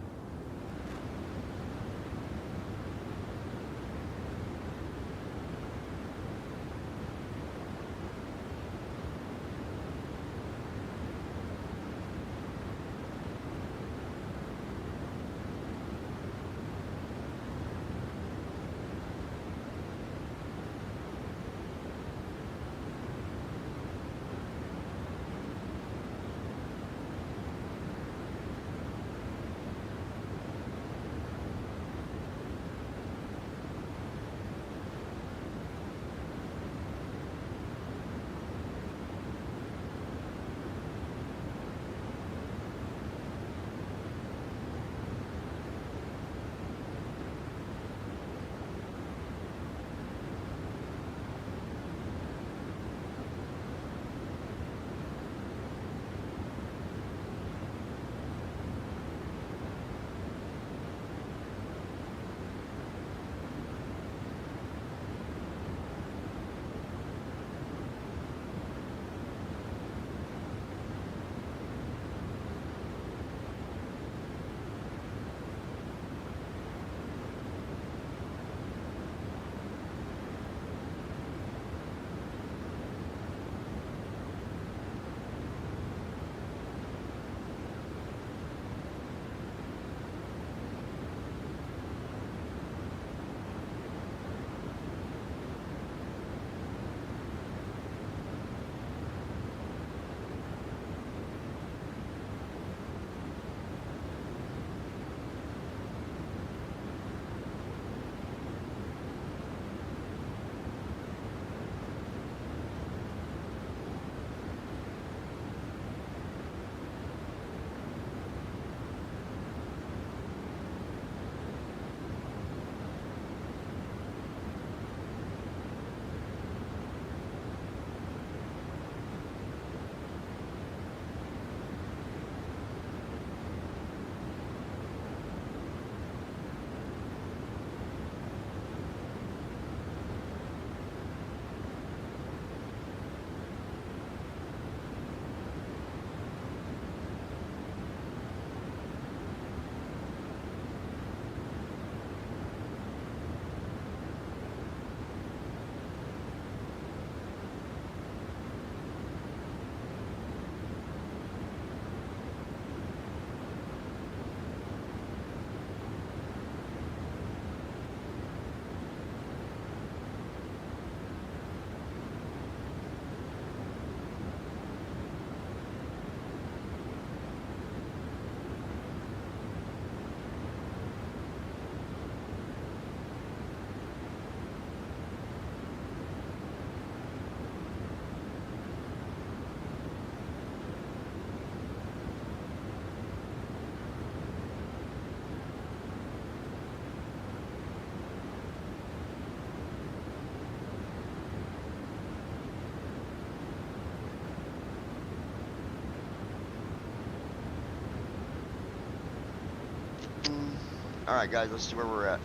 Alright guys, let's see where we're at.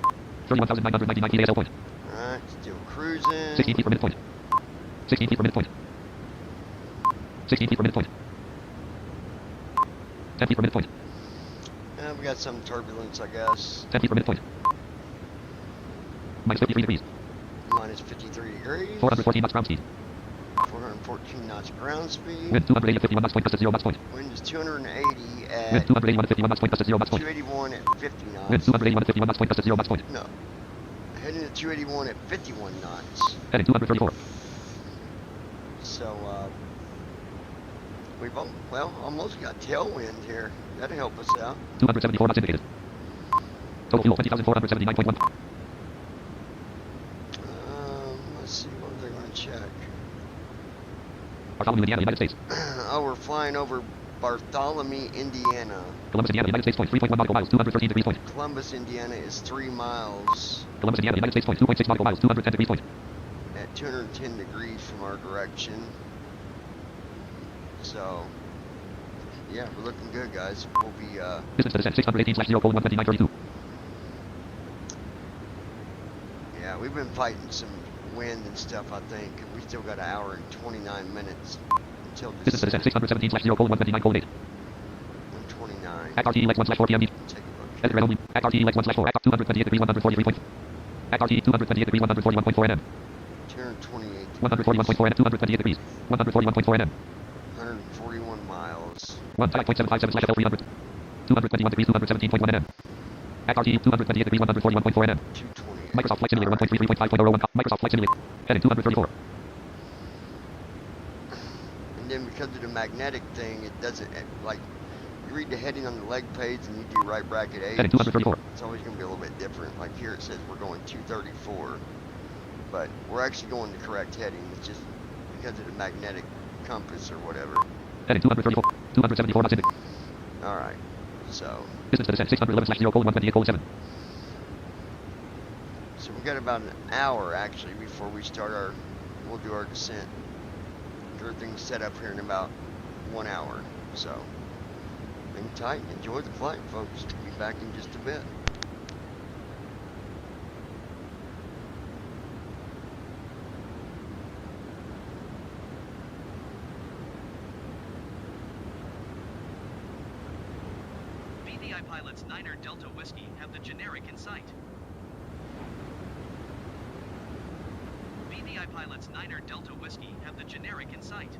31,999 feet ASL point. Alright, still cruising. 16 feet per minute point. 16 feet per minute point. 16 feet per minute point. 10 feet per minute point. We got some turbulence, I guess. 10 feet per minute point. Minus 53 degrees. Minus 53 degrees. 414 knots ground speed. 414 knots ground speed. Wind 280 at 51 knots point, gust at 0 knots point. Wind is 280 at... Wind 281 at 51 knots point, gust at 0 knots point. 281 at 50 knots. Wind 281 at 51 knots point, gust at 0 knots point. No. Heading to 281 at 51 knots. Heading 234. So, we've almost got tailwind here. That'll help us out. 274 knots indicated. Total fuel 20,479.1. Let's see, what are they going to check? Are following Indiana, United States. Oh, we're flying over Bartholomew, Indiana. Columbus, Indiana, United States point, 3.1 nautical miles, 213 degrees point. Columbus, Indiana is 3 miles. Columbus, Indiana, United States point, 2.6 nautical miles, 210 degrees point. At 210 degrees from our direction. So, yeah, we're looking good, guys. We'll be, Distance to descent 618/0:129.32. yeah, Yeah, we've been fighting some wind and stuff, I think. We still got an hour and 29 minutes until Distance to descent. descent 617/0:129:8. 129. Act RTE lex 1/4 PM. Take a look. Edit red only. Act RTE lex 1/4. Act 228 degrees 143 point. Act RTE 228 degrees 141.4 nm. 228. 141.4 nm. 228 degrees. 141.4 nm. 141 miles. 1.757/L300. 221 degrees 217.1 nm. Act RTE 228 degrees 141.4 nm. 228. Microsoft Flight Simulator 1.33.5.01. Microsoft Flight Simulator. Heading 234. And then because of the magnetic thing, it doesn't, like, you read the heading on the leg page and you do right bracket H, Heading 234. it's always going to be a little bit different. Like here it says we're going 234, but we're actually going the correct heading. It's just because of the magnetic compass or whatever. Heading 234. 274 knots in. Alright, so. Distance to descent 611/0:128:7. So we got about an hour actually before we start we'll do our descent. Everything's set up here in about 1 hour. So, hang tight and enjoy the flight, folks. Be back in just a bit. BDI pilots Niner Delta Whiskey have the generic in sight. BDI pilots Niner Delta Whiskey have the generic in sight.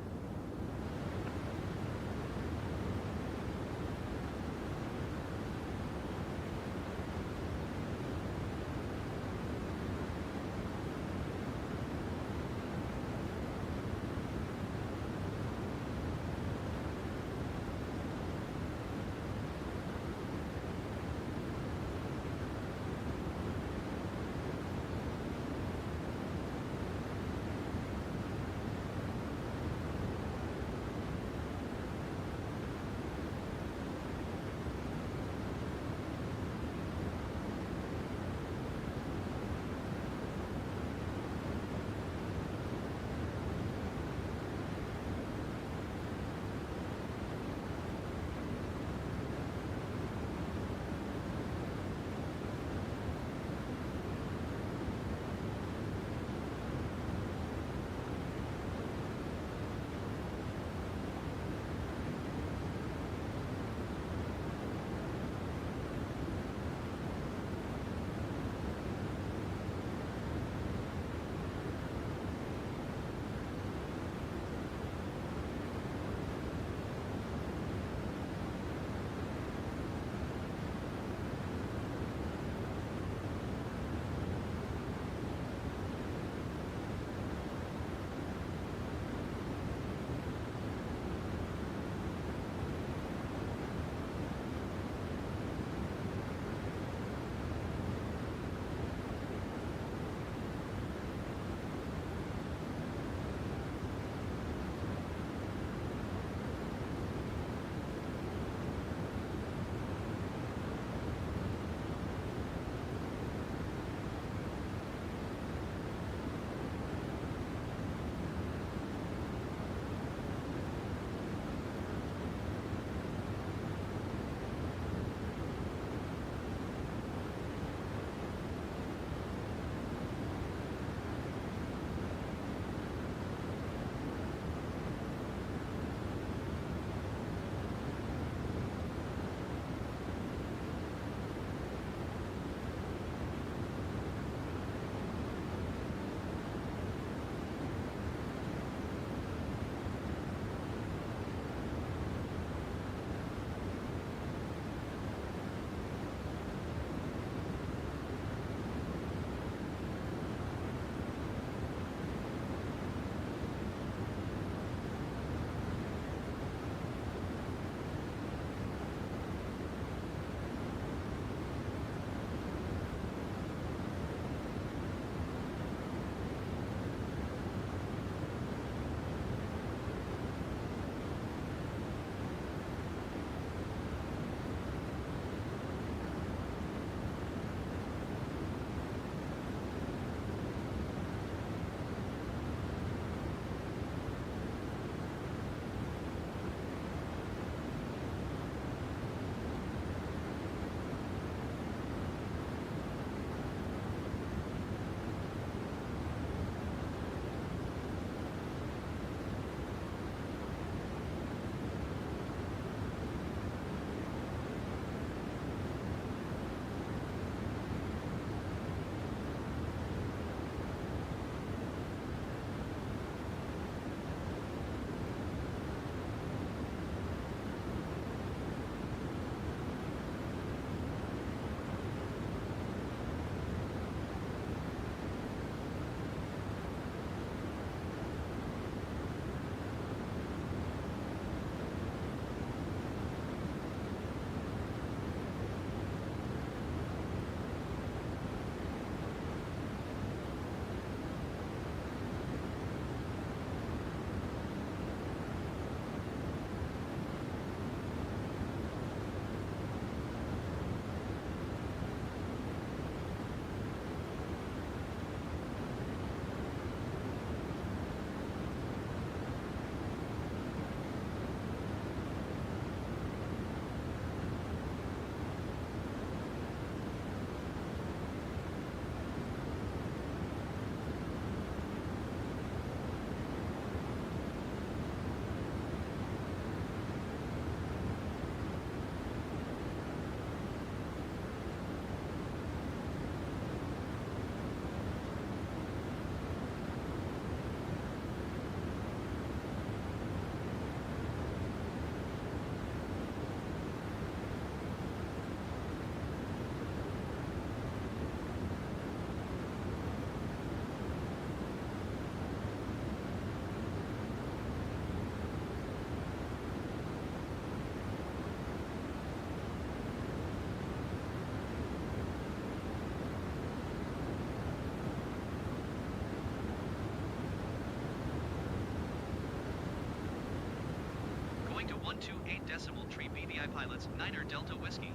128 decimal tree BVI pilots, Niner Delta Whiskey.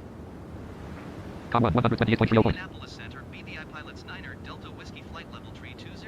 Conway 128.30 point. Indianapolis Center, BVI pilots, Niner Delta Whiskey flight level tree 20.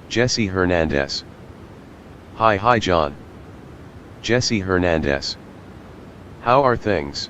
Jesse Hernandez. Hi John. Jesse Hernandez. How are things?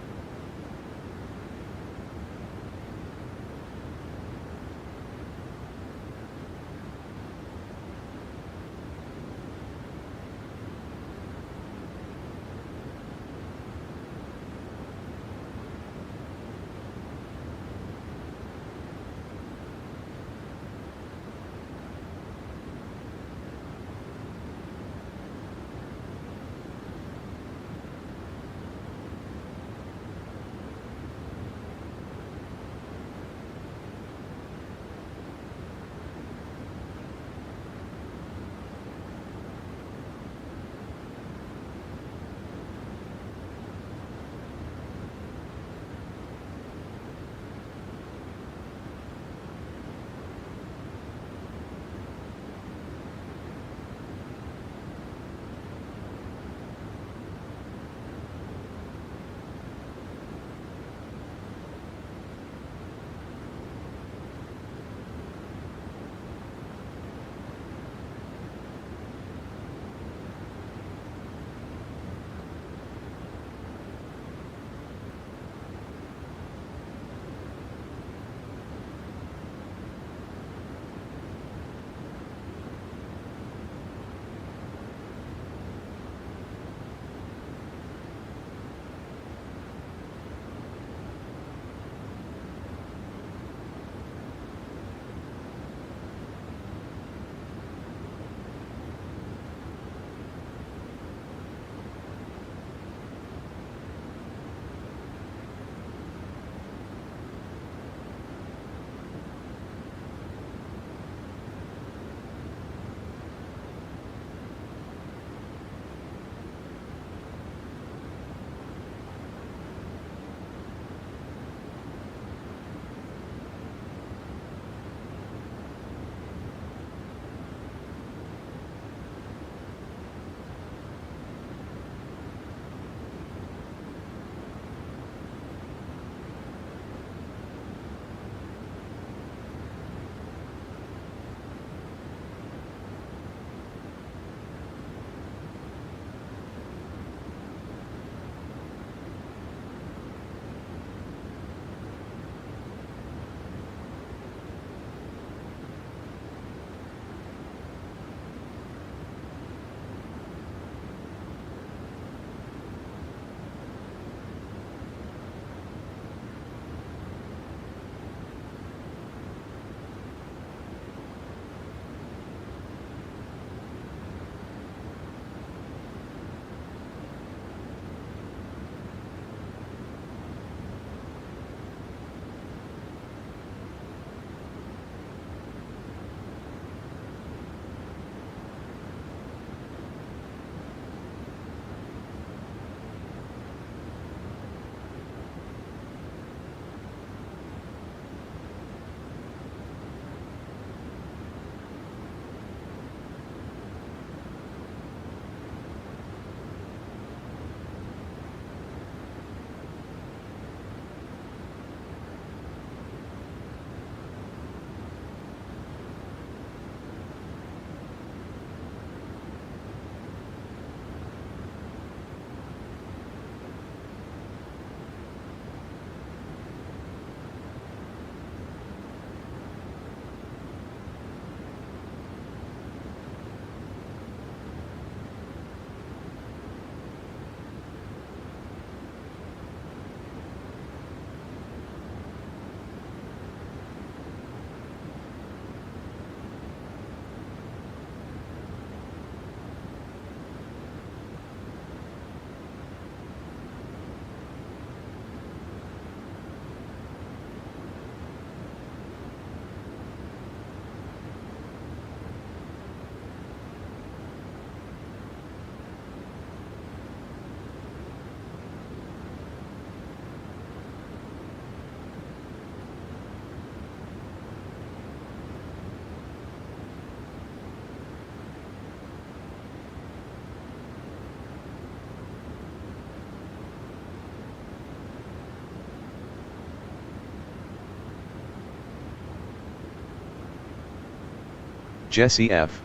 Jesse F.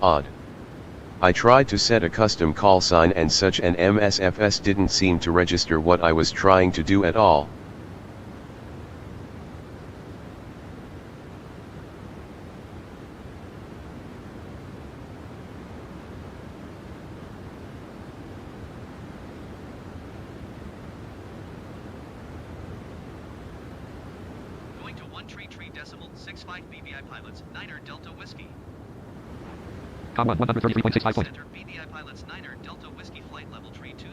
Odd. I tried to set a custom call sign and such, and MSFS didn't seem to register what I was trying to do at all. Going to 13.65 BVI pilots, 9er Delta Whiskey. Com 1, 133.65 point. Center BVI pilots, 9er Delta Whiskey flight level tree 20.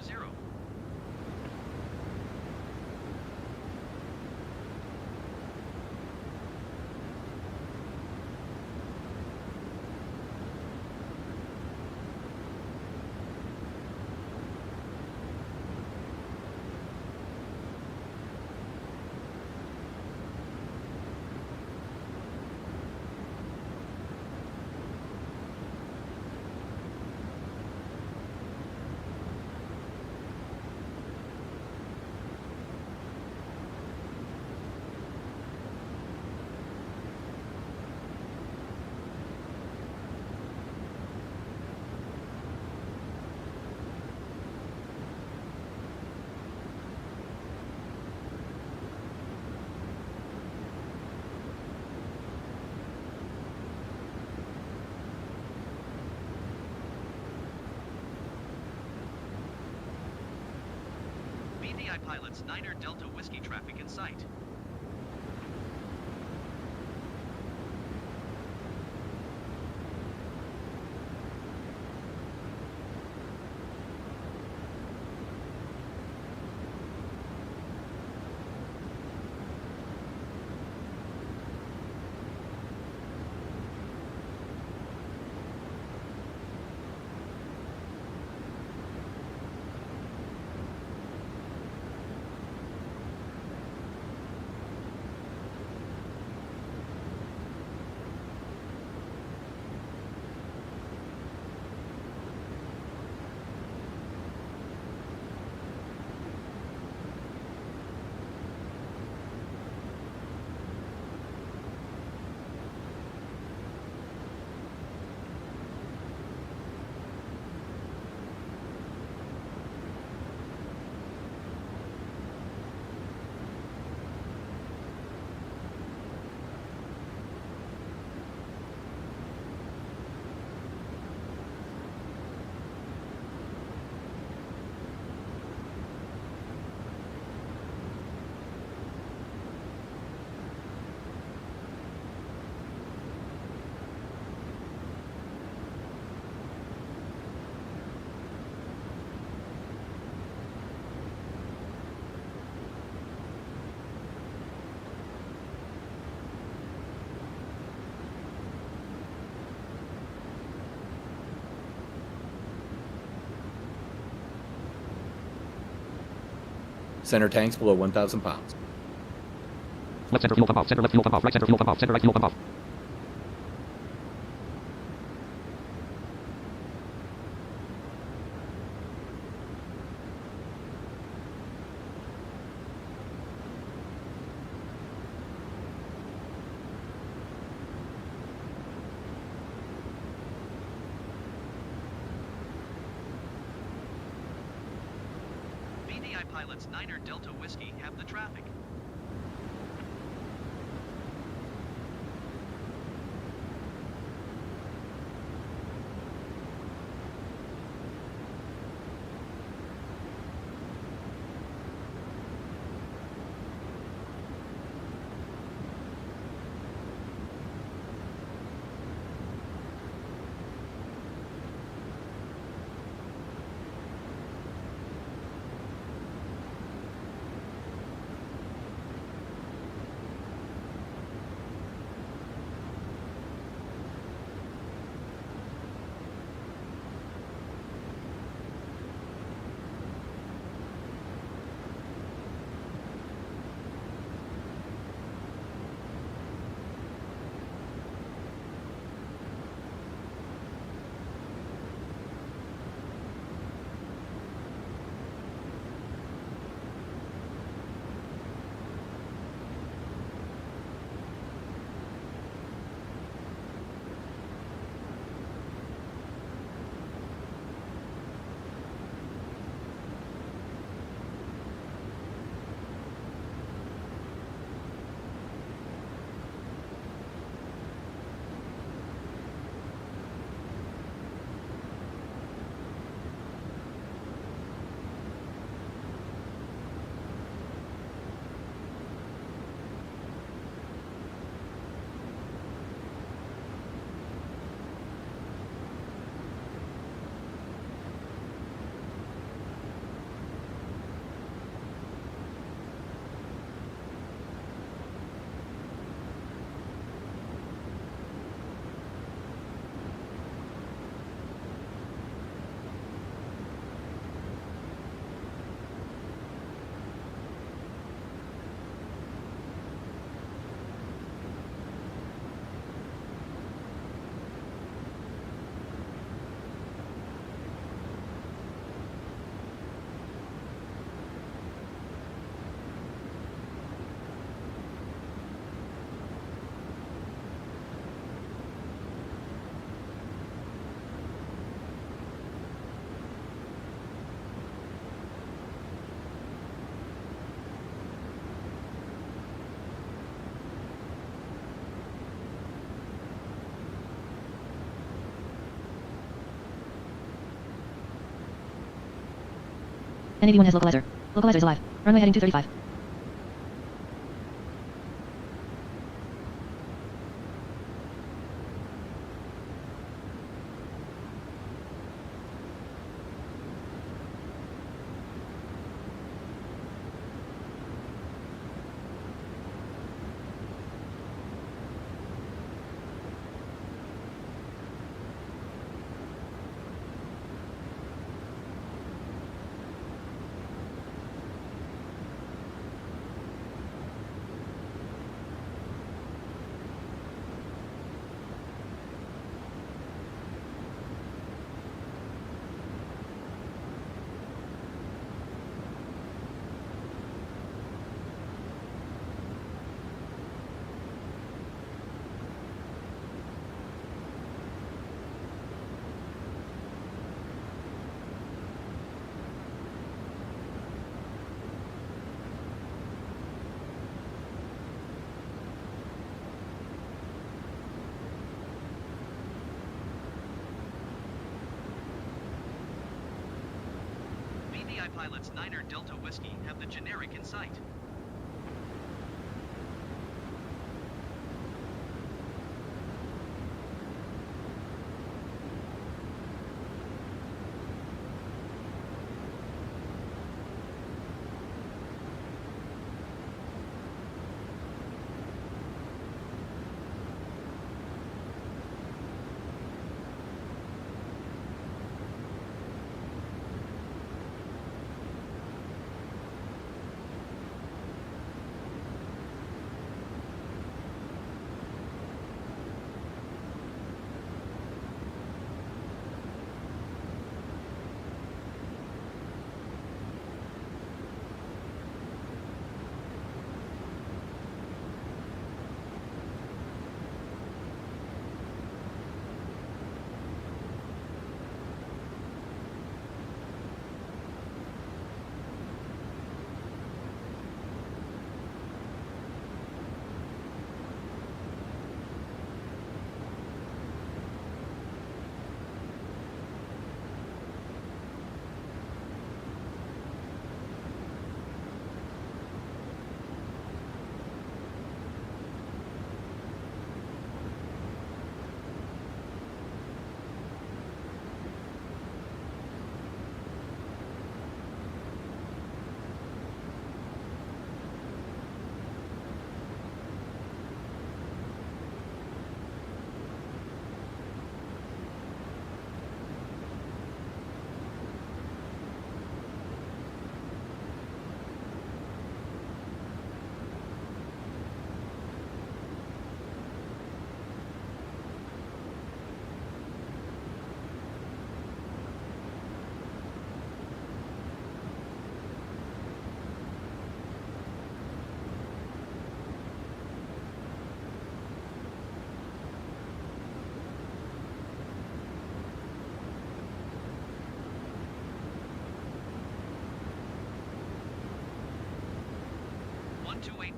BVI pilots, 9er Delta Whiskey traffic in sight. Center tanks below 1,000 pounds. Left center fuel pump off. Center left fuel pump off. Right center fuel pump off. Center right fuel pump off. BVI pilots, 9er Delta Whiskey have the traffic. NAV1 has localizer. Localizer is alive. Runway heading 235. BVI pilots Niner Delta Whiskey have the generic in sight.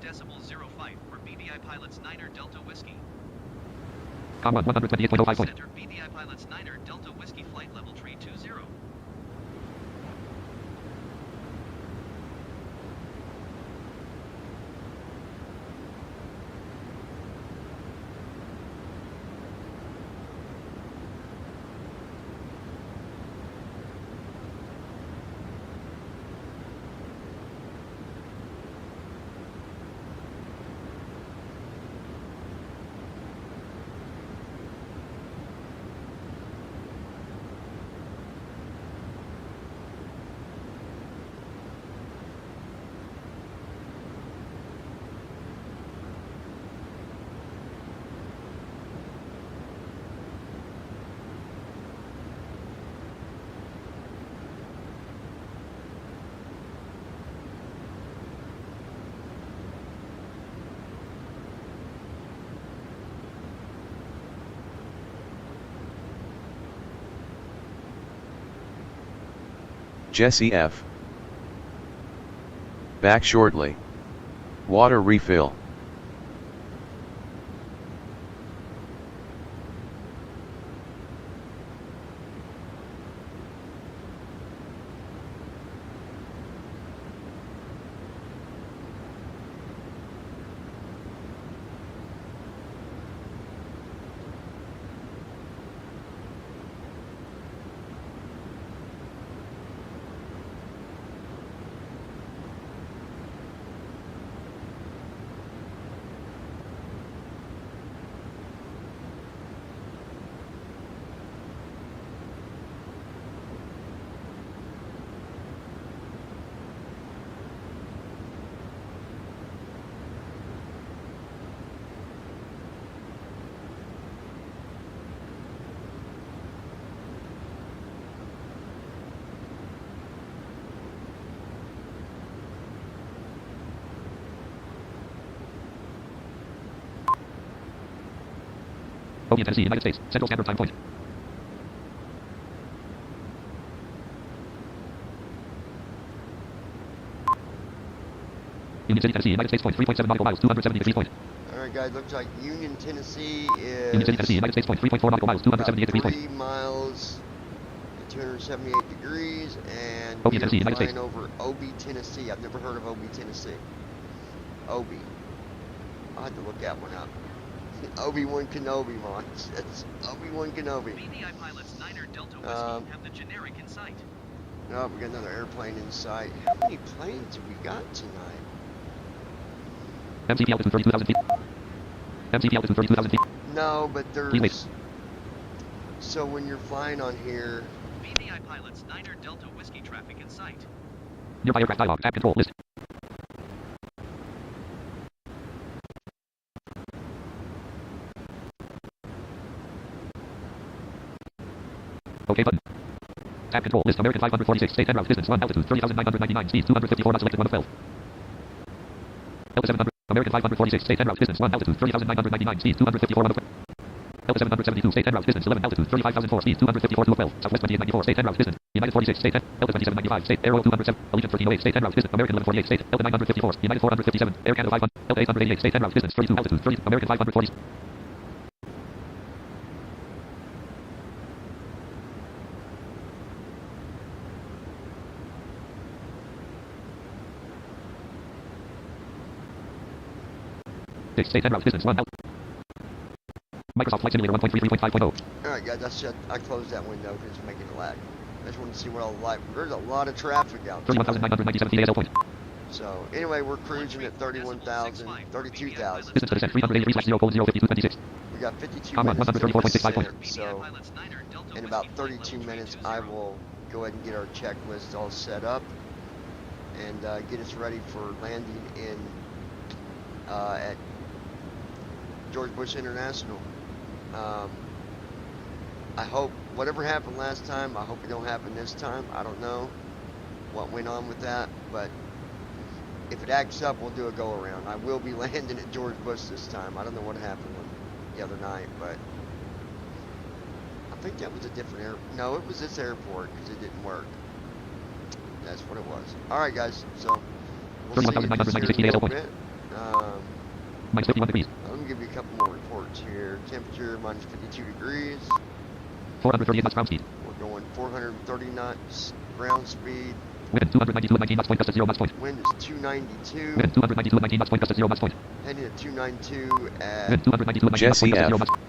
.05 for BVI pilots Niner Delta Whiskey. Com 128.05 point. Center BVI pilots Niner Delta Whiskey flight level 320. Jesse F. Back shortly. Water refill. Obi, Tennessee, United States. Central Standard Time point. Union City, Tennessee, United States point. 3.7 nautical miles. 270 degrees point. Alright guys, looks like Union, Tennessee is Union City, Tennessee, United States point. 3.4 nautical miles. 278 degrees point. 3 miles and 278 degrees, and Obi, we Tennessee, are United flying States. over Obi, Tennessee. I've never heard of Obi, Tennessee. Obi. I'll have to look that one up. Obi-Wan Kenobi, man. That's Obi-Wan Kenobi. BVI pilots Niner Delta Whiskey have the generic in sight. Oh, we got another airplane in sight. How many planes have we got tonight? MCP altitude 32,000 feet. MCP altitude 32,000 feet. No, but Please wait. there's... So when you're flying on here... BVI pilots Niner Delta Whiskey traffic in sight. Nearby aircraft dialog. Tab control list. OK button. Tab control list. American 546. State and route. Distance 1. Altitude 30,999. Speed 254 knots. Selected 1 of 12. Delta 700. American 546. State and route. Distance 1. Altitude 30,999. Speed 254 knots. Delta 772. State and route. Distance 11. Altitude 35,004. Speed 254 2 of 12. Southwest 2894. State and route. Distance. United 46. State and Delta 2795. State Aero 207. Allegiant 1308. State and route. Distance. American 1148. State Delta 954. United 457. Air Canada 500. Delta 888. State and route. Distance 32. Altitude 30. American 540. State and route. Distance 1. Microsoft Flight Simulator 1.33.5.0. Alright guys, I closed that window because it's making it lag. I just want to see what all the light... There's a lot of traffic out there. 31,997 feet ASL point. So, anyway, we're cruising at 31,000, 32,000. Distance to descent 383/0:05226. We got 52 Comma minutes to 134.65 point. descent, so in about 32 minutes I will go ahead and get our checklist all set up and get us ready for landing in at George Bush International. I hope whatever happened last time, I hope it don't happen this time. I don't know what went on with that, but if it acts up, we'll do a go around. I will be landing at George Bush this time. I don't know what happened the other night, but I think that was a different air. No, it was this airport because it didn't work. That's what it was. All right, guys. So we'll see you in a little bit. Minus 51 degrees. Let me give you a couple more reports here. Temperature minus 52 degrees. 438 knots ground speed. We're going 430 knots ground speed. Wind 292 at 19 knots point. Gust at 0 knots point. Wind is 292. Wind 292 at 19 knots point. Gust at 0 knots point. Heading at 292 at... Wind 292 at 19 knots point. Gust at 0 knots point.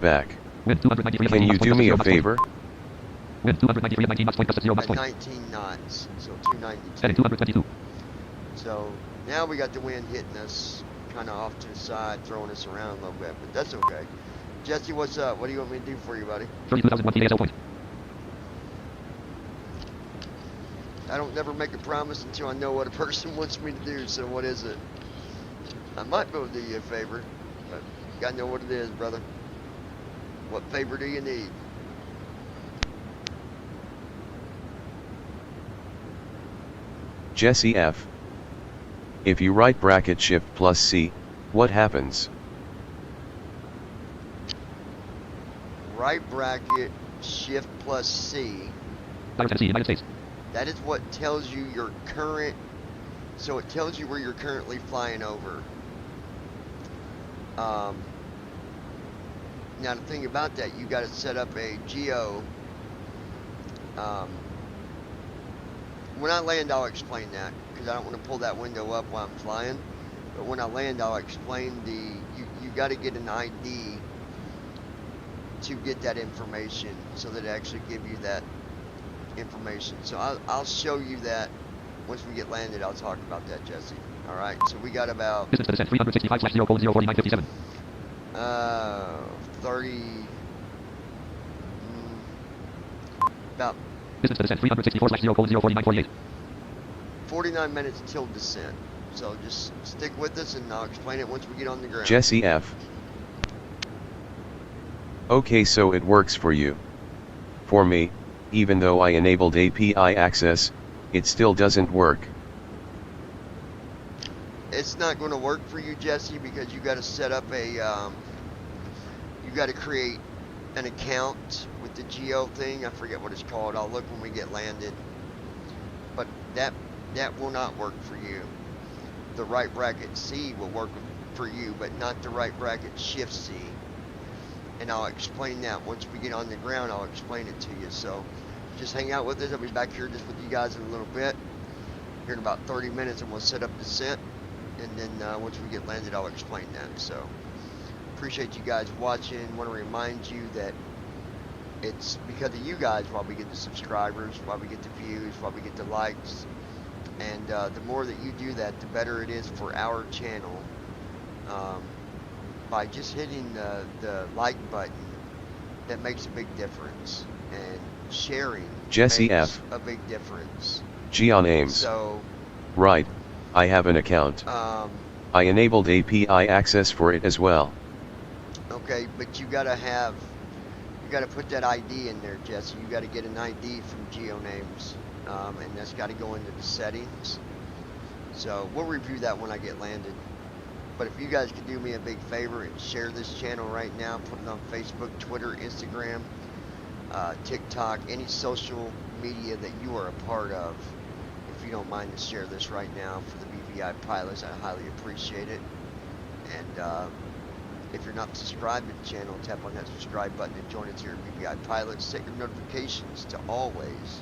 Back. Wind 293 at 19 Can you knots point. do me a favor? Wind 293 at 19 knots point. Gust at 0 knots At point. 19 knots, so 292. Heading 222. So now we got the wind hitting us kind of off to the side, throwing us around a little bit, but that's okay. Jesse, what's up? What do you want me to do for you, buddy? 32,001 feet ASL point. I don't never make a promise until I know what a person wants me to do, so what is it? I might be able to do you a favor, but you gotta know what it is, brother. What favor do you need? Jesse F. If you write bracket shift plus C, what happens? Right bracket shift plus C. Tennessee, United States. That is what tells you your current, so it tells you where you're currently flying over. Now the thing about that, you got to set up a geo. When I land, I'll explain that because I don't want to pull that window up while I'm flying. But when I land, I'll explain you got to get an ID to get that information so that it actually give you that information. So I'll show you that once we get landed. I'll talk about that, Jesse. All right. So we got about Distance to descent 365/0:04957. 30. About Distance to descent 364/0:04948. 49 minutes till descent. So just stick with us and I'll explain it once we get on the ground. Jesse F. Okay, so it works for you. For me, even though I enabled API access, it still doesn't work. It's not going to work for you, Jesse, because you got to set up a you got to create an account with the geo thing. I forget what it's called. I'll look when we get landed. But that will not work for you. The right bracket C will work for you, but not the right bracket Shift C. And I'll explain that once we get on the ground. I'll explain it to you. So just hang out with us. I'll be back here just with you guys in a little bit. Here in about 30 minutes, and we'll set up descent. And then once we get landed, I'll explain that. So appreciate you guys watching. Want to remind you that it's because of you guys why we get the subscribers, why we get the views, why we get the likes. And the more that you do that, the better it is for our channel. By just hitting the like button, that makes a big difference. And sharing Jesse makes F. a big difference. G on Ames. So, right. I have an account. I enabled API access for it as well. Okay, but you gotta put that ID in there, Jesse. You gotta get an ID from GeoNames, and that's gotta go into the settings. So we'll review that when I get landed. But if you guys could do me a big favor and share this channel right now, put it on Facebook, Twitter, Instagram, TikTok, any social media that you are a part of. If you don't mind to share this right now for the BVI pilots, I highly appreciate it. And if you're not subscribed to the channel, tap on that subscribe button and join us here at BVI Pilots. Set your notifications to always,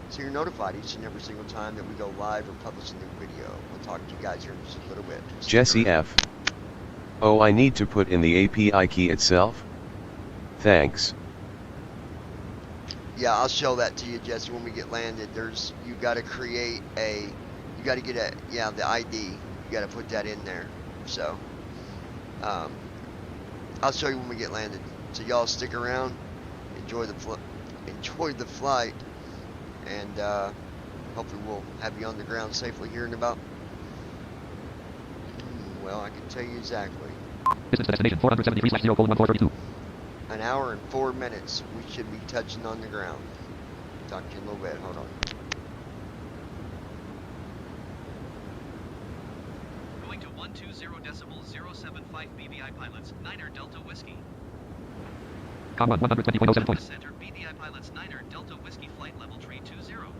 so you're notified each and every single time that we go live or publish a new video. We'll talk to you guys here in just a little bit. Jesse F. Oh, I need to put in the API key itself? Thanks. Yeah, I'll show that to you, Jesse, when we get landed. You got to create you got to get the ID. You got to put that in there. So, I'll show you when we get landed. So y'all stick around, enjoy the flight, and hopefully we'll have you on the ground safely here in about, well, I can tell you exactly. Distance to destination 473/0:1432. An hour and 4 minutes, we should be touching on the ground. Talk to you in a little bit. Hold on. Going to 120.075 BVI pilots, 9er Delta Whiskey. Com 120.074. Center BVI pilots, 9er Delta Whiskey flight level tree 20.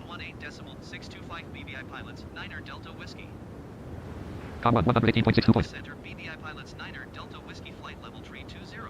118.625 BVI pilots, 9er Delta Whiskey. Com 118.62 points. Center BVI pilots, 9er Delta Whiskey flight level tree 20.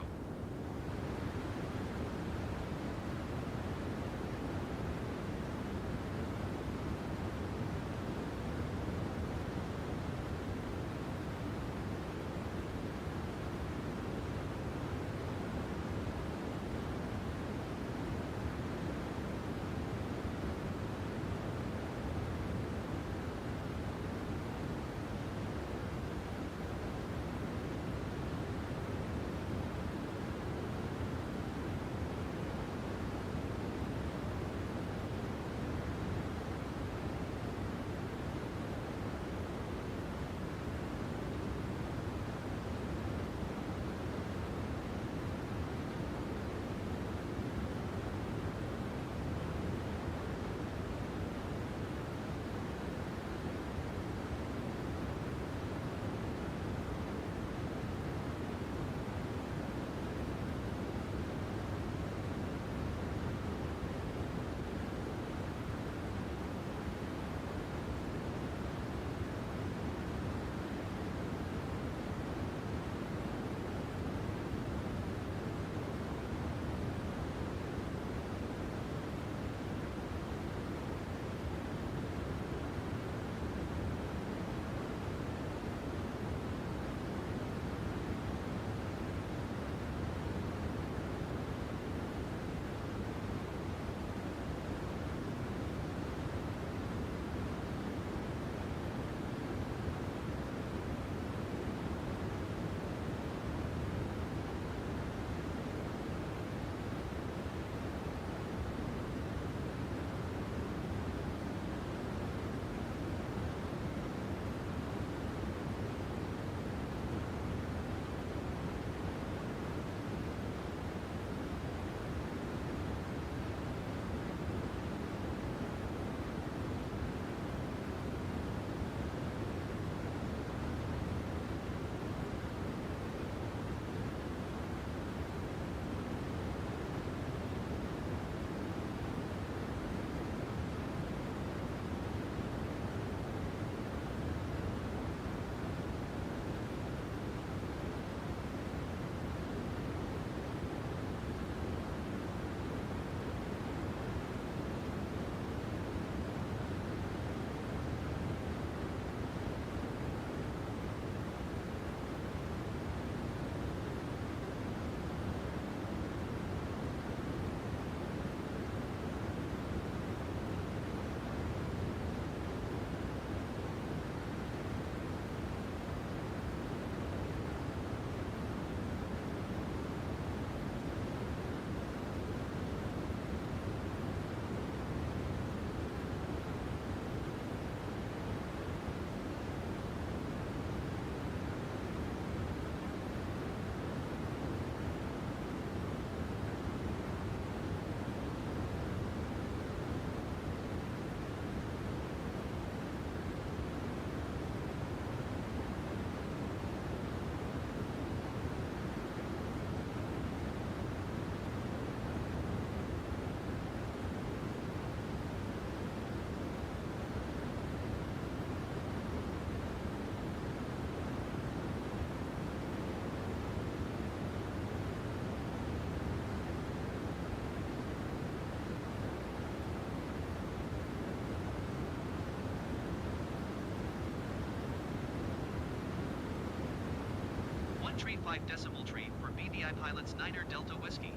Tree 5 decimal tree for BVI pilots 9er Delta Whiskey.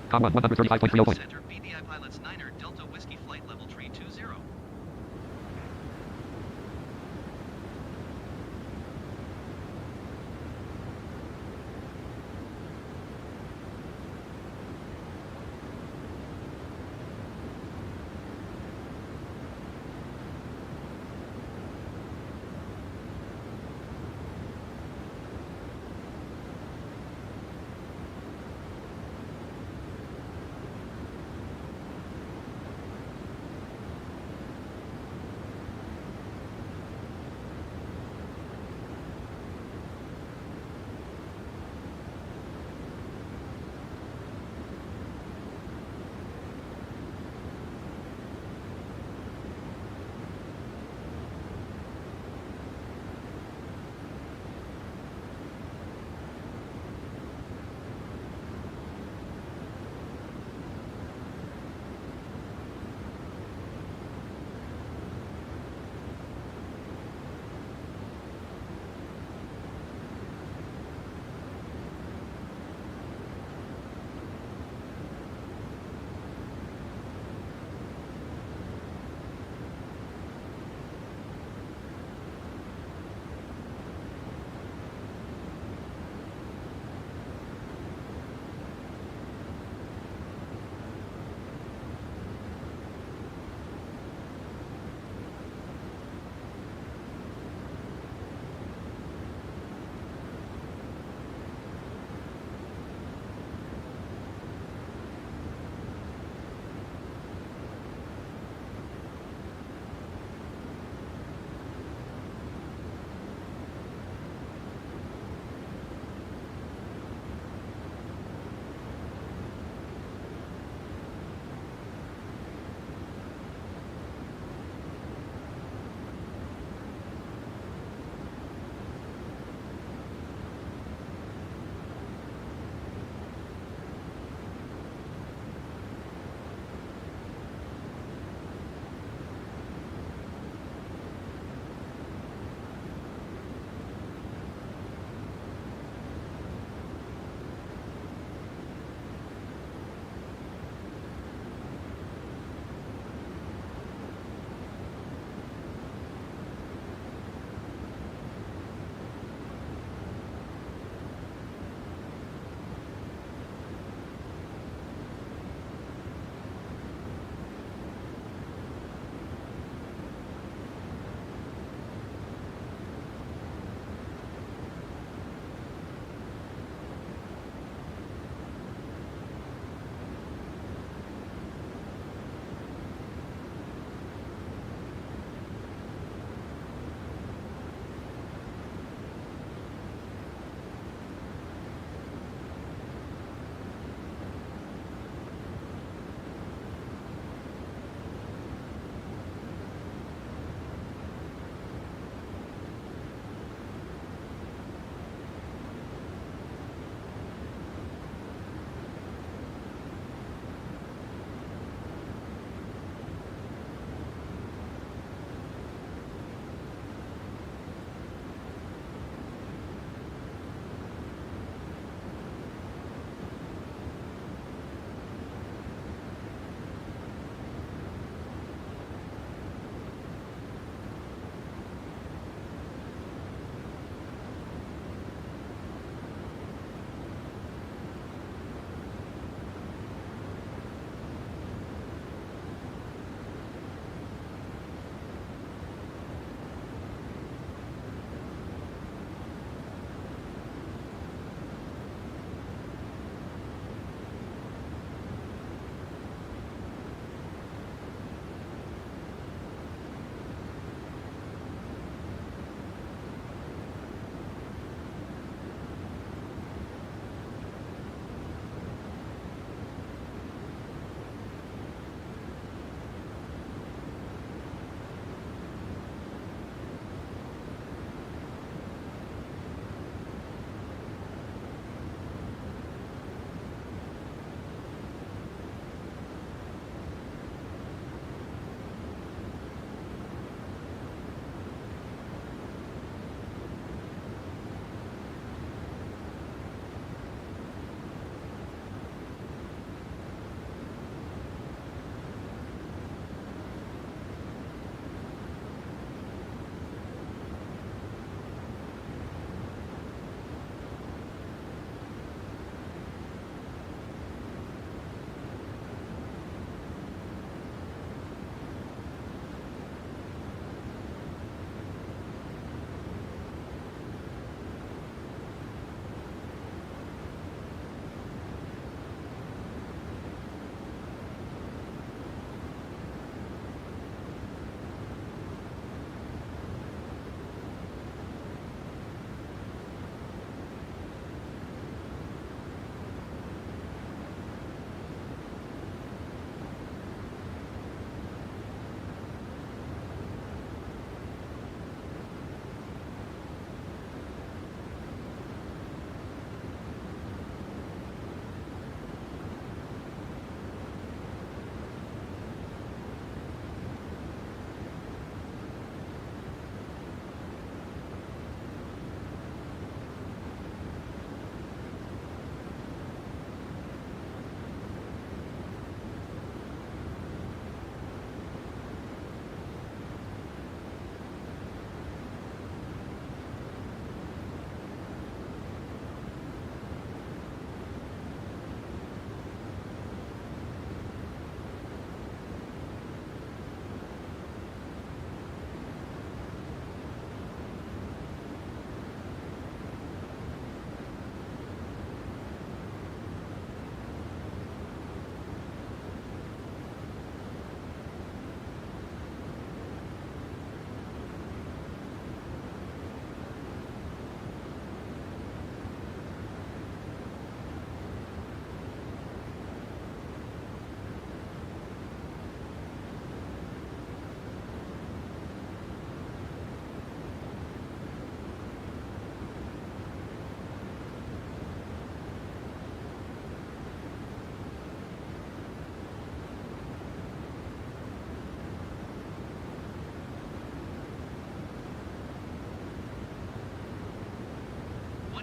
Com 135.30 points. Center BVI pilots 9er Delta Whiskey flight level tree 20.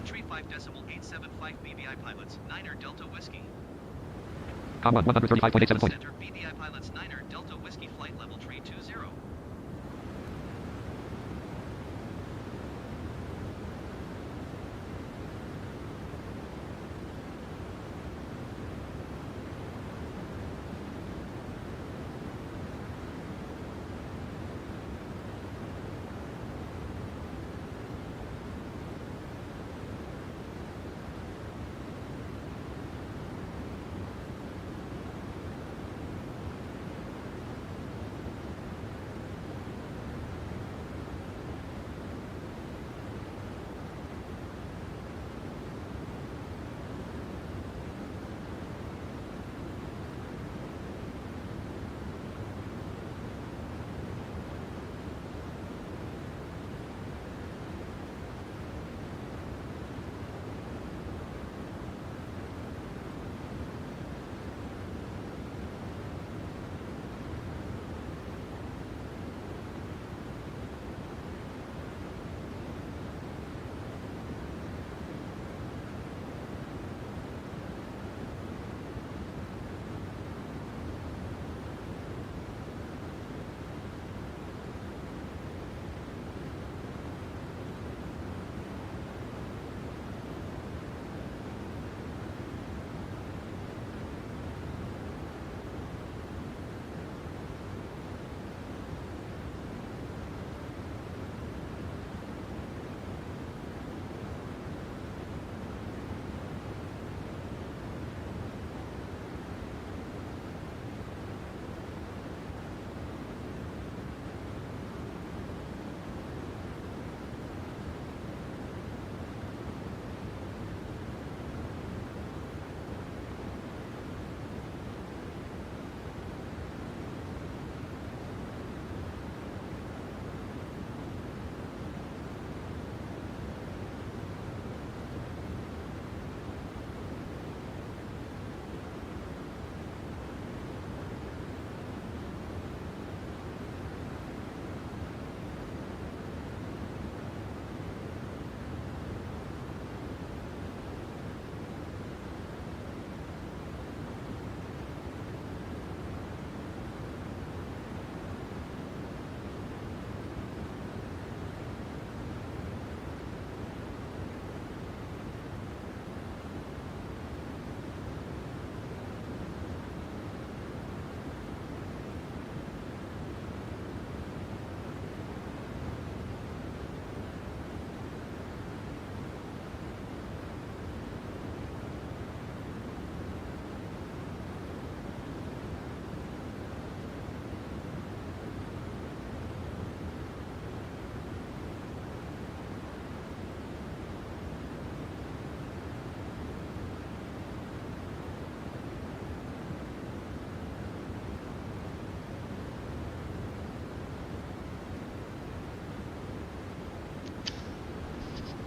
135.875 BBI pilots, 9er Delta Whiskey. Com 1, 135.87 point. Center BBI pilots, 9er Delta Whiskey flight level tree 20.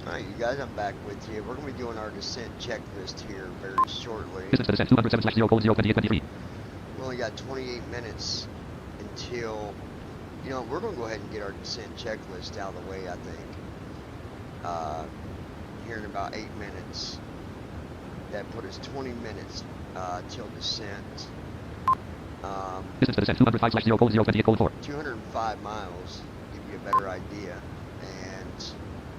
Alright, you guys, I'm back with you. We're going to be doing our descent checklist here very shortly. Distance to descent 207/0:02823. We only got 28 minutes until, you know, we're going to go ahead and get our descent checklist out of the way, I think. Here in about 8 minutes. That put us 20 minutes till descent. Distance to descent 205/0:028:4. 205 miles, give you a better idea. And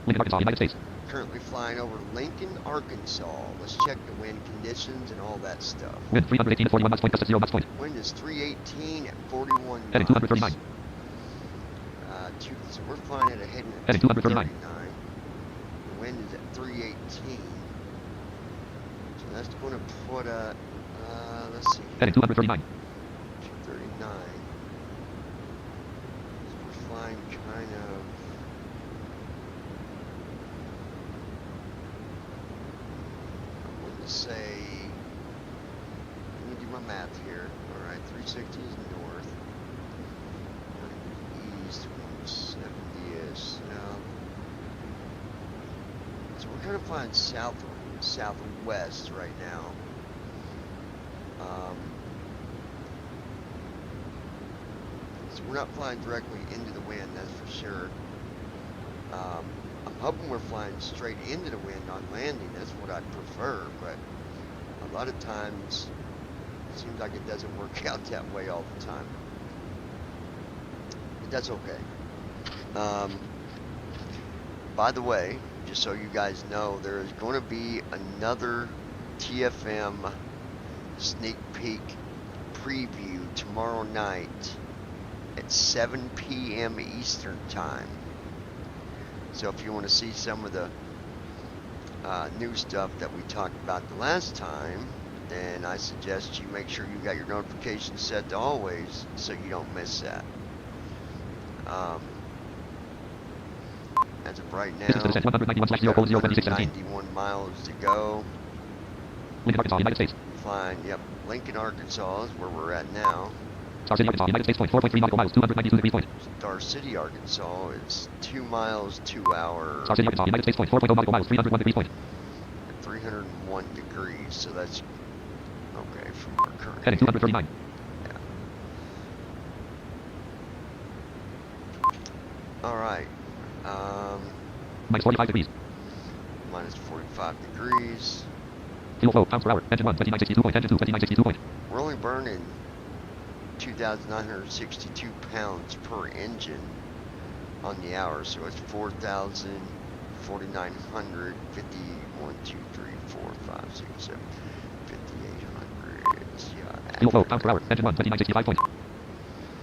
Lincoln, Arkansas, United States. currently flying over Lincoln, Arkansas. Let's check the wind conditions and all that stuff. Wind 318 at 41 knots point, gust at 0 knots point. Wind is 318 at 41 Heading knots. 239. So we're flying at a heading at Heading 239. 239. The wind is at 318. So that's going to put a, let's see. Heading 239. 239. So we're flying kind of. I'm going to say. Let me do my math here. Alright, 360 is north. 100 east, 170 is south. So we're kind of flying southwest right now. So we're not flying directly into the wind, that's for sure. I'm hoping we're flying straight into the wind on landing. That's what I'd prefer, but a lot of times it seems like it doesn't work out that way all the time. But that's okay. By the way, just so you guys know, there is going to be another TFM sneak peek preview tomorrow night at 7 p.m. Eastern time. So if you want to see some of the new stuff that we talked about the last time, then I suggest you make sure you got your notifications set to always so you don't miss that. As of right now, 191 miles to go. Lincoln, Arkansas, United States. Fine, yep. Lincoln, Arkansas is where we're at now. Star City, Arkansas, United States, point 4.3 nautical miles, 292 degrees point. Star City, Arkansas is 2 miles, 2 hours. Star City, Arkansas, United States, point 4.0 nautical miles, 301 degrees point. 301 degrees, so that's okay from our current. Heading 239. Yeah. Alright. Minus 45 degrees. Minus 45 degrees. Fuel flow, pounds per hour. Engine 1, 2962 point. Engine 2, 2962 point. We're only burning 2,962 pounds per engine on the hour, so it's 4,4,950, 1, 2, 3, 4, 5, 6, 7, 5,800. Yeah. Fuel flow, pounds per hour. Engine 1, 2965 point.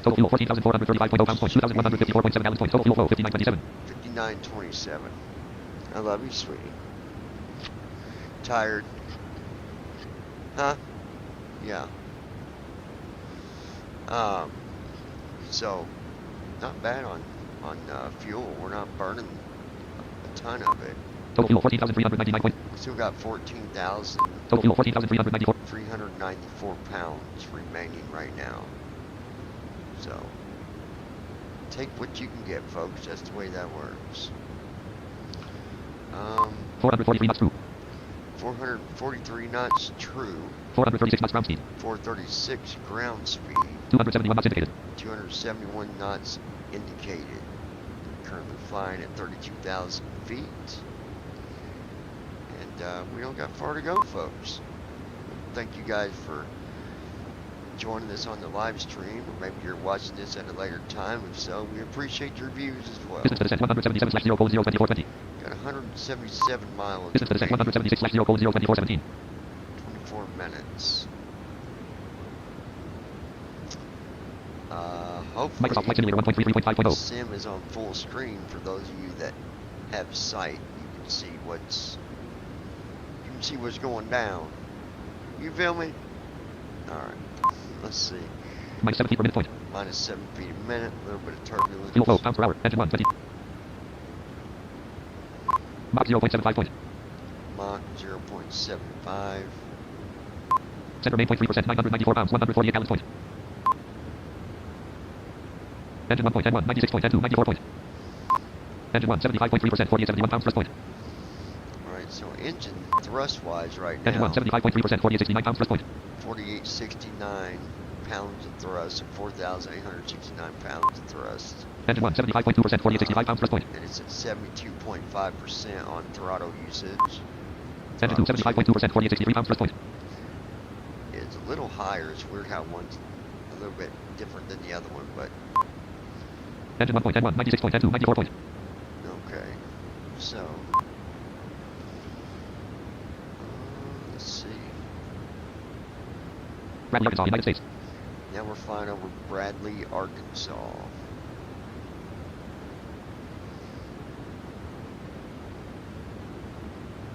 Total fuel, 14,435.0 pounds point. 2,154.7 gallons point. Total fuel flow, 5927. 5927. I love you, sweetie. Tired? Huh? Yeah. So not bad on fuel. We're not burning a ton of it. Total fuel 14,399 point. We still got 14,394 Total fuel 14,394 pounds remaining right now. So take what you can get, folks. That's the way that works. 443 knots true. 443 knots true. 436 knots ground speed. 436 ground speed. 271 knots indicated. 271 knots indicated. Currently flying at 32,000 feet. And we don't got far to go, folks. Thank you guys for joining us on the live stream, or maybe you're watching this at a later time. If so, we appreciate your views as well. Distance to descent 177/0:02420. Got 177 miles. Distance to descent 176/0:02417. 24 minutes. Hopefully, Microsoft Flight Simulator 1.33.5.0. Sim is on full screen for those of you that have sight. You can see what's going down. You feel me? All right. Let's see. Minus 7 feet per minute point. Minus 7 feet a minute. A little bit of turbulence. Fuel flow, pounds per hour. Engine 1, 20. Mach 0.75 point. Mach 0.75. Center main point 3%, 994 pounds, 148 gallons point. Engine 1 point, N1, 96 point, N2, 94 point. Engine 1, 75.3%, 4871 pounds thrust point. Alright, so engine thrust-wise right now. Engine 1, 75.3%, 4869 pounds thrust point. 4869 pounds of thrust, and 4,869 pounds of thrust. Engine 1, 75.2%, 4865 pounds thrust point. And it's at 72.5% on throttle usage. Engine 2, 75.2%, 4863 pounds thrust point. It's a little higher. It's weird how one's a little bit different than the other one, but... Engine 1 point, N1, 96 point, N2, 94 point. Okay, so... let's see. Bradley, Arkansas, United States. Now we're flying over Bradley, Arkansas.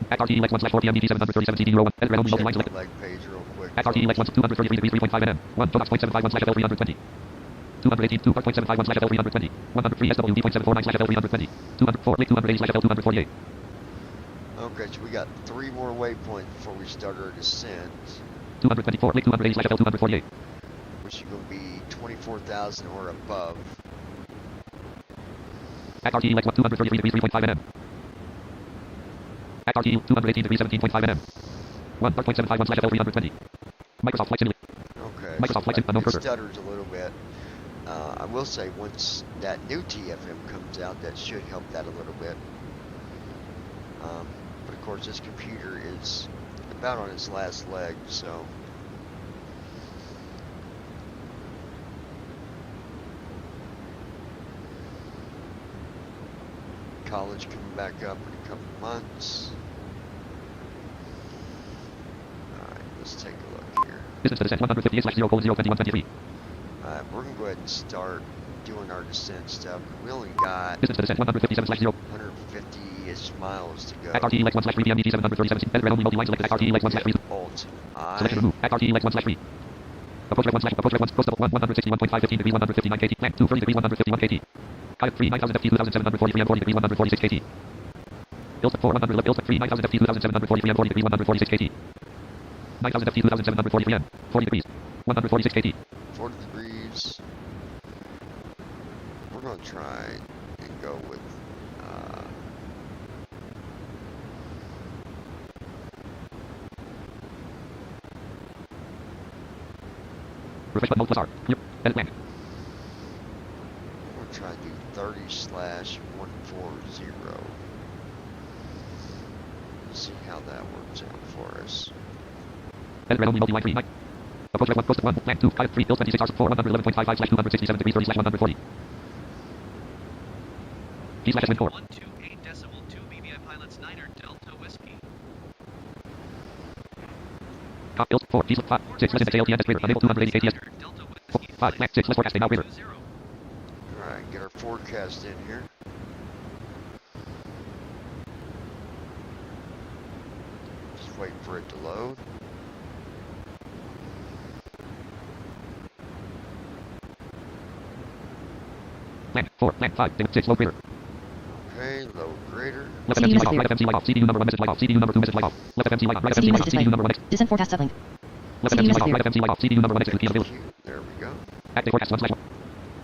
At RTE Lex 1/4 PM DT 737 CD01. Edit red only multi-line select. Leg page real quick. At RTE Lex 1 233 degrees 3.5 nm. 1 Todox.751/FL 320. 218 2.751/FL 320. 103 SWD.749/FL 320. 204 Lake 280/FL 248. Okay, so we got 3 more waypoints before we start our descent. 224 Lake 280/FL 248. Which is going to be 24,000 or above. At RTE Lex 1 233 degrees 3.5 nm. At RTE 218 degrees 17.5 nm. 1.751/FL 320. Microsoft Flight Simulator. Okay. Microsoft Flight Simulator. Unknown It cursor. stutters a little bit. I will say once that new TFM comes out, that should help that a little bit. But of course, this computer is about on its last leg, so. College coming back up in a couple months. Alright, let's take a look here. Distance to descent 158/0:0:21:23. Alright, we're going to go ahead and start doing our descent stuff. We only got Distance to descent 157/0. 150-ish miles to go. Act RTE 1/3 PMDG 737. Red red only multi line selected. Act RTE 1/3. Alt Selection I. remove. Act RTE 1/3. Approach red 1/approach red 1. Coast level 161.515 degrees 159 kt. Climb 230 degrees 151 kt. Kiah 3 9000 ft 2743 and 40 degrees 146 kt. Ilford 4 100 left Ilford 3 9000 ft 2743 and 40 degrees 146 kt. 9000 ft 2743 and 40 degrees 146 kt. 40 degrees. We're going to try and go with Refresh button +R. Clear. Edit blank. we're going to try to do 30/140. See how that works out for us. Edit red only multi line 3. Approach red 1 coast 1 plan 2 Kiah 3 Ill 26 hours 4 111.55/267 degrees 30/140. G/wind 4. 128.2 BBI pilots 9er Delta Whiskey. Ill 4 G 5 6 less index ALTN estimator unable 280 KTS. 5 plan 6 less forecasting now greater. Alright, get our forecast in here. Just wait for it to load. Plan 4 plan 5 6 low greater. Okay, load greater. Left FMC light off, right FMC light off, CDU number 1 message light off, CDU number 2 message light off, left FMC light on, right FMC light off, CDU number 1 message. Descent forecast uplink. Left FMC light off, right FMC light off, CDU number 1 message. Key available. There we go. Active forecast 1/1.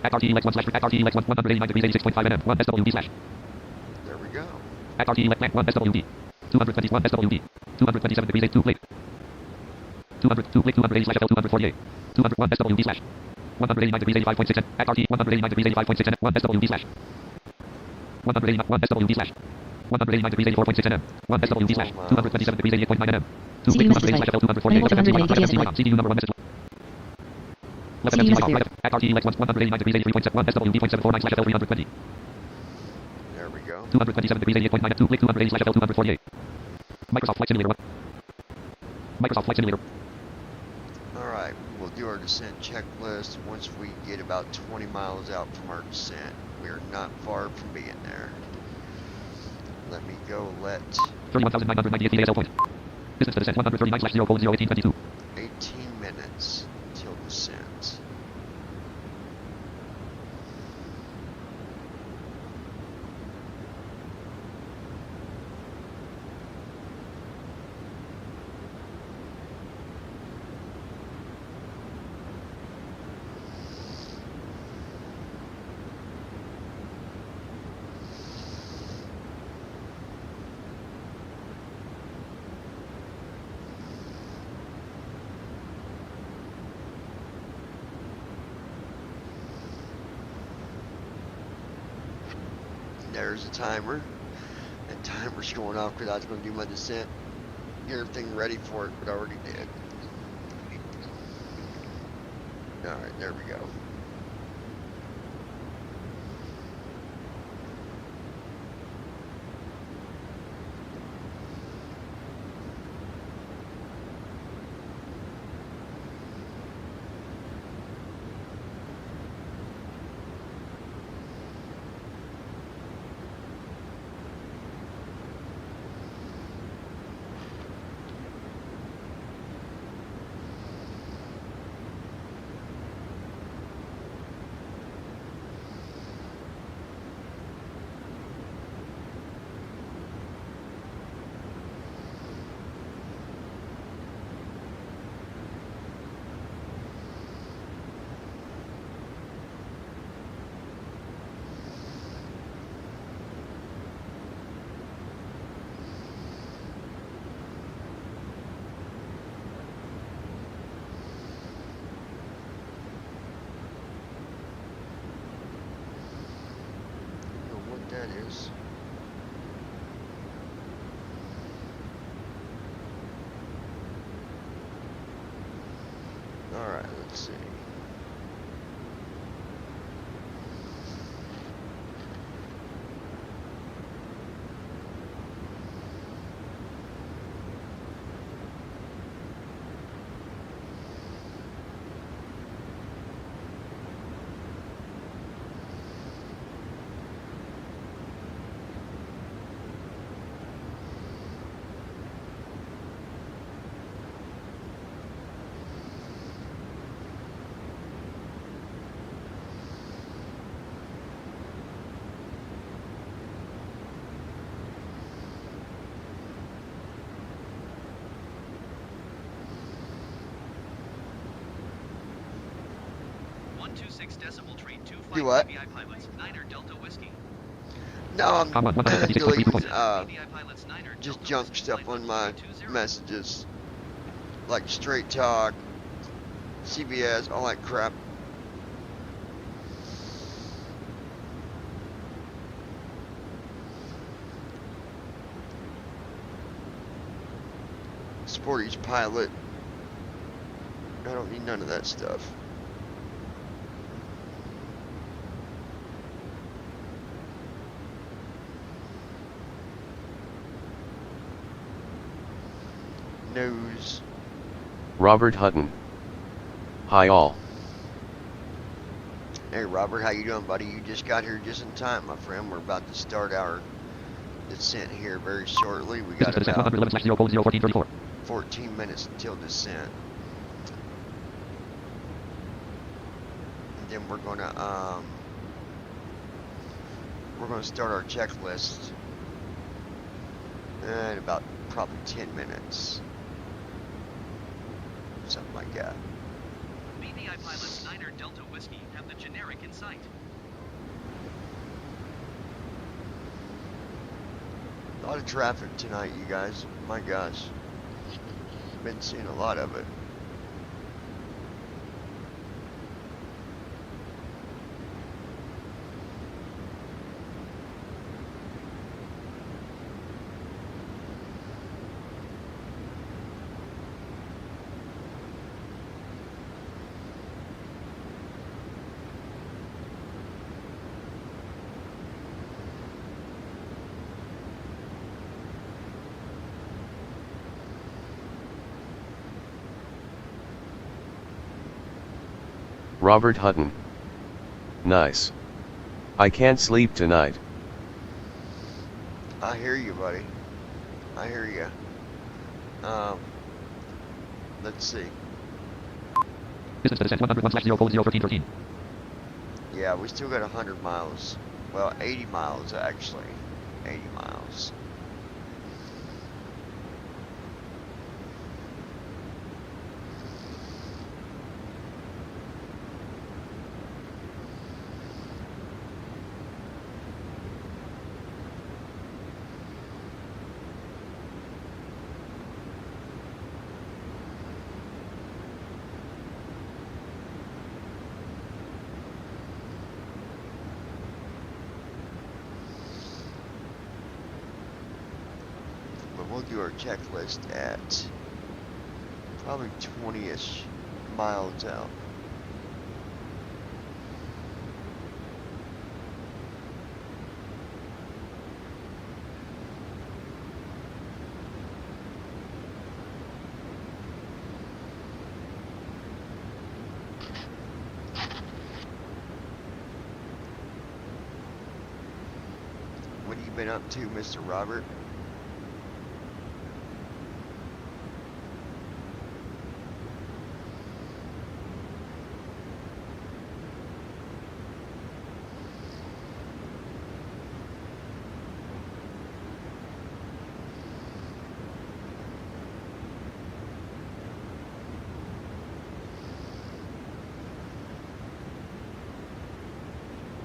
Act RTE Lex 1/3. Act RTE Lex 189 degrees 86.5 nm. 1 SWD slash. There we go. Act RTE Lex 1 SWD. 221 SWD. 227 degrees 82 plate. 202 plate 280 slash FL 248. 201 SWD slash. 189 degrees 85.6 nm. Act RTE 189 degrees 85.6 nm. 1 SWD slash. 189 SWD slash. 189 degrees 84.6 nm. 1 SWD slash. 227 degrees 88.9 nm. 2 plate 280 slash FL 248. CDU number 1 message. Left FMC light off, right Act RTE Lex 189 degrees 83.1 SWD.749 slash FL 320. There we go. 227 degrees 88.9 2 plate 280 slash FL 248. Microsoft Flight Simulator 1. Microsoft Flight Simulator. Alright, we'll do our descent checklist once we get about 20 miles out from our descent. We are not far from being there. Let me go let 31,998 feet ASL point. Distance to descent 139/0:01822. 18 minutes till descent. There's a timer. And timer's going off because I was going to do my descent. Get everything ready for it, but I already did. Alright, there we go. That is. Alright, let's see. Do what? No, I'm deleting just junk stuff on my messages, like Straight Talk, CBS, all that crap. Sporty's Pilot. I don't need none of that stuff. News. Robert Hutton. Hi all. Hey Robert, how you doing, buddy? You just got here just in time, my friend. We're about to start our descent here very shortly. We got about 14 minutes until descent. And then we're gonna start our checklist in about probably 10 minutes. Something like that. BVI pilots Niner Delta Whiskey have the generic in sight. A lot of traffic tonight, you guys. My gosh. Been seeing a lot of it. Robert Hutton. Nice. I can't sleep tonight. I hear you, buddy. I hear you. Let's see. Distance to descent 101/0:01313. Yeah, we still got 100 miles. Well, 80 miles actually. 80 miles. We'll do our checklist at probably 20-ish miles out. What have you been up to, Mr. Robert?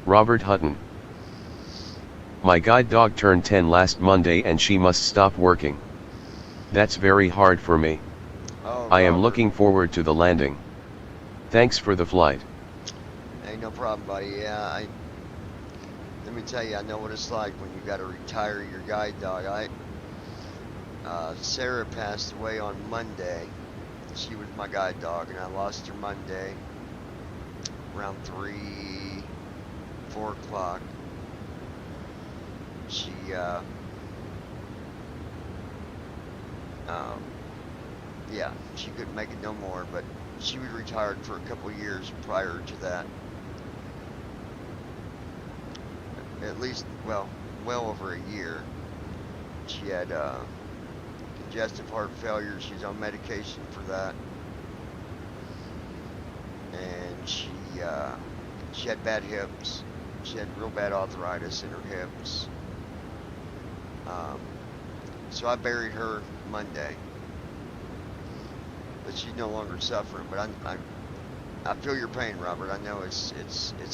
Robert Hutton. My guide dog turned 10 last Monday and she must stop working. That's very hard for me. Oh, I am Robert. looking forward to the landing. Thanks for the flight. Hey, no problem, buddy. Yeah, let me tell you, I know what it's like when you got to retire your guide dog. Sarah passed away on Monday, She was my guide dog, and I lost her Monday around 4 o'clock. She, yeah, she couldn't make it no more, but she was retired for a couple of years prior to that. At least, well over a year. She had congestive heart failure. She's on medication for that, and she had bad hips. She had real bad arthritis in her hips. So I buried her Monday, but she's no longer suffering. But I feel your pain, Robert. I know it's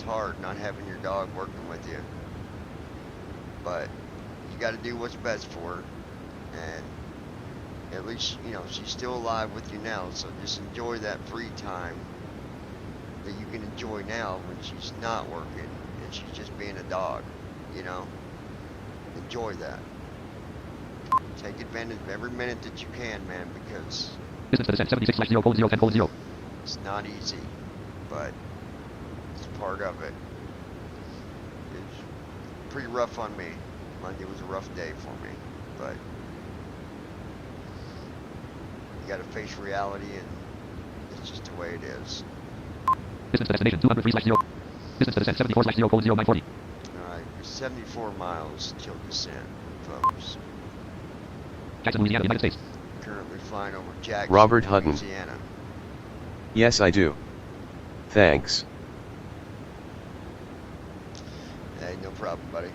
hard not having your dog working with you, but you got to do what's best for her. And at least, you know, she's still alive with you now, so just enjoy that free time that you can enjoy now when she's not working and she's just being a dog, you know. Enjoy that. Take advantage of every minute that you can, man, because Distance to descent 76 0 code 0 10 code 0. it's not easy, but it's part of it. It's pretty rough on me. Monday was a rough day for me, but you gotta face reality, and it's just the way it is. Distance to destination 203 0. Distance to descent 74 0 code 0 940. Alright, 74 miles till descent, folks. Jackson, Louisiana, United States. Currently flying over Jackson, Robert Hutton. Louisiana. Yes, I do. Thanks. Hey, no problem, buddy.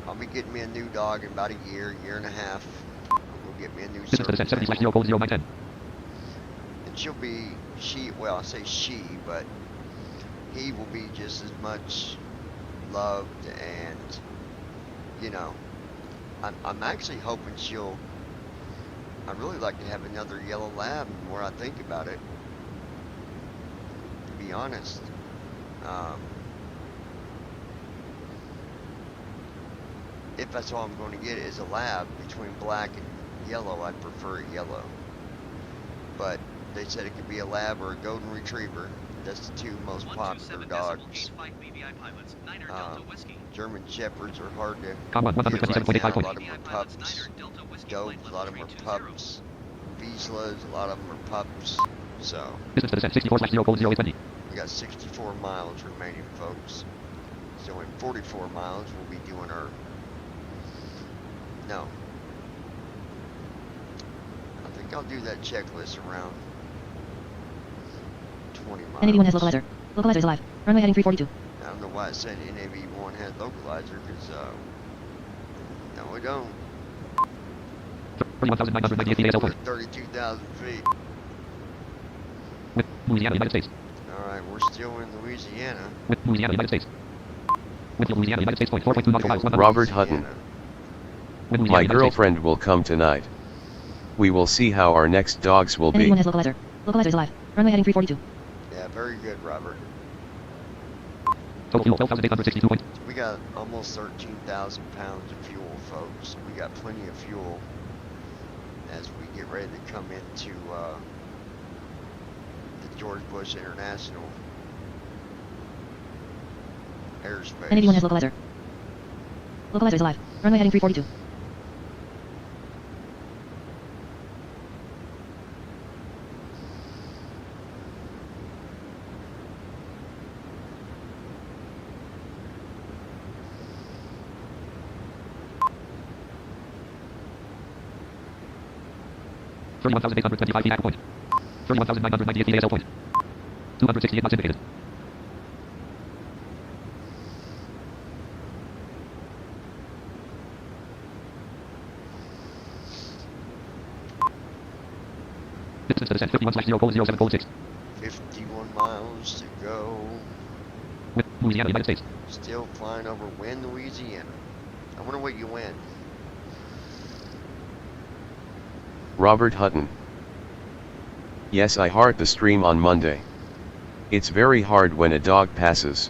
I'll be getting me a new dog in about a year and a half. We'll get me a new Distance to descent 70 service. 0 code 0 910. And she'll be, well, I say she, but he will be just as much loved, and, you know, I'm actually hoping I'd really like to have another yellow lab, the more I think about it, to be honest. If that's all I'm going to get is a lab between black and yellow, I'd prefer yellow. But they said it could be a lab or a golden retriever. That's the two most popular dogs. German Shepherds are hard to Com 1 get right 127.85 now. A points. lot of them are pups. Doves, a lot of them are pups. Vizslas, a lot of them are pups. So, Distance to descent 64 0 code 0 820. we got 64 miles remaining, folks. So in 44 miles, we'll be doing our... No. I think I'll do that checklist around 20 miles. NAV1 has localizer. Localizer is alive. Runway heading 342. I don't know why I said NAV1 had localizer, because, no, we don't. 31,998 feet ASL point. 32,000 feet. With Louisiana, United States. Alright, we're still in Louisiana. With Louisiana, United States. With Louisiana, United States point 4.2 nautical miles. 100. Robert Hutton. With Louisiana, My United States. girlfriend will come tonight. We will see how our next dogs will be. NAV1 has localizer. Localizer is alive. Runway heading 342. Yeah, very good, Robert. Total fuel 12,862 points. We got almost 13,000 pounds of fuel, folks. We got plenty of fuel as we get ready to come into the George Bush International airspace. NAV1 has localizer. Localizer is alive. Runway heading 342. $31,825 feet ACO point. 31,998 feet ASL point. 268 knots indicated. Distance to descent 51 0 code 07 code 6. 51 miles to go. With Louisiana, United States. Still flying over Wynn, Louisiana. I wonder what you win. Robert Hutton. Yes, I heard the stream on Monday. It's very hard when a dog passes.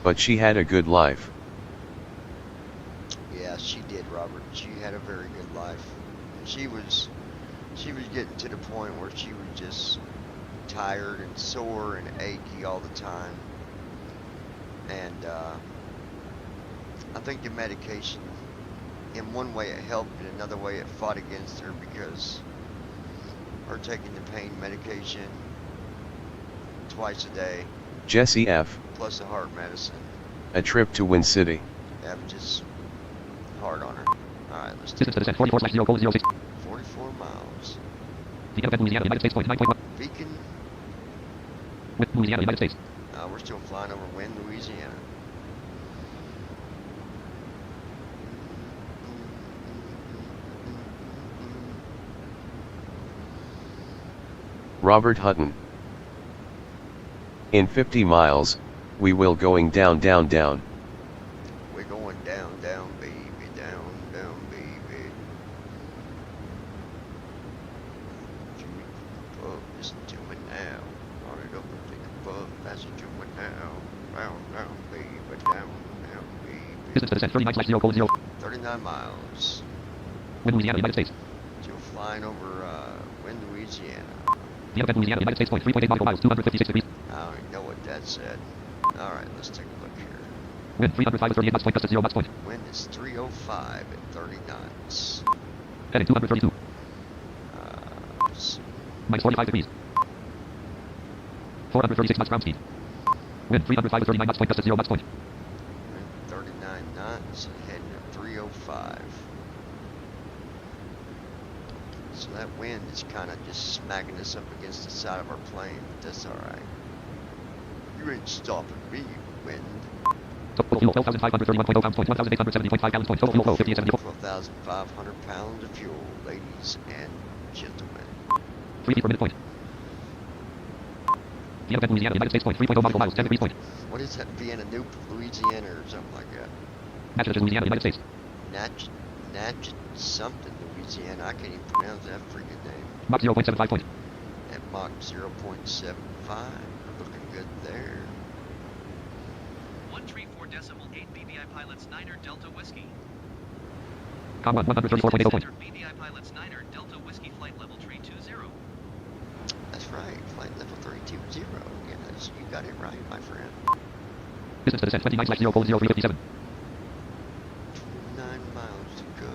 But she had a good life. Yes, she did, Robert. She had a very good life. She was getting to the point where she was just tired and sore and achy all the time. And I think the medication, in one way it helped, in another way it fought against her, because her taking the pain medication twice a day, Jesse F. plus the heart medicine, A trip to Wind City. that was just hard on her. Alright, let's do Distance to descent 44/0:06. 44 miles. Beacon, Louisiana, United States, point 9.1. Beacon, Wind, Louisiana, United States. we're still flying over Wind, Louisiana. Robert Hutton. In 50 miles, we will going down down down. We're going down, down, baby, down, down, baby. Jimmy Pub, listen to me now. On it up and take a pub, listen to me now. Down, down, baby, down, down, baby. Distance to descent 39/0:0. 39 miles. Wind, Louisiana, United States. Still flying over Wind, Louisiana. The event, Louisiana, United States, point 3.8 nautical miles, 256 degrees. I don't even know what that said. Alright, let's take a look here. Wind 305 at 38 knots, point, gust at 0 knots, point. Wind is 305 at 30 knots. Heading 232. Let's see. Minus 45 degrees. 436 knots ground speed. Wind 305 at 39 knots, point, gust at 0 knots, point. Wind 39 knots and heading at 305. So that wind is kind of just smacking us up against the side of our plane, but that's alright. You ain't stopping me, wind. Total fuel 12,531.0 pounds, point, 1,870.5 gallons, point. Total fuel flow 5874. 12,500 pounds of fuel, ladies and gentlemen. 3 feet per minute, point. The event, Louisiana, United States, point, 3.0 nautical miles, 10 degrees, point. What is that, Vienna, New Louisiana, or something like that? Natchez, Louisiana, United States. Natchez something, Louisiana. I can't even pronounce that freaking name. Mach 0.75, point. At Mach 0.75. We're looking good there. 134.8 BBI pilots 9er Delta Whiskey. Com 1 134.80, point. Center BBI pilots 9er Delta Whiskey flight level 320. That's right, flight level 320. Yes, you got it right, my friend. Distance to descent 29/0:0357. 9 miles to go.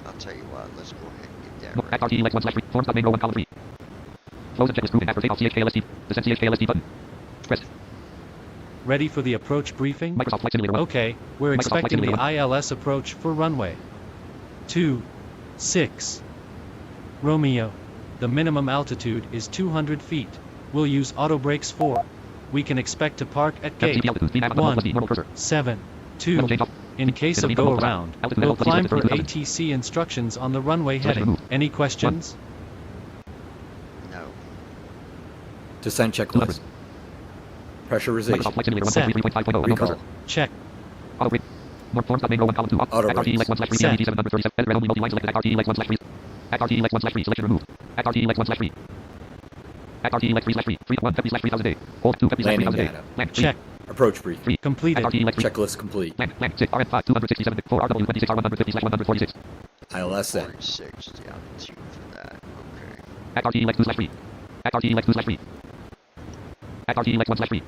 I'll tell you what, let's go ahead and get No, that act RTE legs 1/3. Forms up main row 1 column 3. Flows and checklist grouping after takeoff CHKLST. Descent CHKLST button. Pressed. Ready for the approach briefing? Microsoft Flight Simulator 1. Okay, we're Microsoft Flight expecting the Simulator 1. ILS approach for runway 26. Romeo. The minimum altitude is 200 feet. We'll use auto brakes 4. We can expect to park at gate FTP altitude 3 nav button plus D. Normal cursor. 172. Level change off. In case of Disable go level around, altitude we'll level plus climb D for 30,000. ATC instructions on the runway Selection heading. removed. Any questions? No. Descent checklist. Pressurization. Microsoft Flight Simulator 1 Set. 3.5.0. Unknown Recall. cursor. Check. Auto brake. More forms up main row 1 column 2. Auto Act RTE legs brakes. 1/3. Set. BMD 737. Edit red only multi-line selected. Act RTE legs 1/3. Act RTE legs 1/3. Selection removed. Act RTE legs 1/3. Act RTE legs 3/3. 3 1 50 3,000 a day. Hold 2 50 Landing 3,000 a day. data. Land. Check. Approach brief. 3. Completed. Act RTE legs 3. Checklist complete. Land. Land. 6. RN5 267. 4 RW26 R150/146. ILS set. 46, the altitude for that. Okay. Act RTE legs 2/3. Act RTE legs 2/3. Act RTE legs 1/3.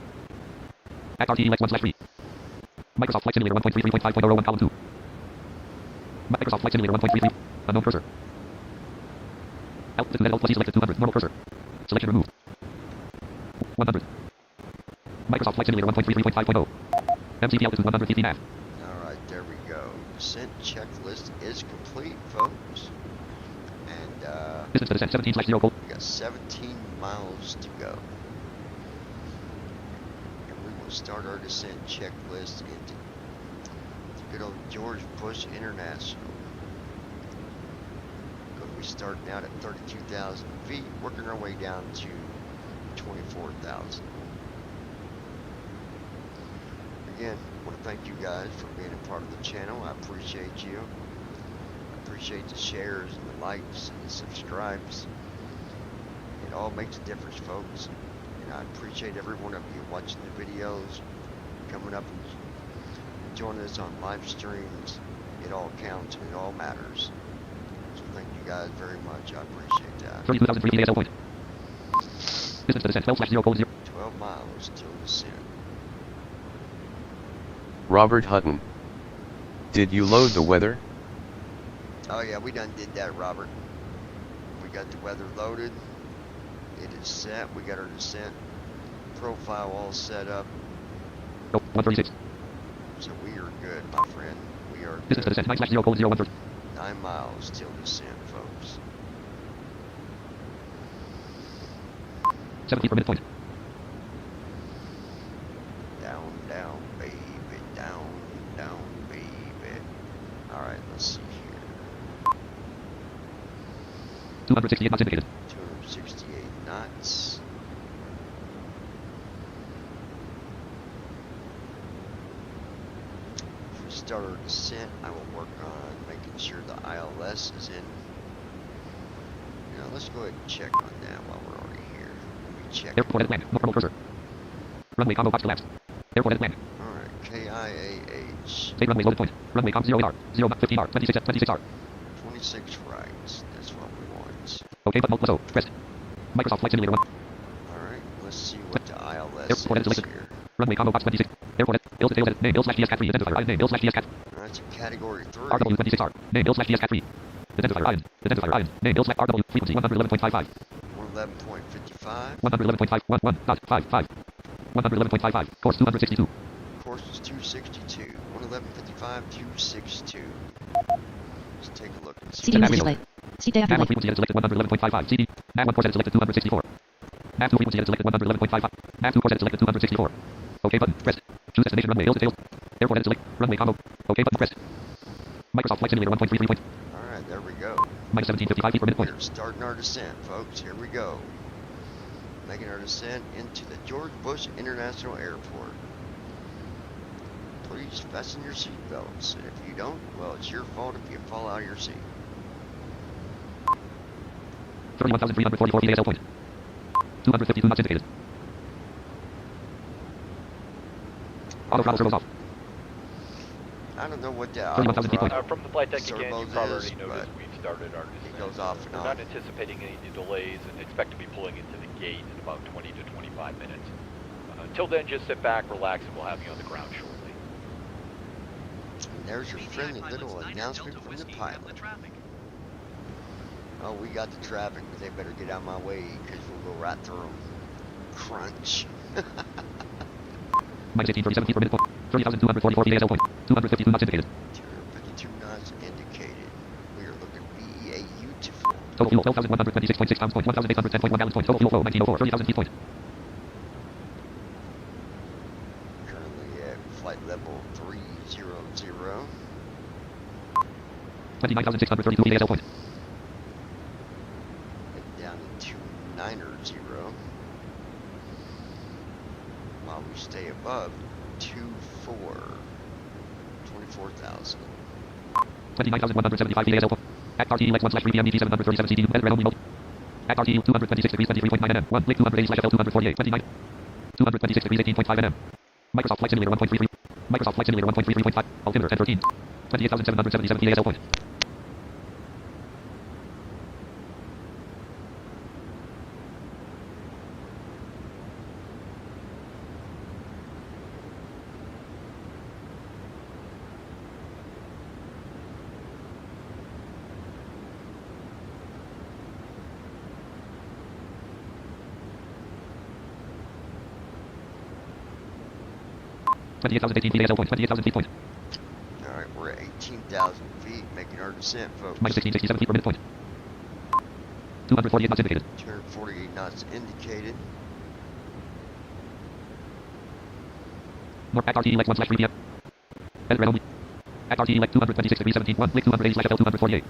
Act RTE legs 1/3. Microsoft Flight Simulator 1.33.5.0 1 column 2. Microsoft Flight Simulator 1.33. Unknown cursor. Altitude Alt plus E selected 200. Normal cursor. Selection removed. 100. Microsoft Flight Simulator 1.33.5.0. MCP altitude 100 feet nav. Alright, there we go. Descent checklist is complete, folks. And, Distance to descent 17/0. we got 17 miles to go. And we will start our descent checklist into good old George Bush International. Going to be starting out at 32,000 feet, working our way down to 24,000. Again, I want to thank you guys for being a part of the channel. I appreciate you. I appreciate the shares and the likes and the subscribes. It all makes a difference, folks. And I appreciate every one of you watching the videos, coming up and joining us on live streams, It all counts and it all matters. So thank you guys very much. I appreciate that. 32,000 free ASL point. Distance to descent 12/0 cold 0. 12 miles till descent. Robert Hutton. Did you load the weather? Oh yeah, we done did that, Robert. We got the weather loaded. It is set. We got our descent profile all set up. Oh, 136. So we are good, my friend. We are Distance to good. descent 9/0 cold 0 130. 9 miles till descent, folks. 7 feet per minute point. Down, down, baby. Down, down, baby. Alright, let's see here. 268 knots indicated. 268 knots. If we start our descent, I will work on making sure the ILS is in. You know, let's go ahead and check on that while we're already here. Let me check. Airport at land. No thermal cursor. Runway combo box collapsed. Airport at land. Alright, KIAH. State runway loaded point. Runway com 0 AR. 0 15 R. 26 R. 26 rights. That's what we want. OK button plus O. Pressed. Microsoft Flight Simulator 1. Alright, let's see what the ILS Airport is selected. here. Runway combo box 26. Airport at Bill details edit. Name Bill slash GS cat 3. Identifier item. Name Bill slash GS cat. That's a category 3. RW 26R. Name Bill slash GS cat 3. Identifier item. Identifier item. Name Bill slash RW. Frequency 111.55. 111.55. 111.5. 111.55. Course 262. Course is 262. 111.55, 262. Let's take a look and see. CD music display. Seat day after NAV1 delay. frequency edit selected 111.55. CD. NAV1 course edit selected 264. NAV2 frequency edit selected 111.55. NAV2 course edit selected 264. OK button. Pressed. Choose destination runway. Bill details. Airport edit select. Runway combo. OK button. Pressed. Microsoft Flight Simulator 1.33 point. Alright, there we go. Minus 1755 feet per minute point. We're starting our descent, folks. Here we go. Making our descent into the George Bush International Airport. Please fasten your seatbelts. And if you don't, well, it's your fault if you fall out of your seat. 31,344 feet ASL point. 252 knots indicated. Auto throttle servos off. I don't know what the 31,000 feet point. From the flight deck again, you Servos probably is, already noticed but we've started our descent. it goes off and We're on. not anticipating any delays and expect to be pulling into the gate in about 20 to 25 minutes. Until then, just sit back, relax, and we'll have you on the ground shortly. And there's your friendly little announcement from the pilot. Oh, we got the traffic, but they better get out of my way because we'll go right through them. Crunch. Minus 1837 feet per minute point. 30,244 feet ASL point. 252 knots indicated. 252 knots indicated. We are looking beautiful. Total fuel 12,126.6 pounds point. 1,810.1 gallons point. Total fuel flow 1904. 30,000 feet point. Currently at flight level 300. 29,632 feet ASL point. Head down to 290. While we stay above 24,000. 29,175 feet ASL point. At RTE Lex 1/3 PMDG 737 CD edit red only mode. At RTE 226 degrees 23.9 nm. 1 Blake 280/FL 248 29. 226 degrees 18.5 nm. Microsoft Flight Simulator 1.33. Microsoft Flight Simulator 1.33.5. Altimeter 1013. 28,777 feet ASL point. $28,018 feet ASL point. 28,000 feet point. Alright, we're at 18,000 feet making our descent, folks. Minus 1667 feet per minute point. 248 knots indicated. 248 knots indicated. North at RTE Lex 1/3 PM. Edit red only. At RTE Lex 226 degrees 17. 1 Blake 280/FL 248.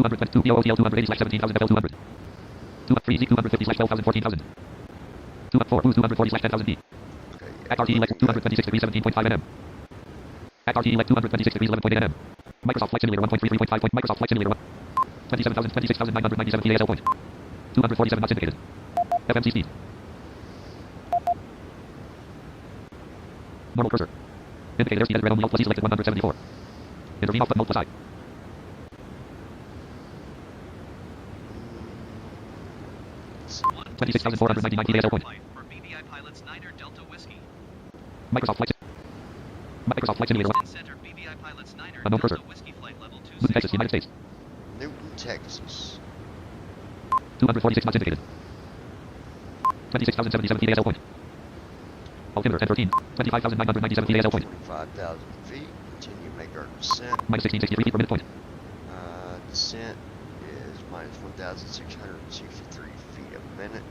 222 POOTL 280/17,000 FL 200. 2 Z 250/12,000 14,000. 2 4 240/10,000 B. At RTE Lex 226 degrees 17.5 nm. At RTE Lex 226 degrees 11.8 nm. Microsoft Flight Simulator 1.33.5 point. Microsoft Flight Simulator 1. 26,997 feet ASL point. 247 knots indicated. FMC speed. Normal cursor. Indicated airspeed at red only alt plus E selected 174. Intervene off button mode plus I. 26,499 PASL point. For BBI pilots 9er Delta Whiskey. Microsoft Flight Simulator 1. Center BBI pilots 9er Unknown Delta cursor. Whiskey flight level Newton, Texas, 265. United States. Newton, Texas. 246 knots indicated. 26,077 PASL point. Altimeter 1013. 25,997 PASL point. 25,000 feet. Continue to make our descent. Minus 1663 feet per minute point. Descent is minus 1,663 feet a minute.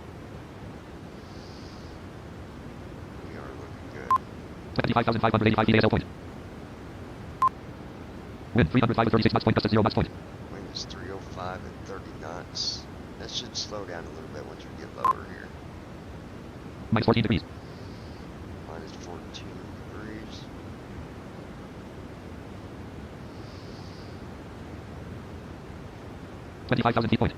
We are looking good. 25,585 PASL point. Wind 305 with 36 knots point. Gust at 0 knots point. Wind is 305 and 30 knots. That should slow down a little bit once we get lower here. Minus 14 degrees. Minus 14 degrees. $25,000 feet point.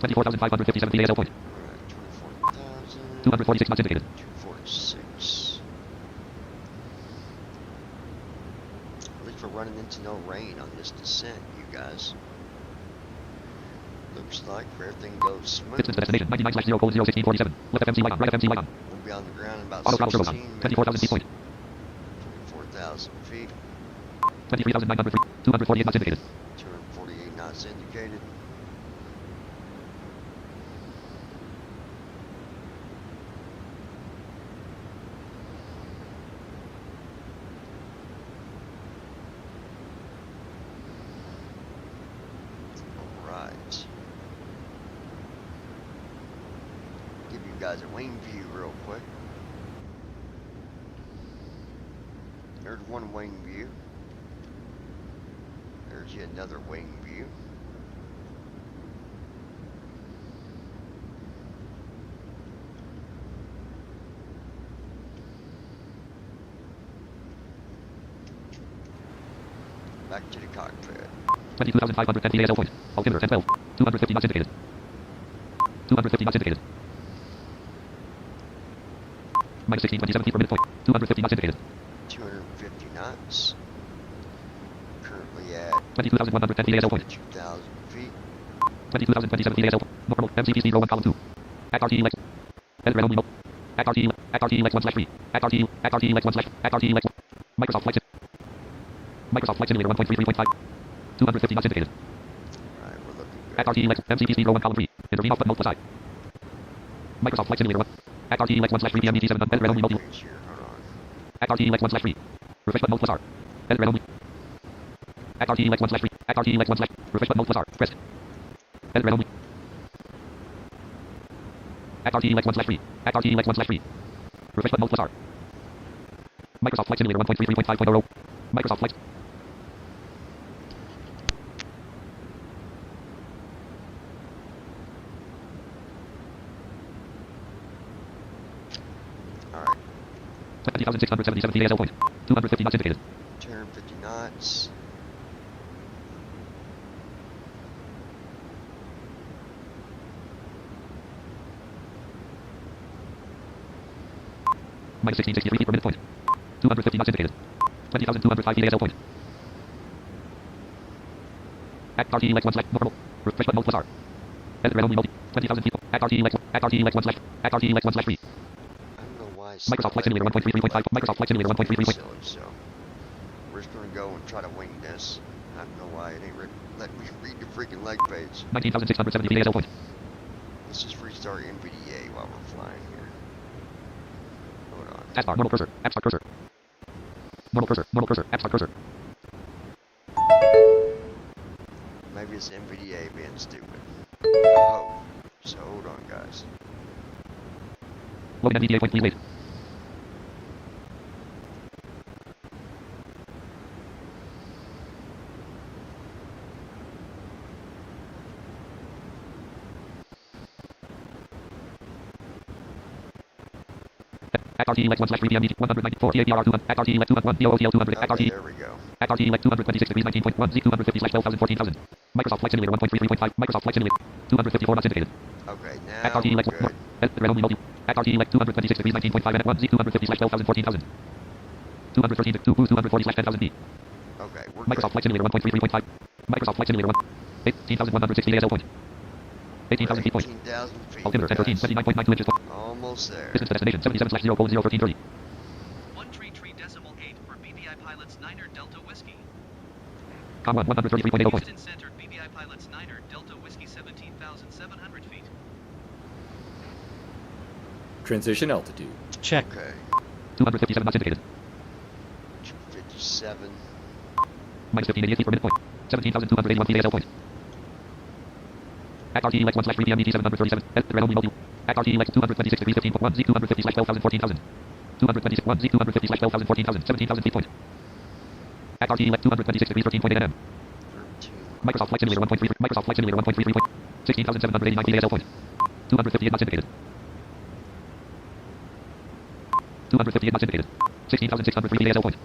$24,557 PASL point. We're at 24,000. 246 knots indicated. 246. At least we're running into no rain on this descent, you guys. Looks like for everything goes smooth. Distance to destination 99/0:01647. Left FMC light on. Right FMC light on. We'll be on the ground in about Auto throttle 16 turbo on. minutes. 24,000 feet point. 24,000 feet. 23,903. 248 knots indicated. 248 knots indicated. Alright. Give you guys a wing view real quick. There's one wing view. There's yet another wing view. Back to the cockpit. 22,510 PASL point. Altimeter 1012. 250 knots indicated. 250 knots indicated. Minus 1627 feet per minute point. 250 knots indicated. 250 knots. Currently at 22,110 PASL point. 2,000 feet. 22,027 PASL point. Normal. MCPC row 1 column 2. Act RT Lex. Edred only mode. Act RT Lex 1/3. Act RT Lex 1/. Act RT Lex 1. Microsoft Flight Simulator 1.33.5. 250 knots indicated. Alright, we're looking good. Act RT Lex. MCPC row 1 column 3. Intervene off button mode plus I. Microsoft Flight Simulator 1. Act RT Lex 1/3 PMDT 7. Edred only mode. Page here, hold on. Act RT Lex 1/3. Refresh button mode plus R. Edred only. Act RT Lex 1/3. Act RT Lex 1/. Refresh button mode plus R. Press. Edred only. Act RT Lex 1/3. Act RT Lex 1/3. Refresh button mode plus R. Microsoft Flight Simulator 1.33.5.0. Microsoft Flight. Alright, 20,677 PASL point. 250 knots indicated. 250 knots. Minus 1663 feet per minute point. 250 knots indicated. 20,205 PASL point. Act RT Lex 1/. Normal. Refresh button mode plus R. Edred only mode. 20,000 feet. Act RT Lex 1. Act RT Lex 1/. Act RT Lex 1/3. I don't know why it's Microsoft Flight Simulator 1.33.5. Microsoft Flight Simulator 1.33. So we're just gonna go and try to wing this. I don't know why it ain't letting me read the freaking leg page. 19,670 PASL point. Let's just restart NVDA while we're flying here. Hold on. Taskbar. Normal cursor. App start cursor. Normal cursor. Normal cursor. App start cursor. Maybe it's NVDA being stupid. Oh, so hold on, guys. Load NVDA point. Please wait. Act RT Lex 1/3 PMDT 194 TAPR 200. Act RT Lex 201 DOOTL 200. Act Okay, RT. there we go. Act RT elect 226 degrees 19.1 Z 250 slash 12,000 14,000. Microsoft Flight Simulator 1.33.5. Microsoft Flight Simulator 254 not syndicated. Okay, Act now RT elect we're good. red only multi. Act RT elect 226 degrees 19.5 and 1 Z 250 slash 12,000 14,000. 213 2 boost 240 slash 10,000 B. Okay, we're Microsoft good. Flight Simulator 1.33.5. Microsoft Flight Simulator 1. 18,160 ASL point. 18,000 feet point. 18,000 feet. Altimeter 1013 guys. 79.92 inches. Almost there. Distance to destination 77 slash 0:0:1330. 133.8 for BBI pilots Niner Delta Whiskey. Com 1 133.80 point. Houston Center BBI pilots Niner Delta Whiskey 17,700 feet. Transition altitude. Check. Okay, 257 not syndicated. 257. Minus 1588 feet per minute point. 17,281 feet ASL point. Act RT elect 1 slash 3 PM ET 737. Red only multi. Act RT elect 226 degrees 15.1 Z 250 slash 12,000 14,000. 226 1 Z 250 slash 12,000 14,000. 17,000 feet point. Act RT elect 226 degrees 13.8 nm. 13. Microsoft Flight Simulator 1.33. Microsoft Flight Simulator 1.33 point. 16,789 feet ASL point. 258 not syndicated. 258 not syndicated. 16,603 feet ASL point.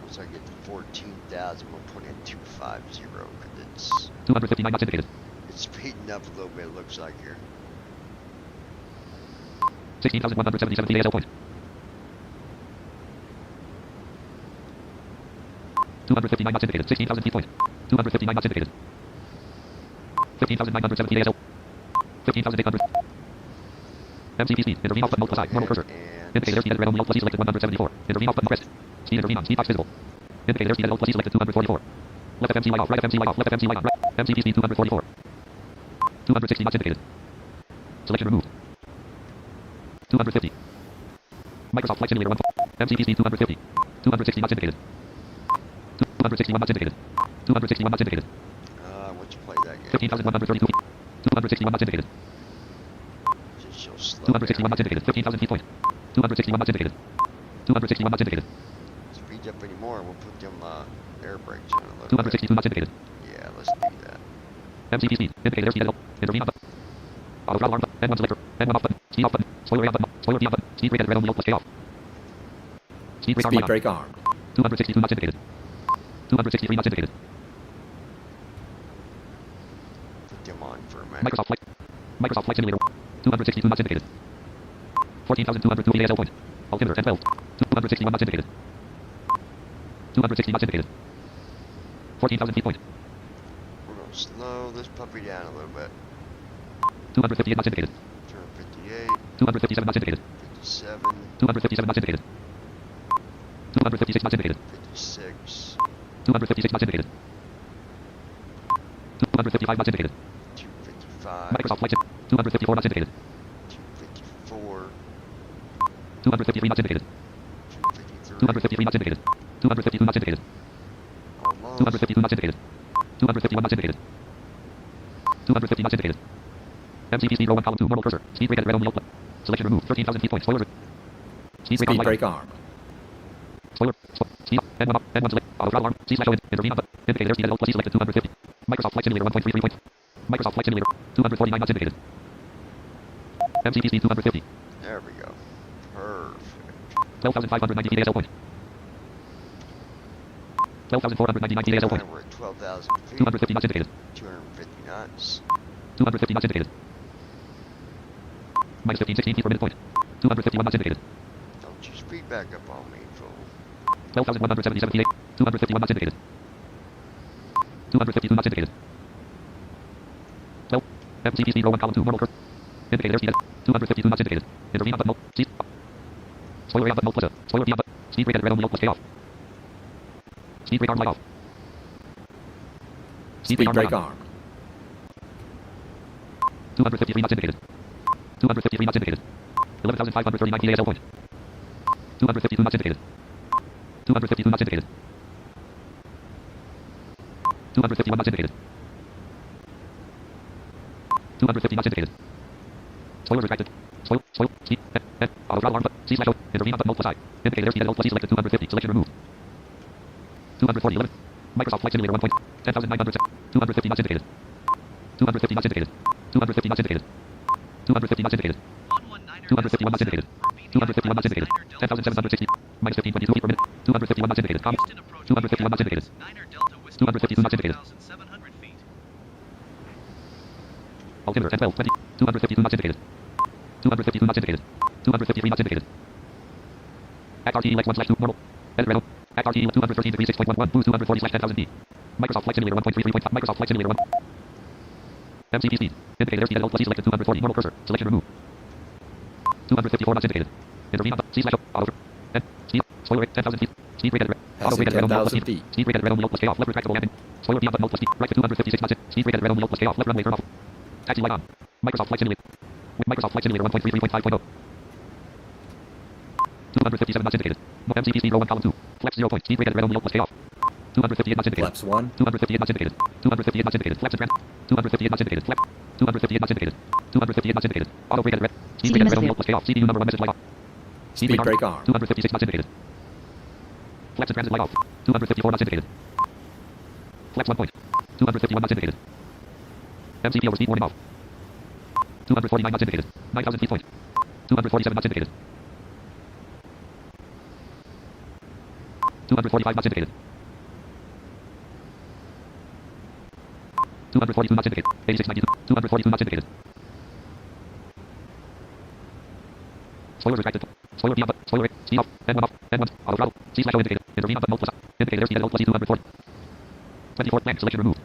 Once I get to 14,000, we'll put in 250 because 259 not syndicated. it's speeding up a little bit, it looks like here. 16,177 feet ASL point. 259 not syndicated. 16,000 feet point. 259 not syndicated. 15,907 feet ASL. 15,800. MCP speed. Intervene off button multiple side. Normal cursor. Indicate airspeed at red only alt plus E selected 174. Intervene off button pressed. Speed intervene on. Speed box visible. Indicate airspeed at alt plus E selected 244. Left FMC light off. Right FMC light off. Left FMC light on. Right. MCP speed 244. 260 not syndicated. Selection removed. 250. Microsoft Flight Simulator 1. MCP speed 250. 260 not syndicated. 261 not syndicated. 261 not syndicated. Once you play that game, 15,132 feet. 261 not syndicated. just show slow 261 not syndicated. 15,000 feet point. 261 not syndicated. 261 not syndicated. Speed up anymore, we'll put them air brakes in a little 262 not syndicated. bit. Yeah, let's do that. MCP speed. Indicate airspeed at intervene on button. Auto throttle arm button. N1 selector. N1 off button. Speed off button. Spoiler on button. Spoiler B on button. Speed brake at red only alt plus K off. Speed brake arm Speed light on. brake arm. 262 not syndicated. 263 not syndicated. Put them on for a minute. Microsoft Flight Simulator 262 not syndicated. 14,202 feet ASL point. Altimeter 1012. 261 not syndicated. 260 not syndicated. 14,000 feet point. We're going to slow this puppy down a little bit. 258 not syndicated. 258, 257 not syndicated. 57, 257 not syndicated. 256 not syndicated. 56, 256 not syndicated. 255 not syndicated. 255, Microsoft Flight Sim 254 not syndicated. 254, 253 not syndicated. 253, 253 not syndicated. 252 not syndicated. almost, 252 not syndicated. 251 not syndicated. 250 not syndicated. MCP speed row 1 column 2 normal cursor. Speed brake at red only outlet. Selection removed. 13,000 feet point. Spoiler. Speed brake on Speed light. brake arm. Spoiler. Speed up. N1 up. N1 select. Auto throttle arm. C slash O. Intervene on button. Indicate airspeed at alt plus E selected 250. Microsoft Flight Simulator 1.33 point. Microsoft Flight Simulator 249 not syndicated. MCP speed 250. there we go. Perfect. 12,590 feet ASL point. 12,499 feet ASL point. Alright, we're at 12,000 feet, 250 not syndicated. 250 knots. 250 not syndicated. Minus 15, 16 feet per minute point. 251 not syndicated. Don't you speed back up on me, fool. 12,177 feet. 251 not syndicated. 252 not syndicated. 12. MCP speed row 1 column 2 normal curve. Indicate airspeed at 252 not syndicated. Intervene on button. Speed. Spoiler A on button plus A. Spoiler B on button. Speed brake at red only alt plus K off. Speed brake arm light off. Speed brake brake on. arm. 253 not syndicated. 253 not syndicated. 11,539 feet ASL point. 252 not syndicated. 252 not syndicated. 251 not syndicated. 250 not syndicated. Spoiler retracted. Spoil. Speed. Auto throttle arm button. C slash O. Intervene on button alt plus I. Indicate airspeed at alt plus E selected 250. Selection removed. 240 limit. Microsoft Flight Simulator 1 point. 10,900. 250 not syndicated. 250 not syndicated. 250 not syndicated. 250 not syndicated. 251 not syndicated. 251 not syndicated. 10,760. Minus 1522 feet per minute. 251 knots indicated. Houston approach 251 knots indicated. Niner Delta Whiskey 252 knots indicated. 0,700 feet. Altimeter 10, 12, 20. 252 knots indicated. 252 knots indicated. 253 knots indicated. At RTE 1/2 normal. Edit Renault. At RTE 213 degrees 6.11 boost 240/10,000 feet. Microsoft Flight Simulator 1.33. Microsoft Flight Simulator 1. MCP speed. Indicate airspeed at LT selected 240. Normal cursor. Selection remove. 254 knots indicated. Intervene on C/O. Auto. N. Speed. Spoiler rate 10,000 feet. Speed rate at auto Passing rate at Renault 10,000 plus feet. Speed rate at Renault plus K off. Left retractable landing. Spoiler beyond button plus speed. Right to 256 knots. Speed rate at Renault plus K off. Left runway turn off. Taxi light on. Microsoft Flight Simulator. Microsoft Flight Simulator 1.33.5.0. 257 knots indicated. No MCP speed row 1 column 2. Flaps 0 point. Speed rate at Renault plus K off. 258 knots indicated. Flaps 1. 258 knots indicated. 258 knots indicated. Flaps and trans. 258 knots indicated. Flap. 258 knots indicated. 258 knots indicated. Auto rate at red. Speed rate at Renault plus K off. CPU number 1 message light off. Speed brake arm. 256 knots indicated. Flaps and transit light off. 254 knots indicated. Flaps 1 point. 251 knots indicated. MCP over speed warning off. 249 knots indicated. 9,000 feet point. 247 knots indicated. 245 knots indicated. 242 knots indicated. 8692. 242 knots indicated. Spoiler retracted. Spoiler beyond but spoiler rate. Speed off. N1 off. N1. Auto throttle. C/O indicated. Intervene on but mode plus. Indicated airspeed at plus 240. 24 blank. Selection removed.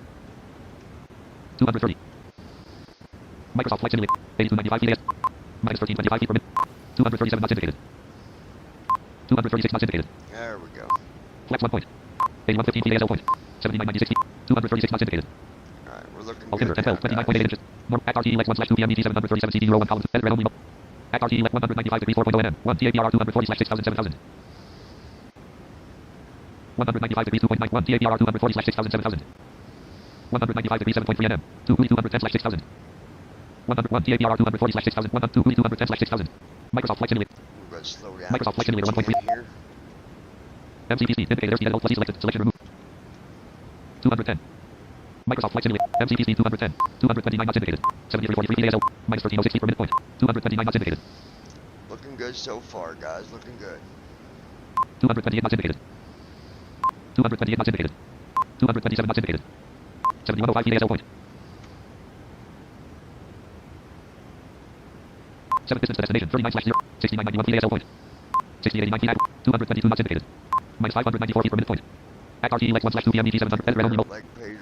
230. Microsoft Flight Simulator. 8295 feet. Minus 1325 feet per minute. 237 knots indicated. 236 knots indicated. There we go. Flaps 1 point. 8115 feet ASL point. 7996 feet. 236 knots indicated. Alright, we're looking Altimeter good 10, now, 12, 29.8 guys. inches. Norm at RTE 1/2 PM ET 737 CD row 1 column 2. Edit Renault. At RTE 195 degrees 4.0 NM. 1 TAPR 240/6000 7000. 195 degrees 2.91 TAPR 240/6000 7000. 195 degrees 7.3 NM. 210/6000. 101 TAPR 240/6000. 210/6000. Microsoft Flight Simulator. We're going to slow down. Microsoft Flight Simulator 1.3. here. MCP speed. Indicate airspeed at L plus E selected. Selection removed. 210. Microsoft Flight Simulator. MCP speed 210. 229 knots indicated. 7343 feet ASL. Minus 1306 feet per minute point. 229 knots indicated. Looking good so far, guys. Looking good. 228 knots indicated. 228 knots indicated. 227 knots indicated. 7105 feet ASL point. 7 distance to destination. 39/0. 6991 feet ASL point. 6889 feet at 222 knots indicated. Minus 594 feet per minute point. At RTE 1/2 PM ET 700. Edit Renault.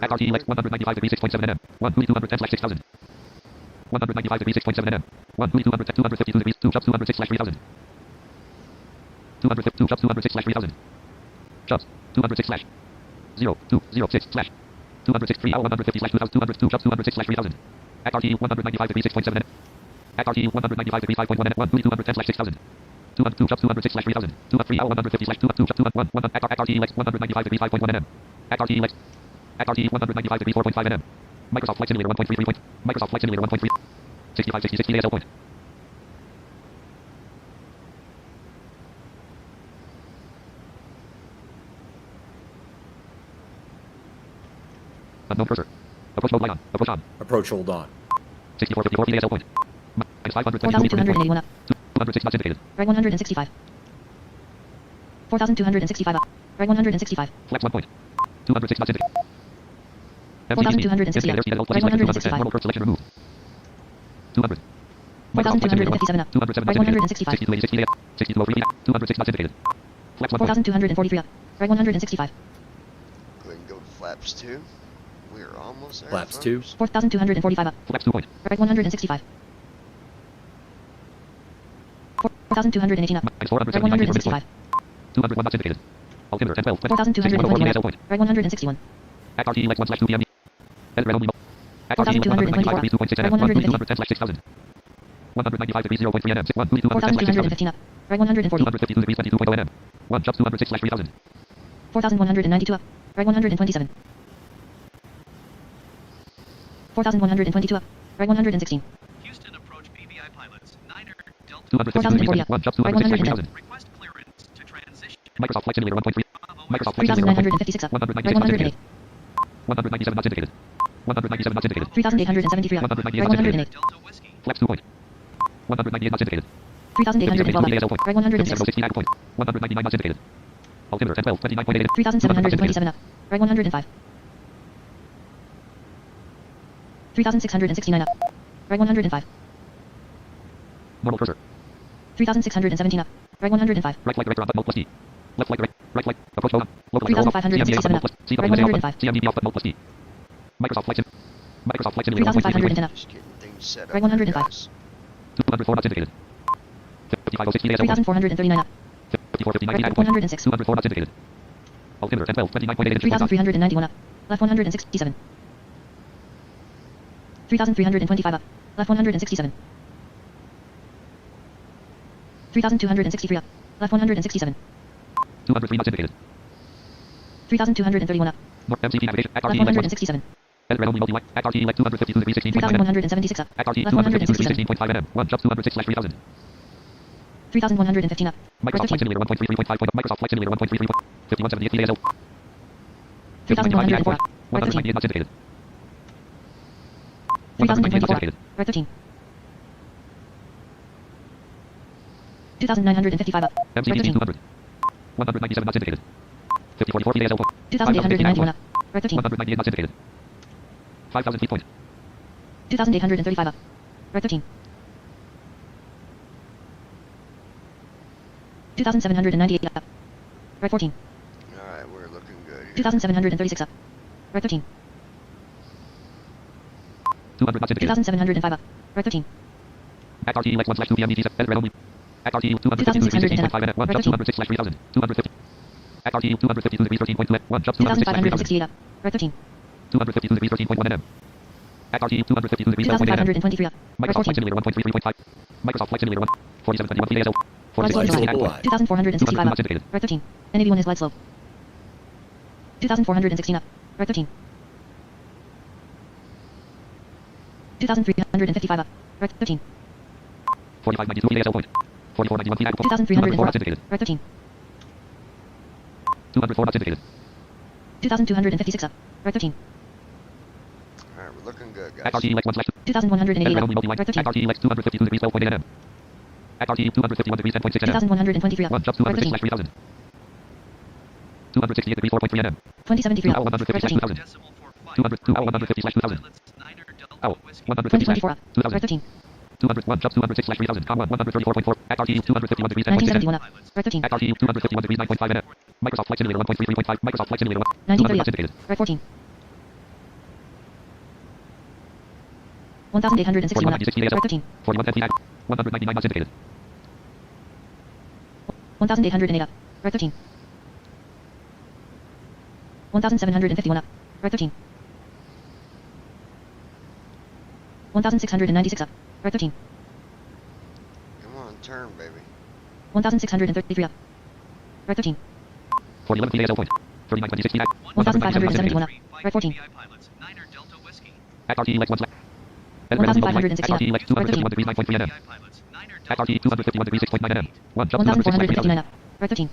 At RTE 195 degrees 6.7 NM. 1 210/6000. 195 degrees 6.7 NM. 1 252 degrees 2 jumps 206/3000. 202 jumps 206/3000. Jumps 206 0 2 0 6 206 3 hour 150/2000 202 jumps 206/3000. At RTE 195 degrees 6.7 NM. At RTE 195 degrees 5.1 NM. 1 210/6000. 202 jumps 206/3000. 203 hour 150/2 jumps 201 at RTE 195 degrees 5.1 NM. At RTE 195 degrees 4.5 NM. Microsoft Flight Simulator 1.33 point. Microsoft Flight Simulator 1.3. 6566 feet ASL point. Unknown cursor. Approach mode light on. Approach on. Approach hold on. 6454 feet ASL point. Minus 522 4,281 up. 206 knots indicated. Right 165. 4,265 up. Right 165. Flex 1 point. 206 knots indicated. 4,260 up. Right 165. Normal curve selection removed. 200. 4,257 up. 207 Right 165. 6286 feet. 6203 feet. 206 knots indicated. Flex 1 point. 4,243 up. Right 165. Go ahead and go to flaps 2. We're almost there. Flaps 2. 4,245 up. Flex 2 point. Right 165. 4,218 up. Minus Right 470 feet per minute 165. point. 201 knots indicated. Altimeter 10 12 20. 4,221 ASL up. point. Right 161. At RTE 1/2 PM. Edit Renault. At RTE 4,224 195 degrees 2.6 NM. 1 210/6000. 195 degrees 0.3 NM. 1 210/6000. 4,215 up. Right 140. 252 degrees 22.0 NM. 1 jumps 206/3000. 4,192 up. Right 127. 4,122 up. Right 116. Houston approach BVI pilots. Niner Delta 252 degrees 4,040 1 jumps Right 206/3000. request clearance to transition. Microsoft Flight Simulator 1.3. Bravo Microsoft Flight Simulator 1.3. 3,956 up. Right 196 knots indicated. 108. 197 knots indicated. 197 knots indicated. 3,873 up. 198 Right knots indicated. 108. Delta Whiskey. Flaps 2 point. 198 knots indicated. 3,812 up. Right 106. 199 knots indicated. Altimeter 1012, 29.88. 3,727 up. Right 105. 3,669 up. Right 105. Normal cursor. 3,617 up. Right 105. Right flight director on button plus D. Left flight right flight approach mode on. Local 3,567 up. Right 105. CMDB off button plus D. Microsoft Flight Simulator 3,510 up. Just getting things set up. Right 105. guys. 204 knots indicated. 5506 PASL 3,439 up. 5459 Right 106. 204 knots indicated. Altimeter 1012, 29.88. 3,391 up. Left 167. 3,325 up. Left 167. 3,263 up. Left 167. 203 knots indicated. 3,231 up. North MCP navigation. Act Left RTE leg 1. 167. Edred only multi-light. Act RTE leg 252 degree 16.5 mm. 3,176 up. Act RTE Left 167. 16.5 mm. 1 jumps 206/3000. 3,115 up. Microsoft Flight Simulator 1.33.5. Microsoft Flight Simulator 1.33. 5178 PASL. 3,104 up. Right 13. 198 knots indicated. 3,024 up. Right 13. 2,955 up. Right MCP 13. 200. 197 knots indicated. 5044 PASL. 2,891 up. Right 13. 198 knots indicated. 5,000 feet point. 2,835 up. Right 13. 2,798 up. Right 14. Alright, we're looking good here. 2,736 up. Right 13. 200 knots indicated. 2,705 up. Right 13. Act RTE leg 1/2 PMDT set. Edred only. Act RTE 252 degree 16.5 mm. 1 jumps 206/3000. 250. Act RTE 252 degree 13.2 1 jumps 206/3000. 2,568 up. Right 13. 252 degree 13.1 mm. Act RTE 252 degree 12.8 mm. 2,523 up. Right Microsoft 14. Flight Simulator 1.33.5. Microsoft Flight Simulator 1. 4721 PASL. Right 46 2,465 up. indicated. Right 13. NAV1 is glide slope. 2,416 up. Right 13. 2,355 up. Right 13. 4592 PASL point. 4491 feet. 2,304 up. indicated. Right 13. 204 knots indicated. 2,256 up. Right 13. Alright, we're looking good, Act guys. RTE leg 1/2. 2,180 Edred up. only multi-light. Right 13. Act RTE leg 252 degree 12.8 mm. Act RTE 251 degree 10.6 mm. 2,123 up. 1 jumps Right 13. 206/3000. 268 degree 4.3 mm. 2073 up. 150 Right 13. 2000. Decimal for flight. 250/2000. Pilots, Niner Delta Owl. Whiskey. 2024 up. 150/2000. Right 13. 201 jumps 206/3000. 134.4. Act RTE 251 degrees 10.6 mm. 1971 up. Right 13. Act RTE 251 degrees 9.5 mm. Microsoft Flight Simulator 1.33.5. Microsoft Flight Simulator 1. 1930 knots up. indicated. Right 14. 1,861 up. 4190 Right 13. 4110 feet. 199 knots indicated. 1,808 up. Right 13. 1,751 up. Right 13. 1,696 up. Right 13. Come on, turn, baby. 1,633 up. Right 13. 411 feet ASL point. 3926 feet. 1,571 up. Right 14. Pilots, Niner Delta Whiskey. Act RTE leg 1 flat. 1,516 Act RTE leg 251 degrees 9.3 mm. Pilots, Niner Act Delta RTE 251 degrees 6.9 mm. 1 jump 1,459 206/3000. up. Right 13.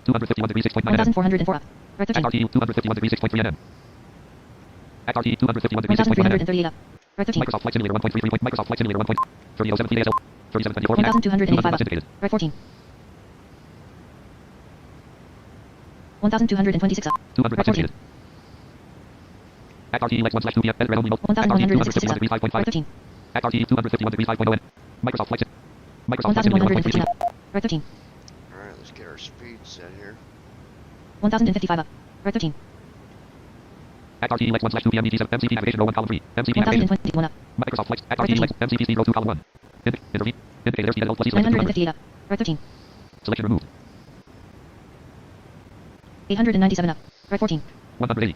251 degrees 6.9 mm. 1,404 up. Right Act 13. RTE 251 degrees 6.3 mm. Act RTE 251 degrees 6.9 mm. 1,338 up. Right 13. Microsoft Flight Simulator 1.33. Microsoft Flight Simulator 1.3007 feet ASL. 3724 feet. 1,285 up. indicated. Right 14. 1,226 up. 200 Right knots 14. indicated. Act RTE leg 1/2 PM. Edred only. Act RTE 1,166 251 up. degrees 5.5. Right 13. Act RTE 251 degrees 5.0 m. Microsoft Flight Microsoft Flight Simulator 1,115 1.33. up. Right 13. Alright, let's get our speed set here. 1,055 up. Right 13. Act RTE leg 1/2 PM. MCP navigation row 1 column 3. MCP navigation. 1,021 up. Microsoft Flight. Act RTE leg MCP speed row 2 column 1. Intervene. Indicator speed L plus E selected 200. 958 up. Right 13. Selection removed. 897 up. Right 14. 180.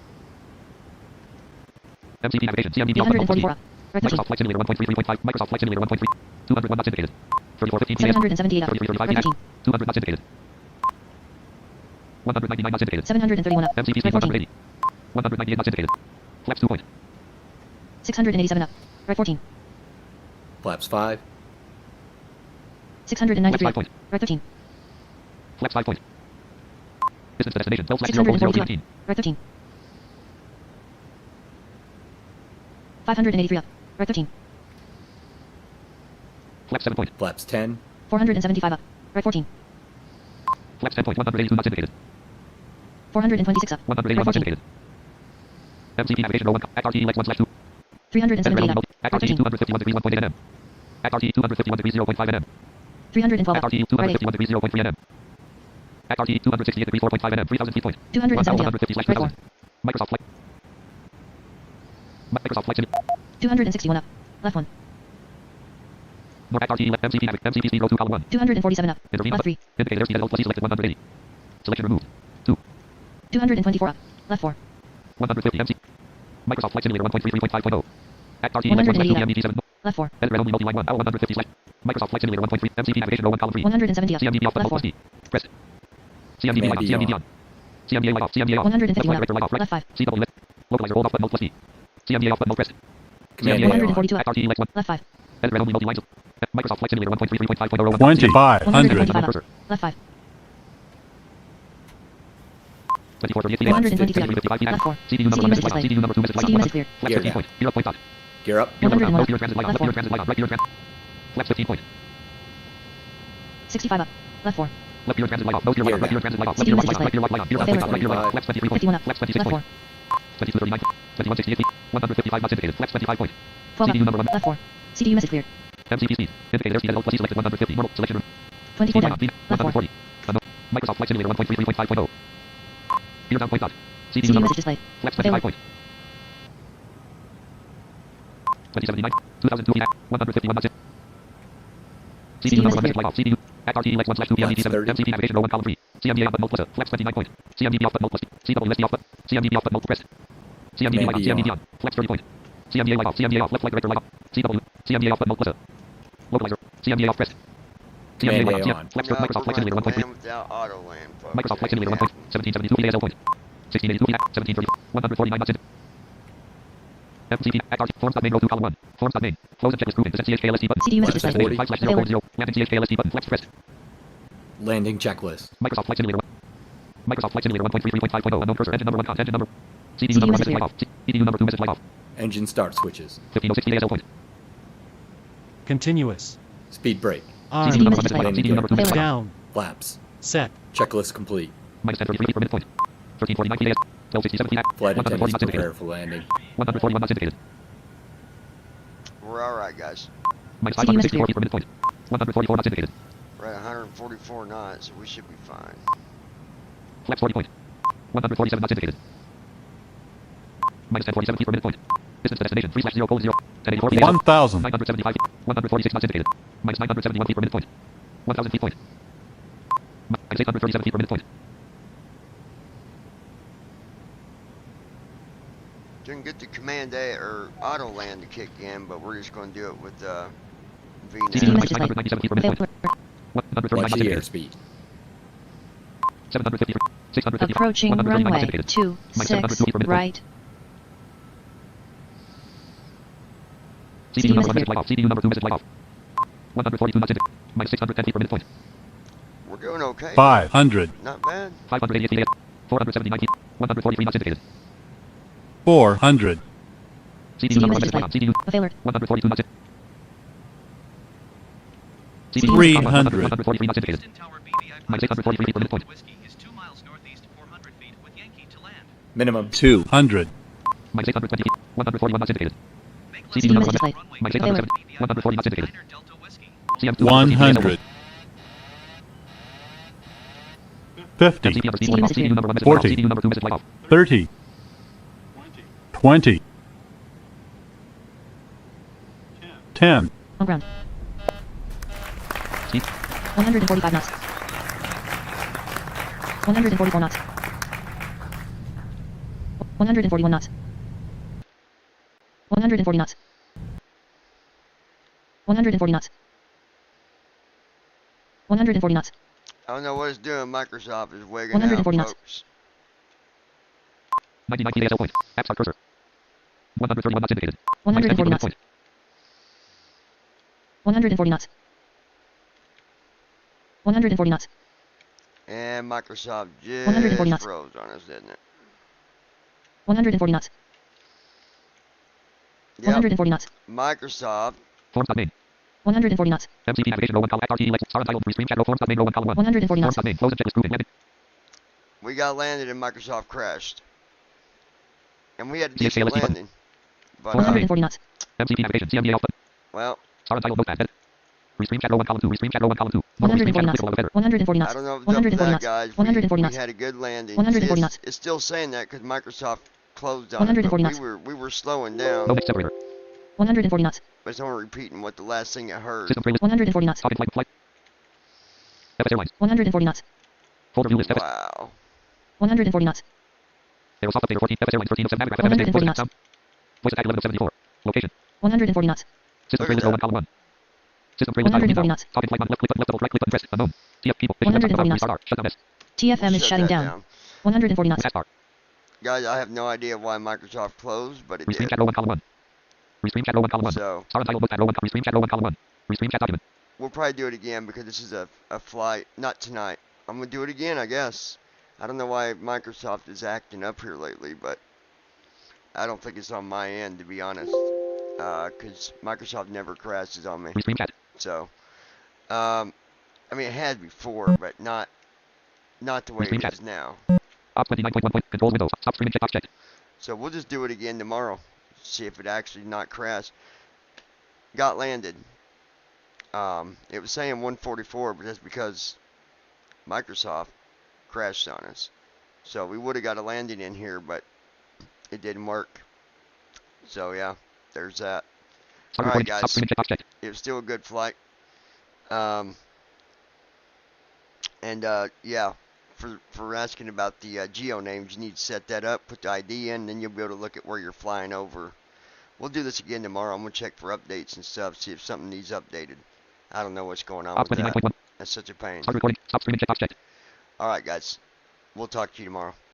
MCP navigation. CMDB alpha 844 up. Right 13. Microsoft Flight Simulator 1.33.5. Microsoft Flight Simulator 1.3. 201 knots indicated. 3415 PS. 778 up. 3335 Right PS. 13. 200 knots indicated. 199 knots indicated. 731 up. MCP Right speed 14. 180. 198 knots indicated. Flaps 2 point. 687 up. Right 14. Flaps 5. 693 Flaps up. 5 point. Right 13. Flaps 5 point. Distance to destination. Bell flag 0.0 642 up. 19. Right 13. 583 up. Right 13. Flaps 7 point. Flaps 10. 475 up. Right 14. Flaps 10 point. 182 knots indicated. 426 up. 181 Right knots 14. indicated. MCP navigation row 1. Act RTE legs 1/2. 378 up. Act Right RTE 13. 251 degrees 1.8 nm. Act RTE 251 degrees 0.5 nm. 312 Act up. RTE Right 8. 251 degrees 0.3 nm. Act RTE 268 degrees 4.5 nm. 3000 feet point. 270 up. 150 Right 4. Microsoft flight. Microsoft flight simulator. 261 up. Left 1. No act RTE left MCP navigation. MCP speed row 2 column 1. 247 up. Intervene Left button. 3. Indicator speed Alt plus E selected 180. Selection removed. 2. 224 up. Left 4. 150 MC. Microsoft Flight Simulator 1.33.5.0. Act RTE legs 1/2 PMDT 7. Left 4. Edit red only multi-line 1. Hour 150 slash. Microsoft Flight Simulator 1.3. MCP navigation row 1 column 3. 170 up. CMDB off Left button 4. plus D. Press. CMDB light off. CMDB on. CMDA light off. CMDA off. 151 Left up. director light off. Left 5. CW left. Localizer hold off button plus D. CMDA off button press. Command CMDA A light on. off. 142 up. Act RTE legs 1. Left 5. Edit red only multi-lines. Microsoft Flight Simulator 1.33.5.0. 125 125. up. Left 5. 2438 123 up. 55 feet. Left 4. CDU number 1 message light off. CDU CDU number 2 message light CDU off. message cleared. Flex Gear 15 down. point. 0 point dot. Gear up. Gear 101 no up. gear transit light off. Left Gear 4. transit light off. Right gear transit. Flex 15 point. 65 up. Left 4. Left gear transit light off. No gear Gear right off. Right gear transit light off. Left CDU gear message light off. Right gear light off. Gear Failure. off. Right gear light off. Flex 23 point. 51 up. Flex 26 Left point. 4. 2239. 2168 feet. 155 knots indicated. Flex 25 point. 12 CDU number up. 1. Left 4. CDU message cleared. MCP speed. Indicator speed Alt plus E selected 150. Normal selection room. 24 down. Left 4. 140. Microsoft Flight Simulator 1.33.5.0. Gear down point dot. CDU CDU number. message display. Flex Failure. 25 point. 2079. 2002 feet. 151 knots. CDU number 1 message light off. CDU. Act RTE legs 1/2 PMDT 7. MCP navigation row 1 column 3. CMDA off button plus Flex 29 point. CMDB off button plus CWSD off button. CMDB off button press. CMDB light off. CMDB on. Flex 30 point. CMDA light off. CMDA off. Left flight director light off. CW. CMDA off button plus localizer. CMDA off press. CMDA light off. on. Flex Microsoft Flight Simulator 1.3. Without auto land, folks. Microsoft Flight Simulator 1. 1772 PASL point. 1682 feet. 1730. 149 knots in. MCP. Act RTE. Forms main row 2 column 1. Forms main. Close and checklist grouping. Present CHKLST button. CDU message display. 40. 5/040. Landing CHKLST button. Flex press. Landing checklist. Microsoft Flight Simulator 1. Microsoft Flight Simulator 1.33.5.0. Unknown cursor. Engine number 1. Engine number. CDU CDU number 1 message message light off. CDU number 2 message light off. Engine start switches. 1506 PASL point. Continuous. Speed brake. Arm. CDU number 1 message message light off. light. CDU number 2 message light off. Down. Flaps. Set. Checklist complete. Minus 1033 feet per minute point. 1349 feet. 1267 feet. Flight 140 attendants knots indicated. prepare for landing. 141 knots indicated. We're alright, guys. Minus CDU message 564 feet per minute point. 144 knots indicated. We're at 144 knots, so we should be fine. Flaps 40 point. 147 knots indicated. Minus 1047 feet per minute point. Distance to destination 3/0:0. 1084 feet. 1,000. 975 feet. 146 knots indicated. Minus 971 feet per minute point. 1000 feet point. Minus 837 feet per minute point. Didn't get the command A or auto land to kick in, but we're just going to do it with CDU VNAV. minus 997 feet per minute point. 139 Watch knots the indicated. airspeed. 750 feet. 650 feet. Approaching 139 knots runway indicated. 26 702 feet per minute point. right. CDU number 1 message message light off. CDU number 2 message light off. 142 knots indicated. Minus 610 feet per minute point. We're doing okay. 500. Not bad. 588 feet. 479 feet. 143 knots indicated. 400. CDU number 1 message light off. CDU Failure. 142 knots. CDU 300. 143 knots indicated. Houston Tower BVI Minus 843 feet per minute point. Whiskey is 2 miles northeast, 400 feet, with Yankee to land. Minimum. 200. Minus 820 feet. 141 knots indicated. Make CDU number 1 display. minus Failure. 870. 140 knots indicated. Niner Delta Whiskey. CM2 100. 50. MCP under speed CDU light off. message CDU number 1 message light off. 40. CDU number 2 message light off. 30. 20. 10. On ground. Speed. 145 knots. 144 knots. 141 knots. 140 knots. 140 knots. 140 knots. I don't know what it's doing. Microsoft is wigging 140 out, knots. folks. 99 feet ASL point. App start cursor. 131 knots indicated. 140 knots. Point. 140 knots. 140 knots. And Microsoft 140 knots. just froze on us, didn't it? 140 knots. Yep. 140 knots. Microsoft Forms.main. 140 knots. MCP navigation row 1 column RTE left star untitled restream chat row forms main row 1 column 1. 140 knots. Forms main close and checklist grouping ended. We got landed and Microsoft crashed. And we had a CHA decent LSD button. landing. But, 140 knots. MCP navigation CMDA output. well, Star untitled notepad edit. Restream chat row 1 column 2. Restream chat row 1 column 2. 140 knots. Level editor. 140 I knots. don't know if it's up 140 to that, knots. guys. 140 we knots. had a good landing. 140 See, knots. it's still saying that because Microsoft closed on 140 it. knots. But we were slowing down. No mix separator. 140 knots. But it's only repeating what the last thing I heard. System playlist. 140 knots. Talking flight. FS Airlines. 140 knots. Folder view list. FS. Wow. 140 knots. Aerosoft updater 14. FS Airlines 13 of 7 Navigraph. 140 knots. Voice attack 11 of 74. Location. 140 knots. System Look at playlist row that. 1 column 1. System playlist title 140 default. knots. Talking flight left click button left click button press unknown. TF people. 140 knots. Restart R. Shut down S. TFM is Shut shutting that down. 140 knots. Taskbar. Guys, I have no idea why Microsoft closed, but it Restream did. chat row 1 column 1. Restream chat row 1 column 1. So, Star untitled notepad row 1 restream chat row 1 column 1. Restream chat document. we'll probably do it again because this is a flight. Not tonight. I'm going to do it again, I guess. I don't know why Microsoft is acting up here lately, but I don't think it's on my end, to be honest. Because Microsoft never crashes on me. Restream chat. So, I mean, it had before, but not the way Restream it chat. is now. Op 29.1 point. Controls windows. Stop streaming checkbox checked. So we'll just do it again tomorrow. See if it actually not crashed. Got landed. It was saying 144, but that's because Microsoft crashed on us. So we would have got a landing in here, but it didn't work. So yeah, there's that. Start All right, recording. guys. Stop streaming checkbox checked. It was still a good flight. Yeah, for asking about the geo names, you need to set that up, put the ID in, then you'll be able to look at where you're flying over. We'll do this again tomorrow. I'm going to check for updates and stuff, see if something needs updated. I don't know what's going on Op with that. 29.1. That's such a pain. Start recording. Stop streaming checkbox checked. Alright, guys. We'll talk to you tomorrow.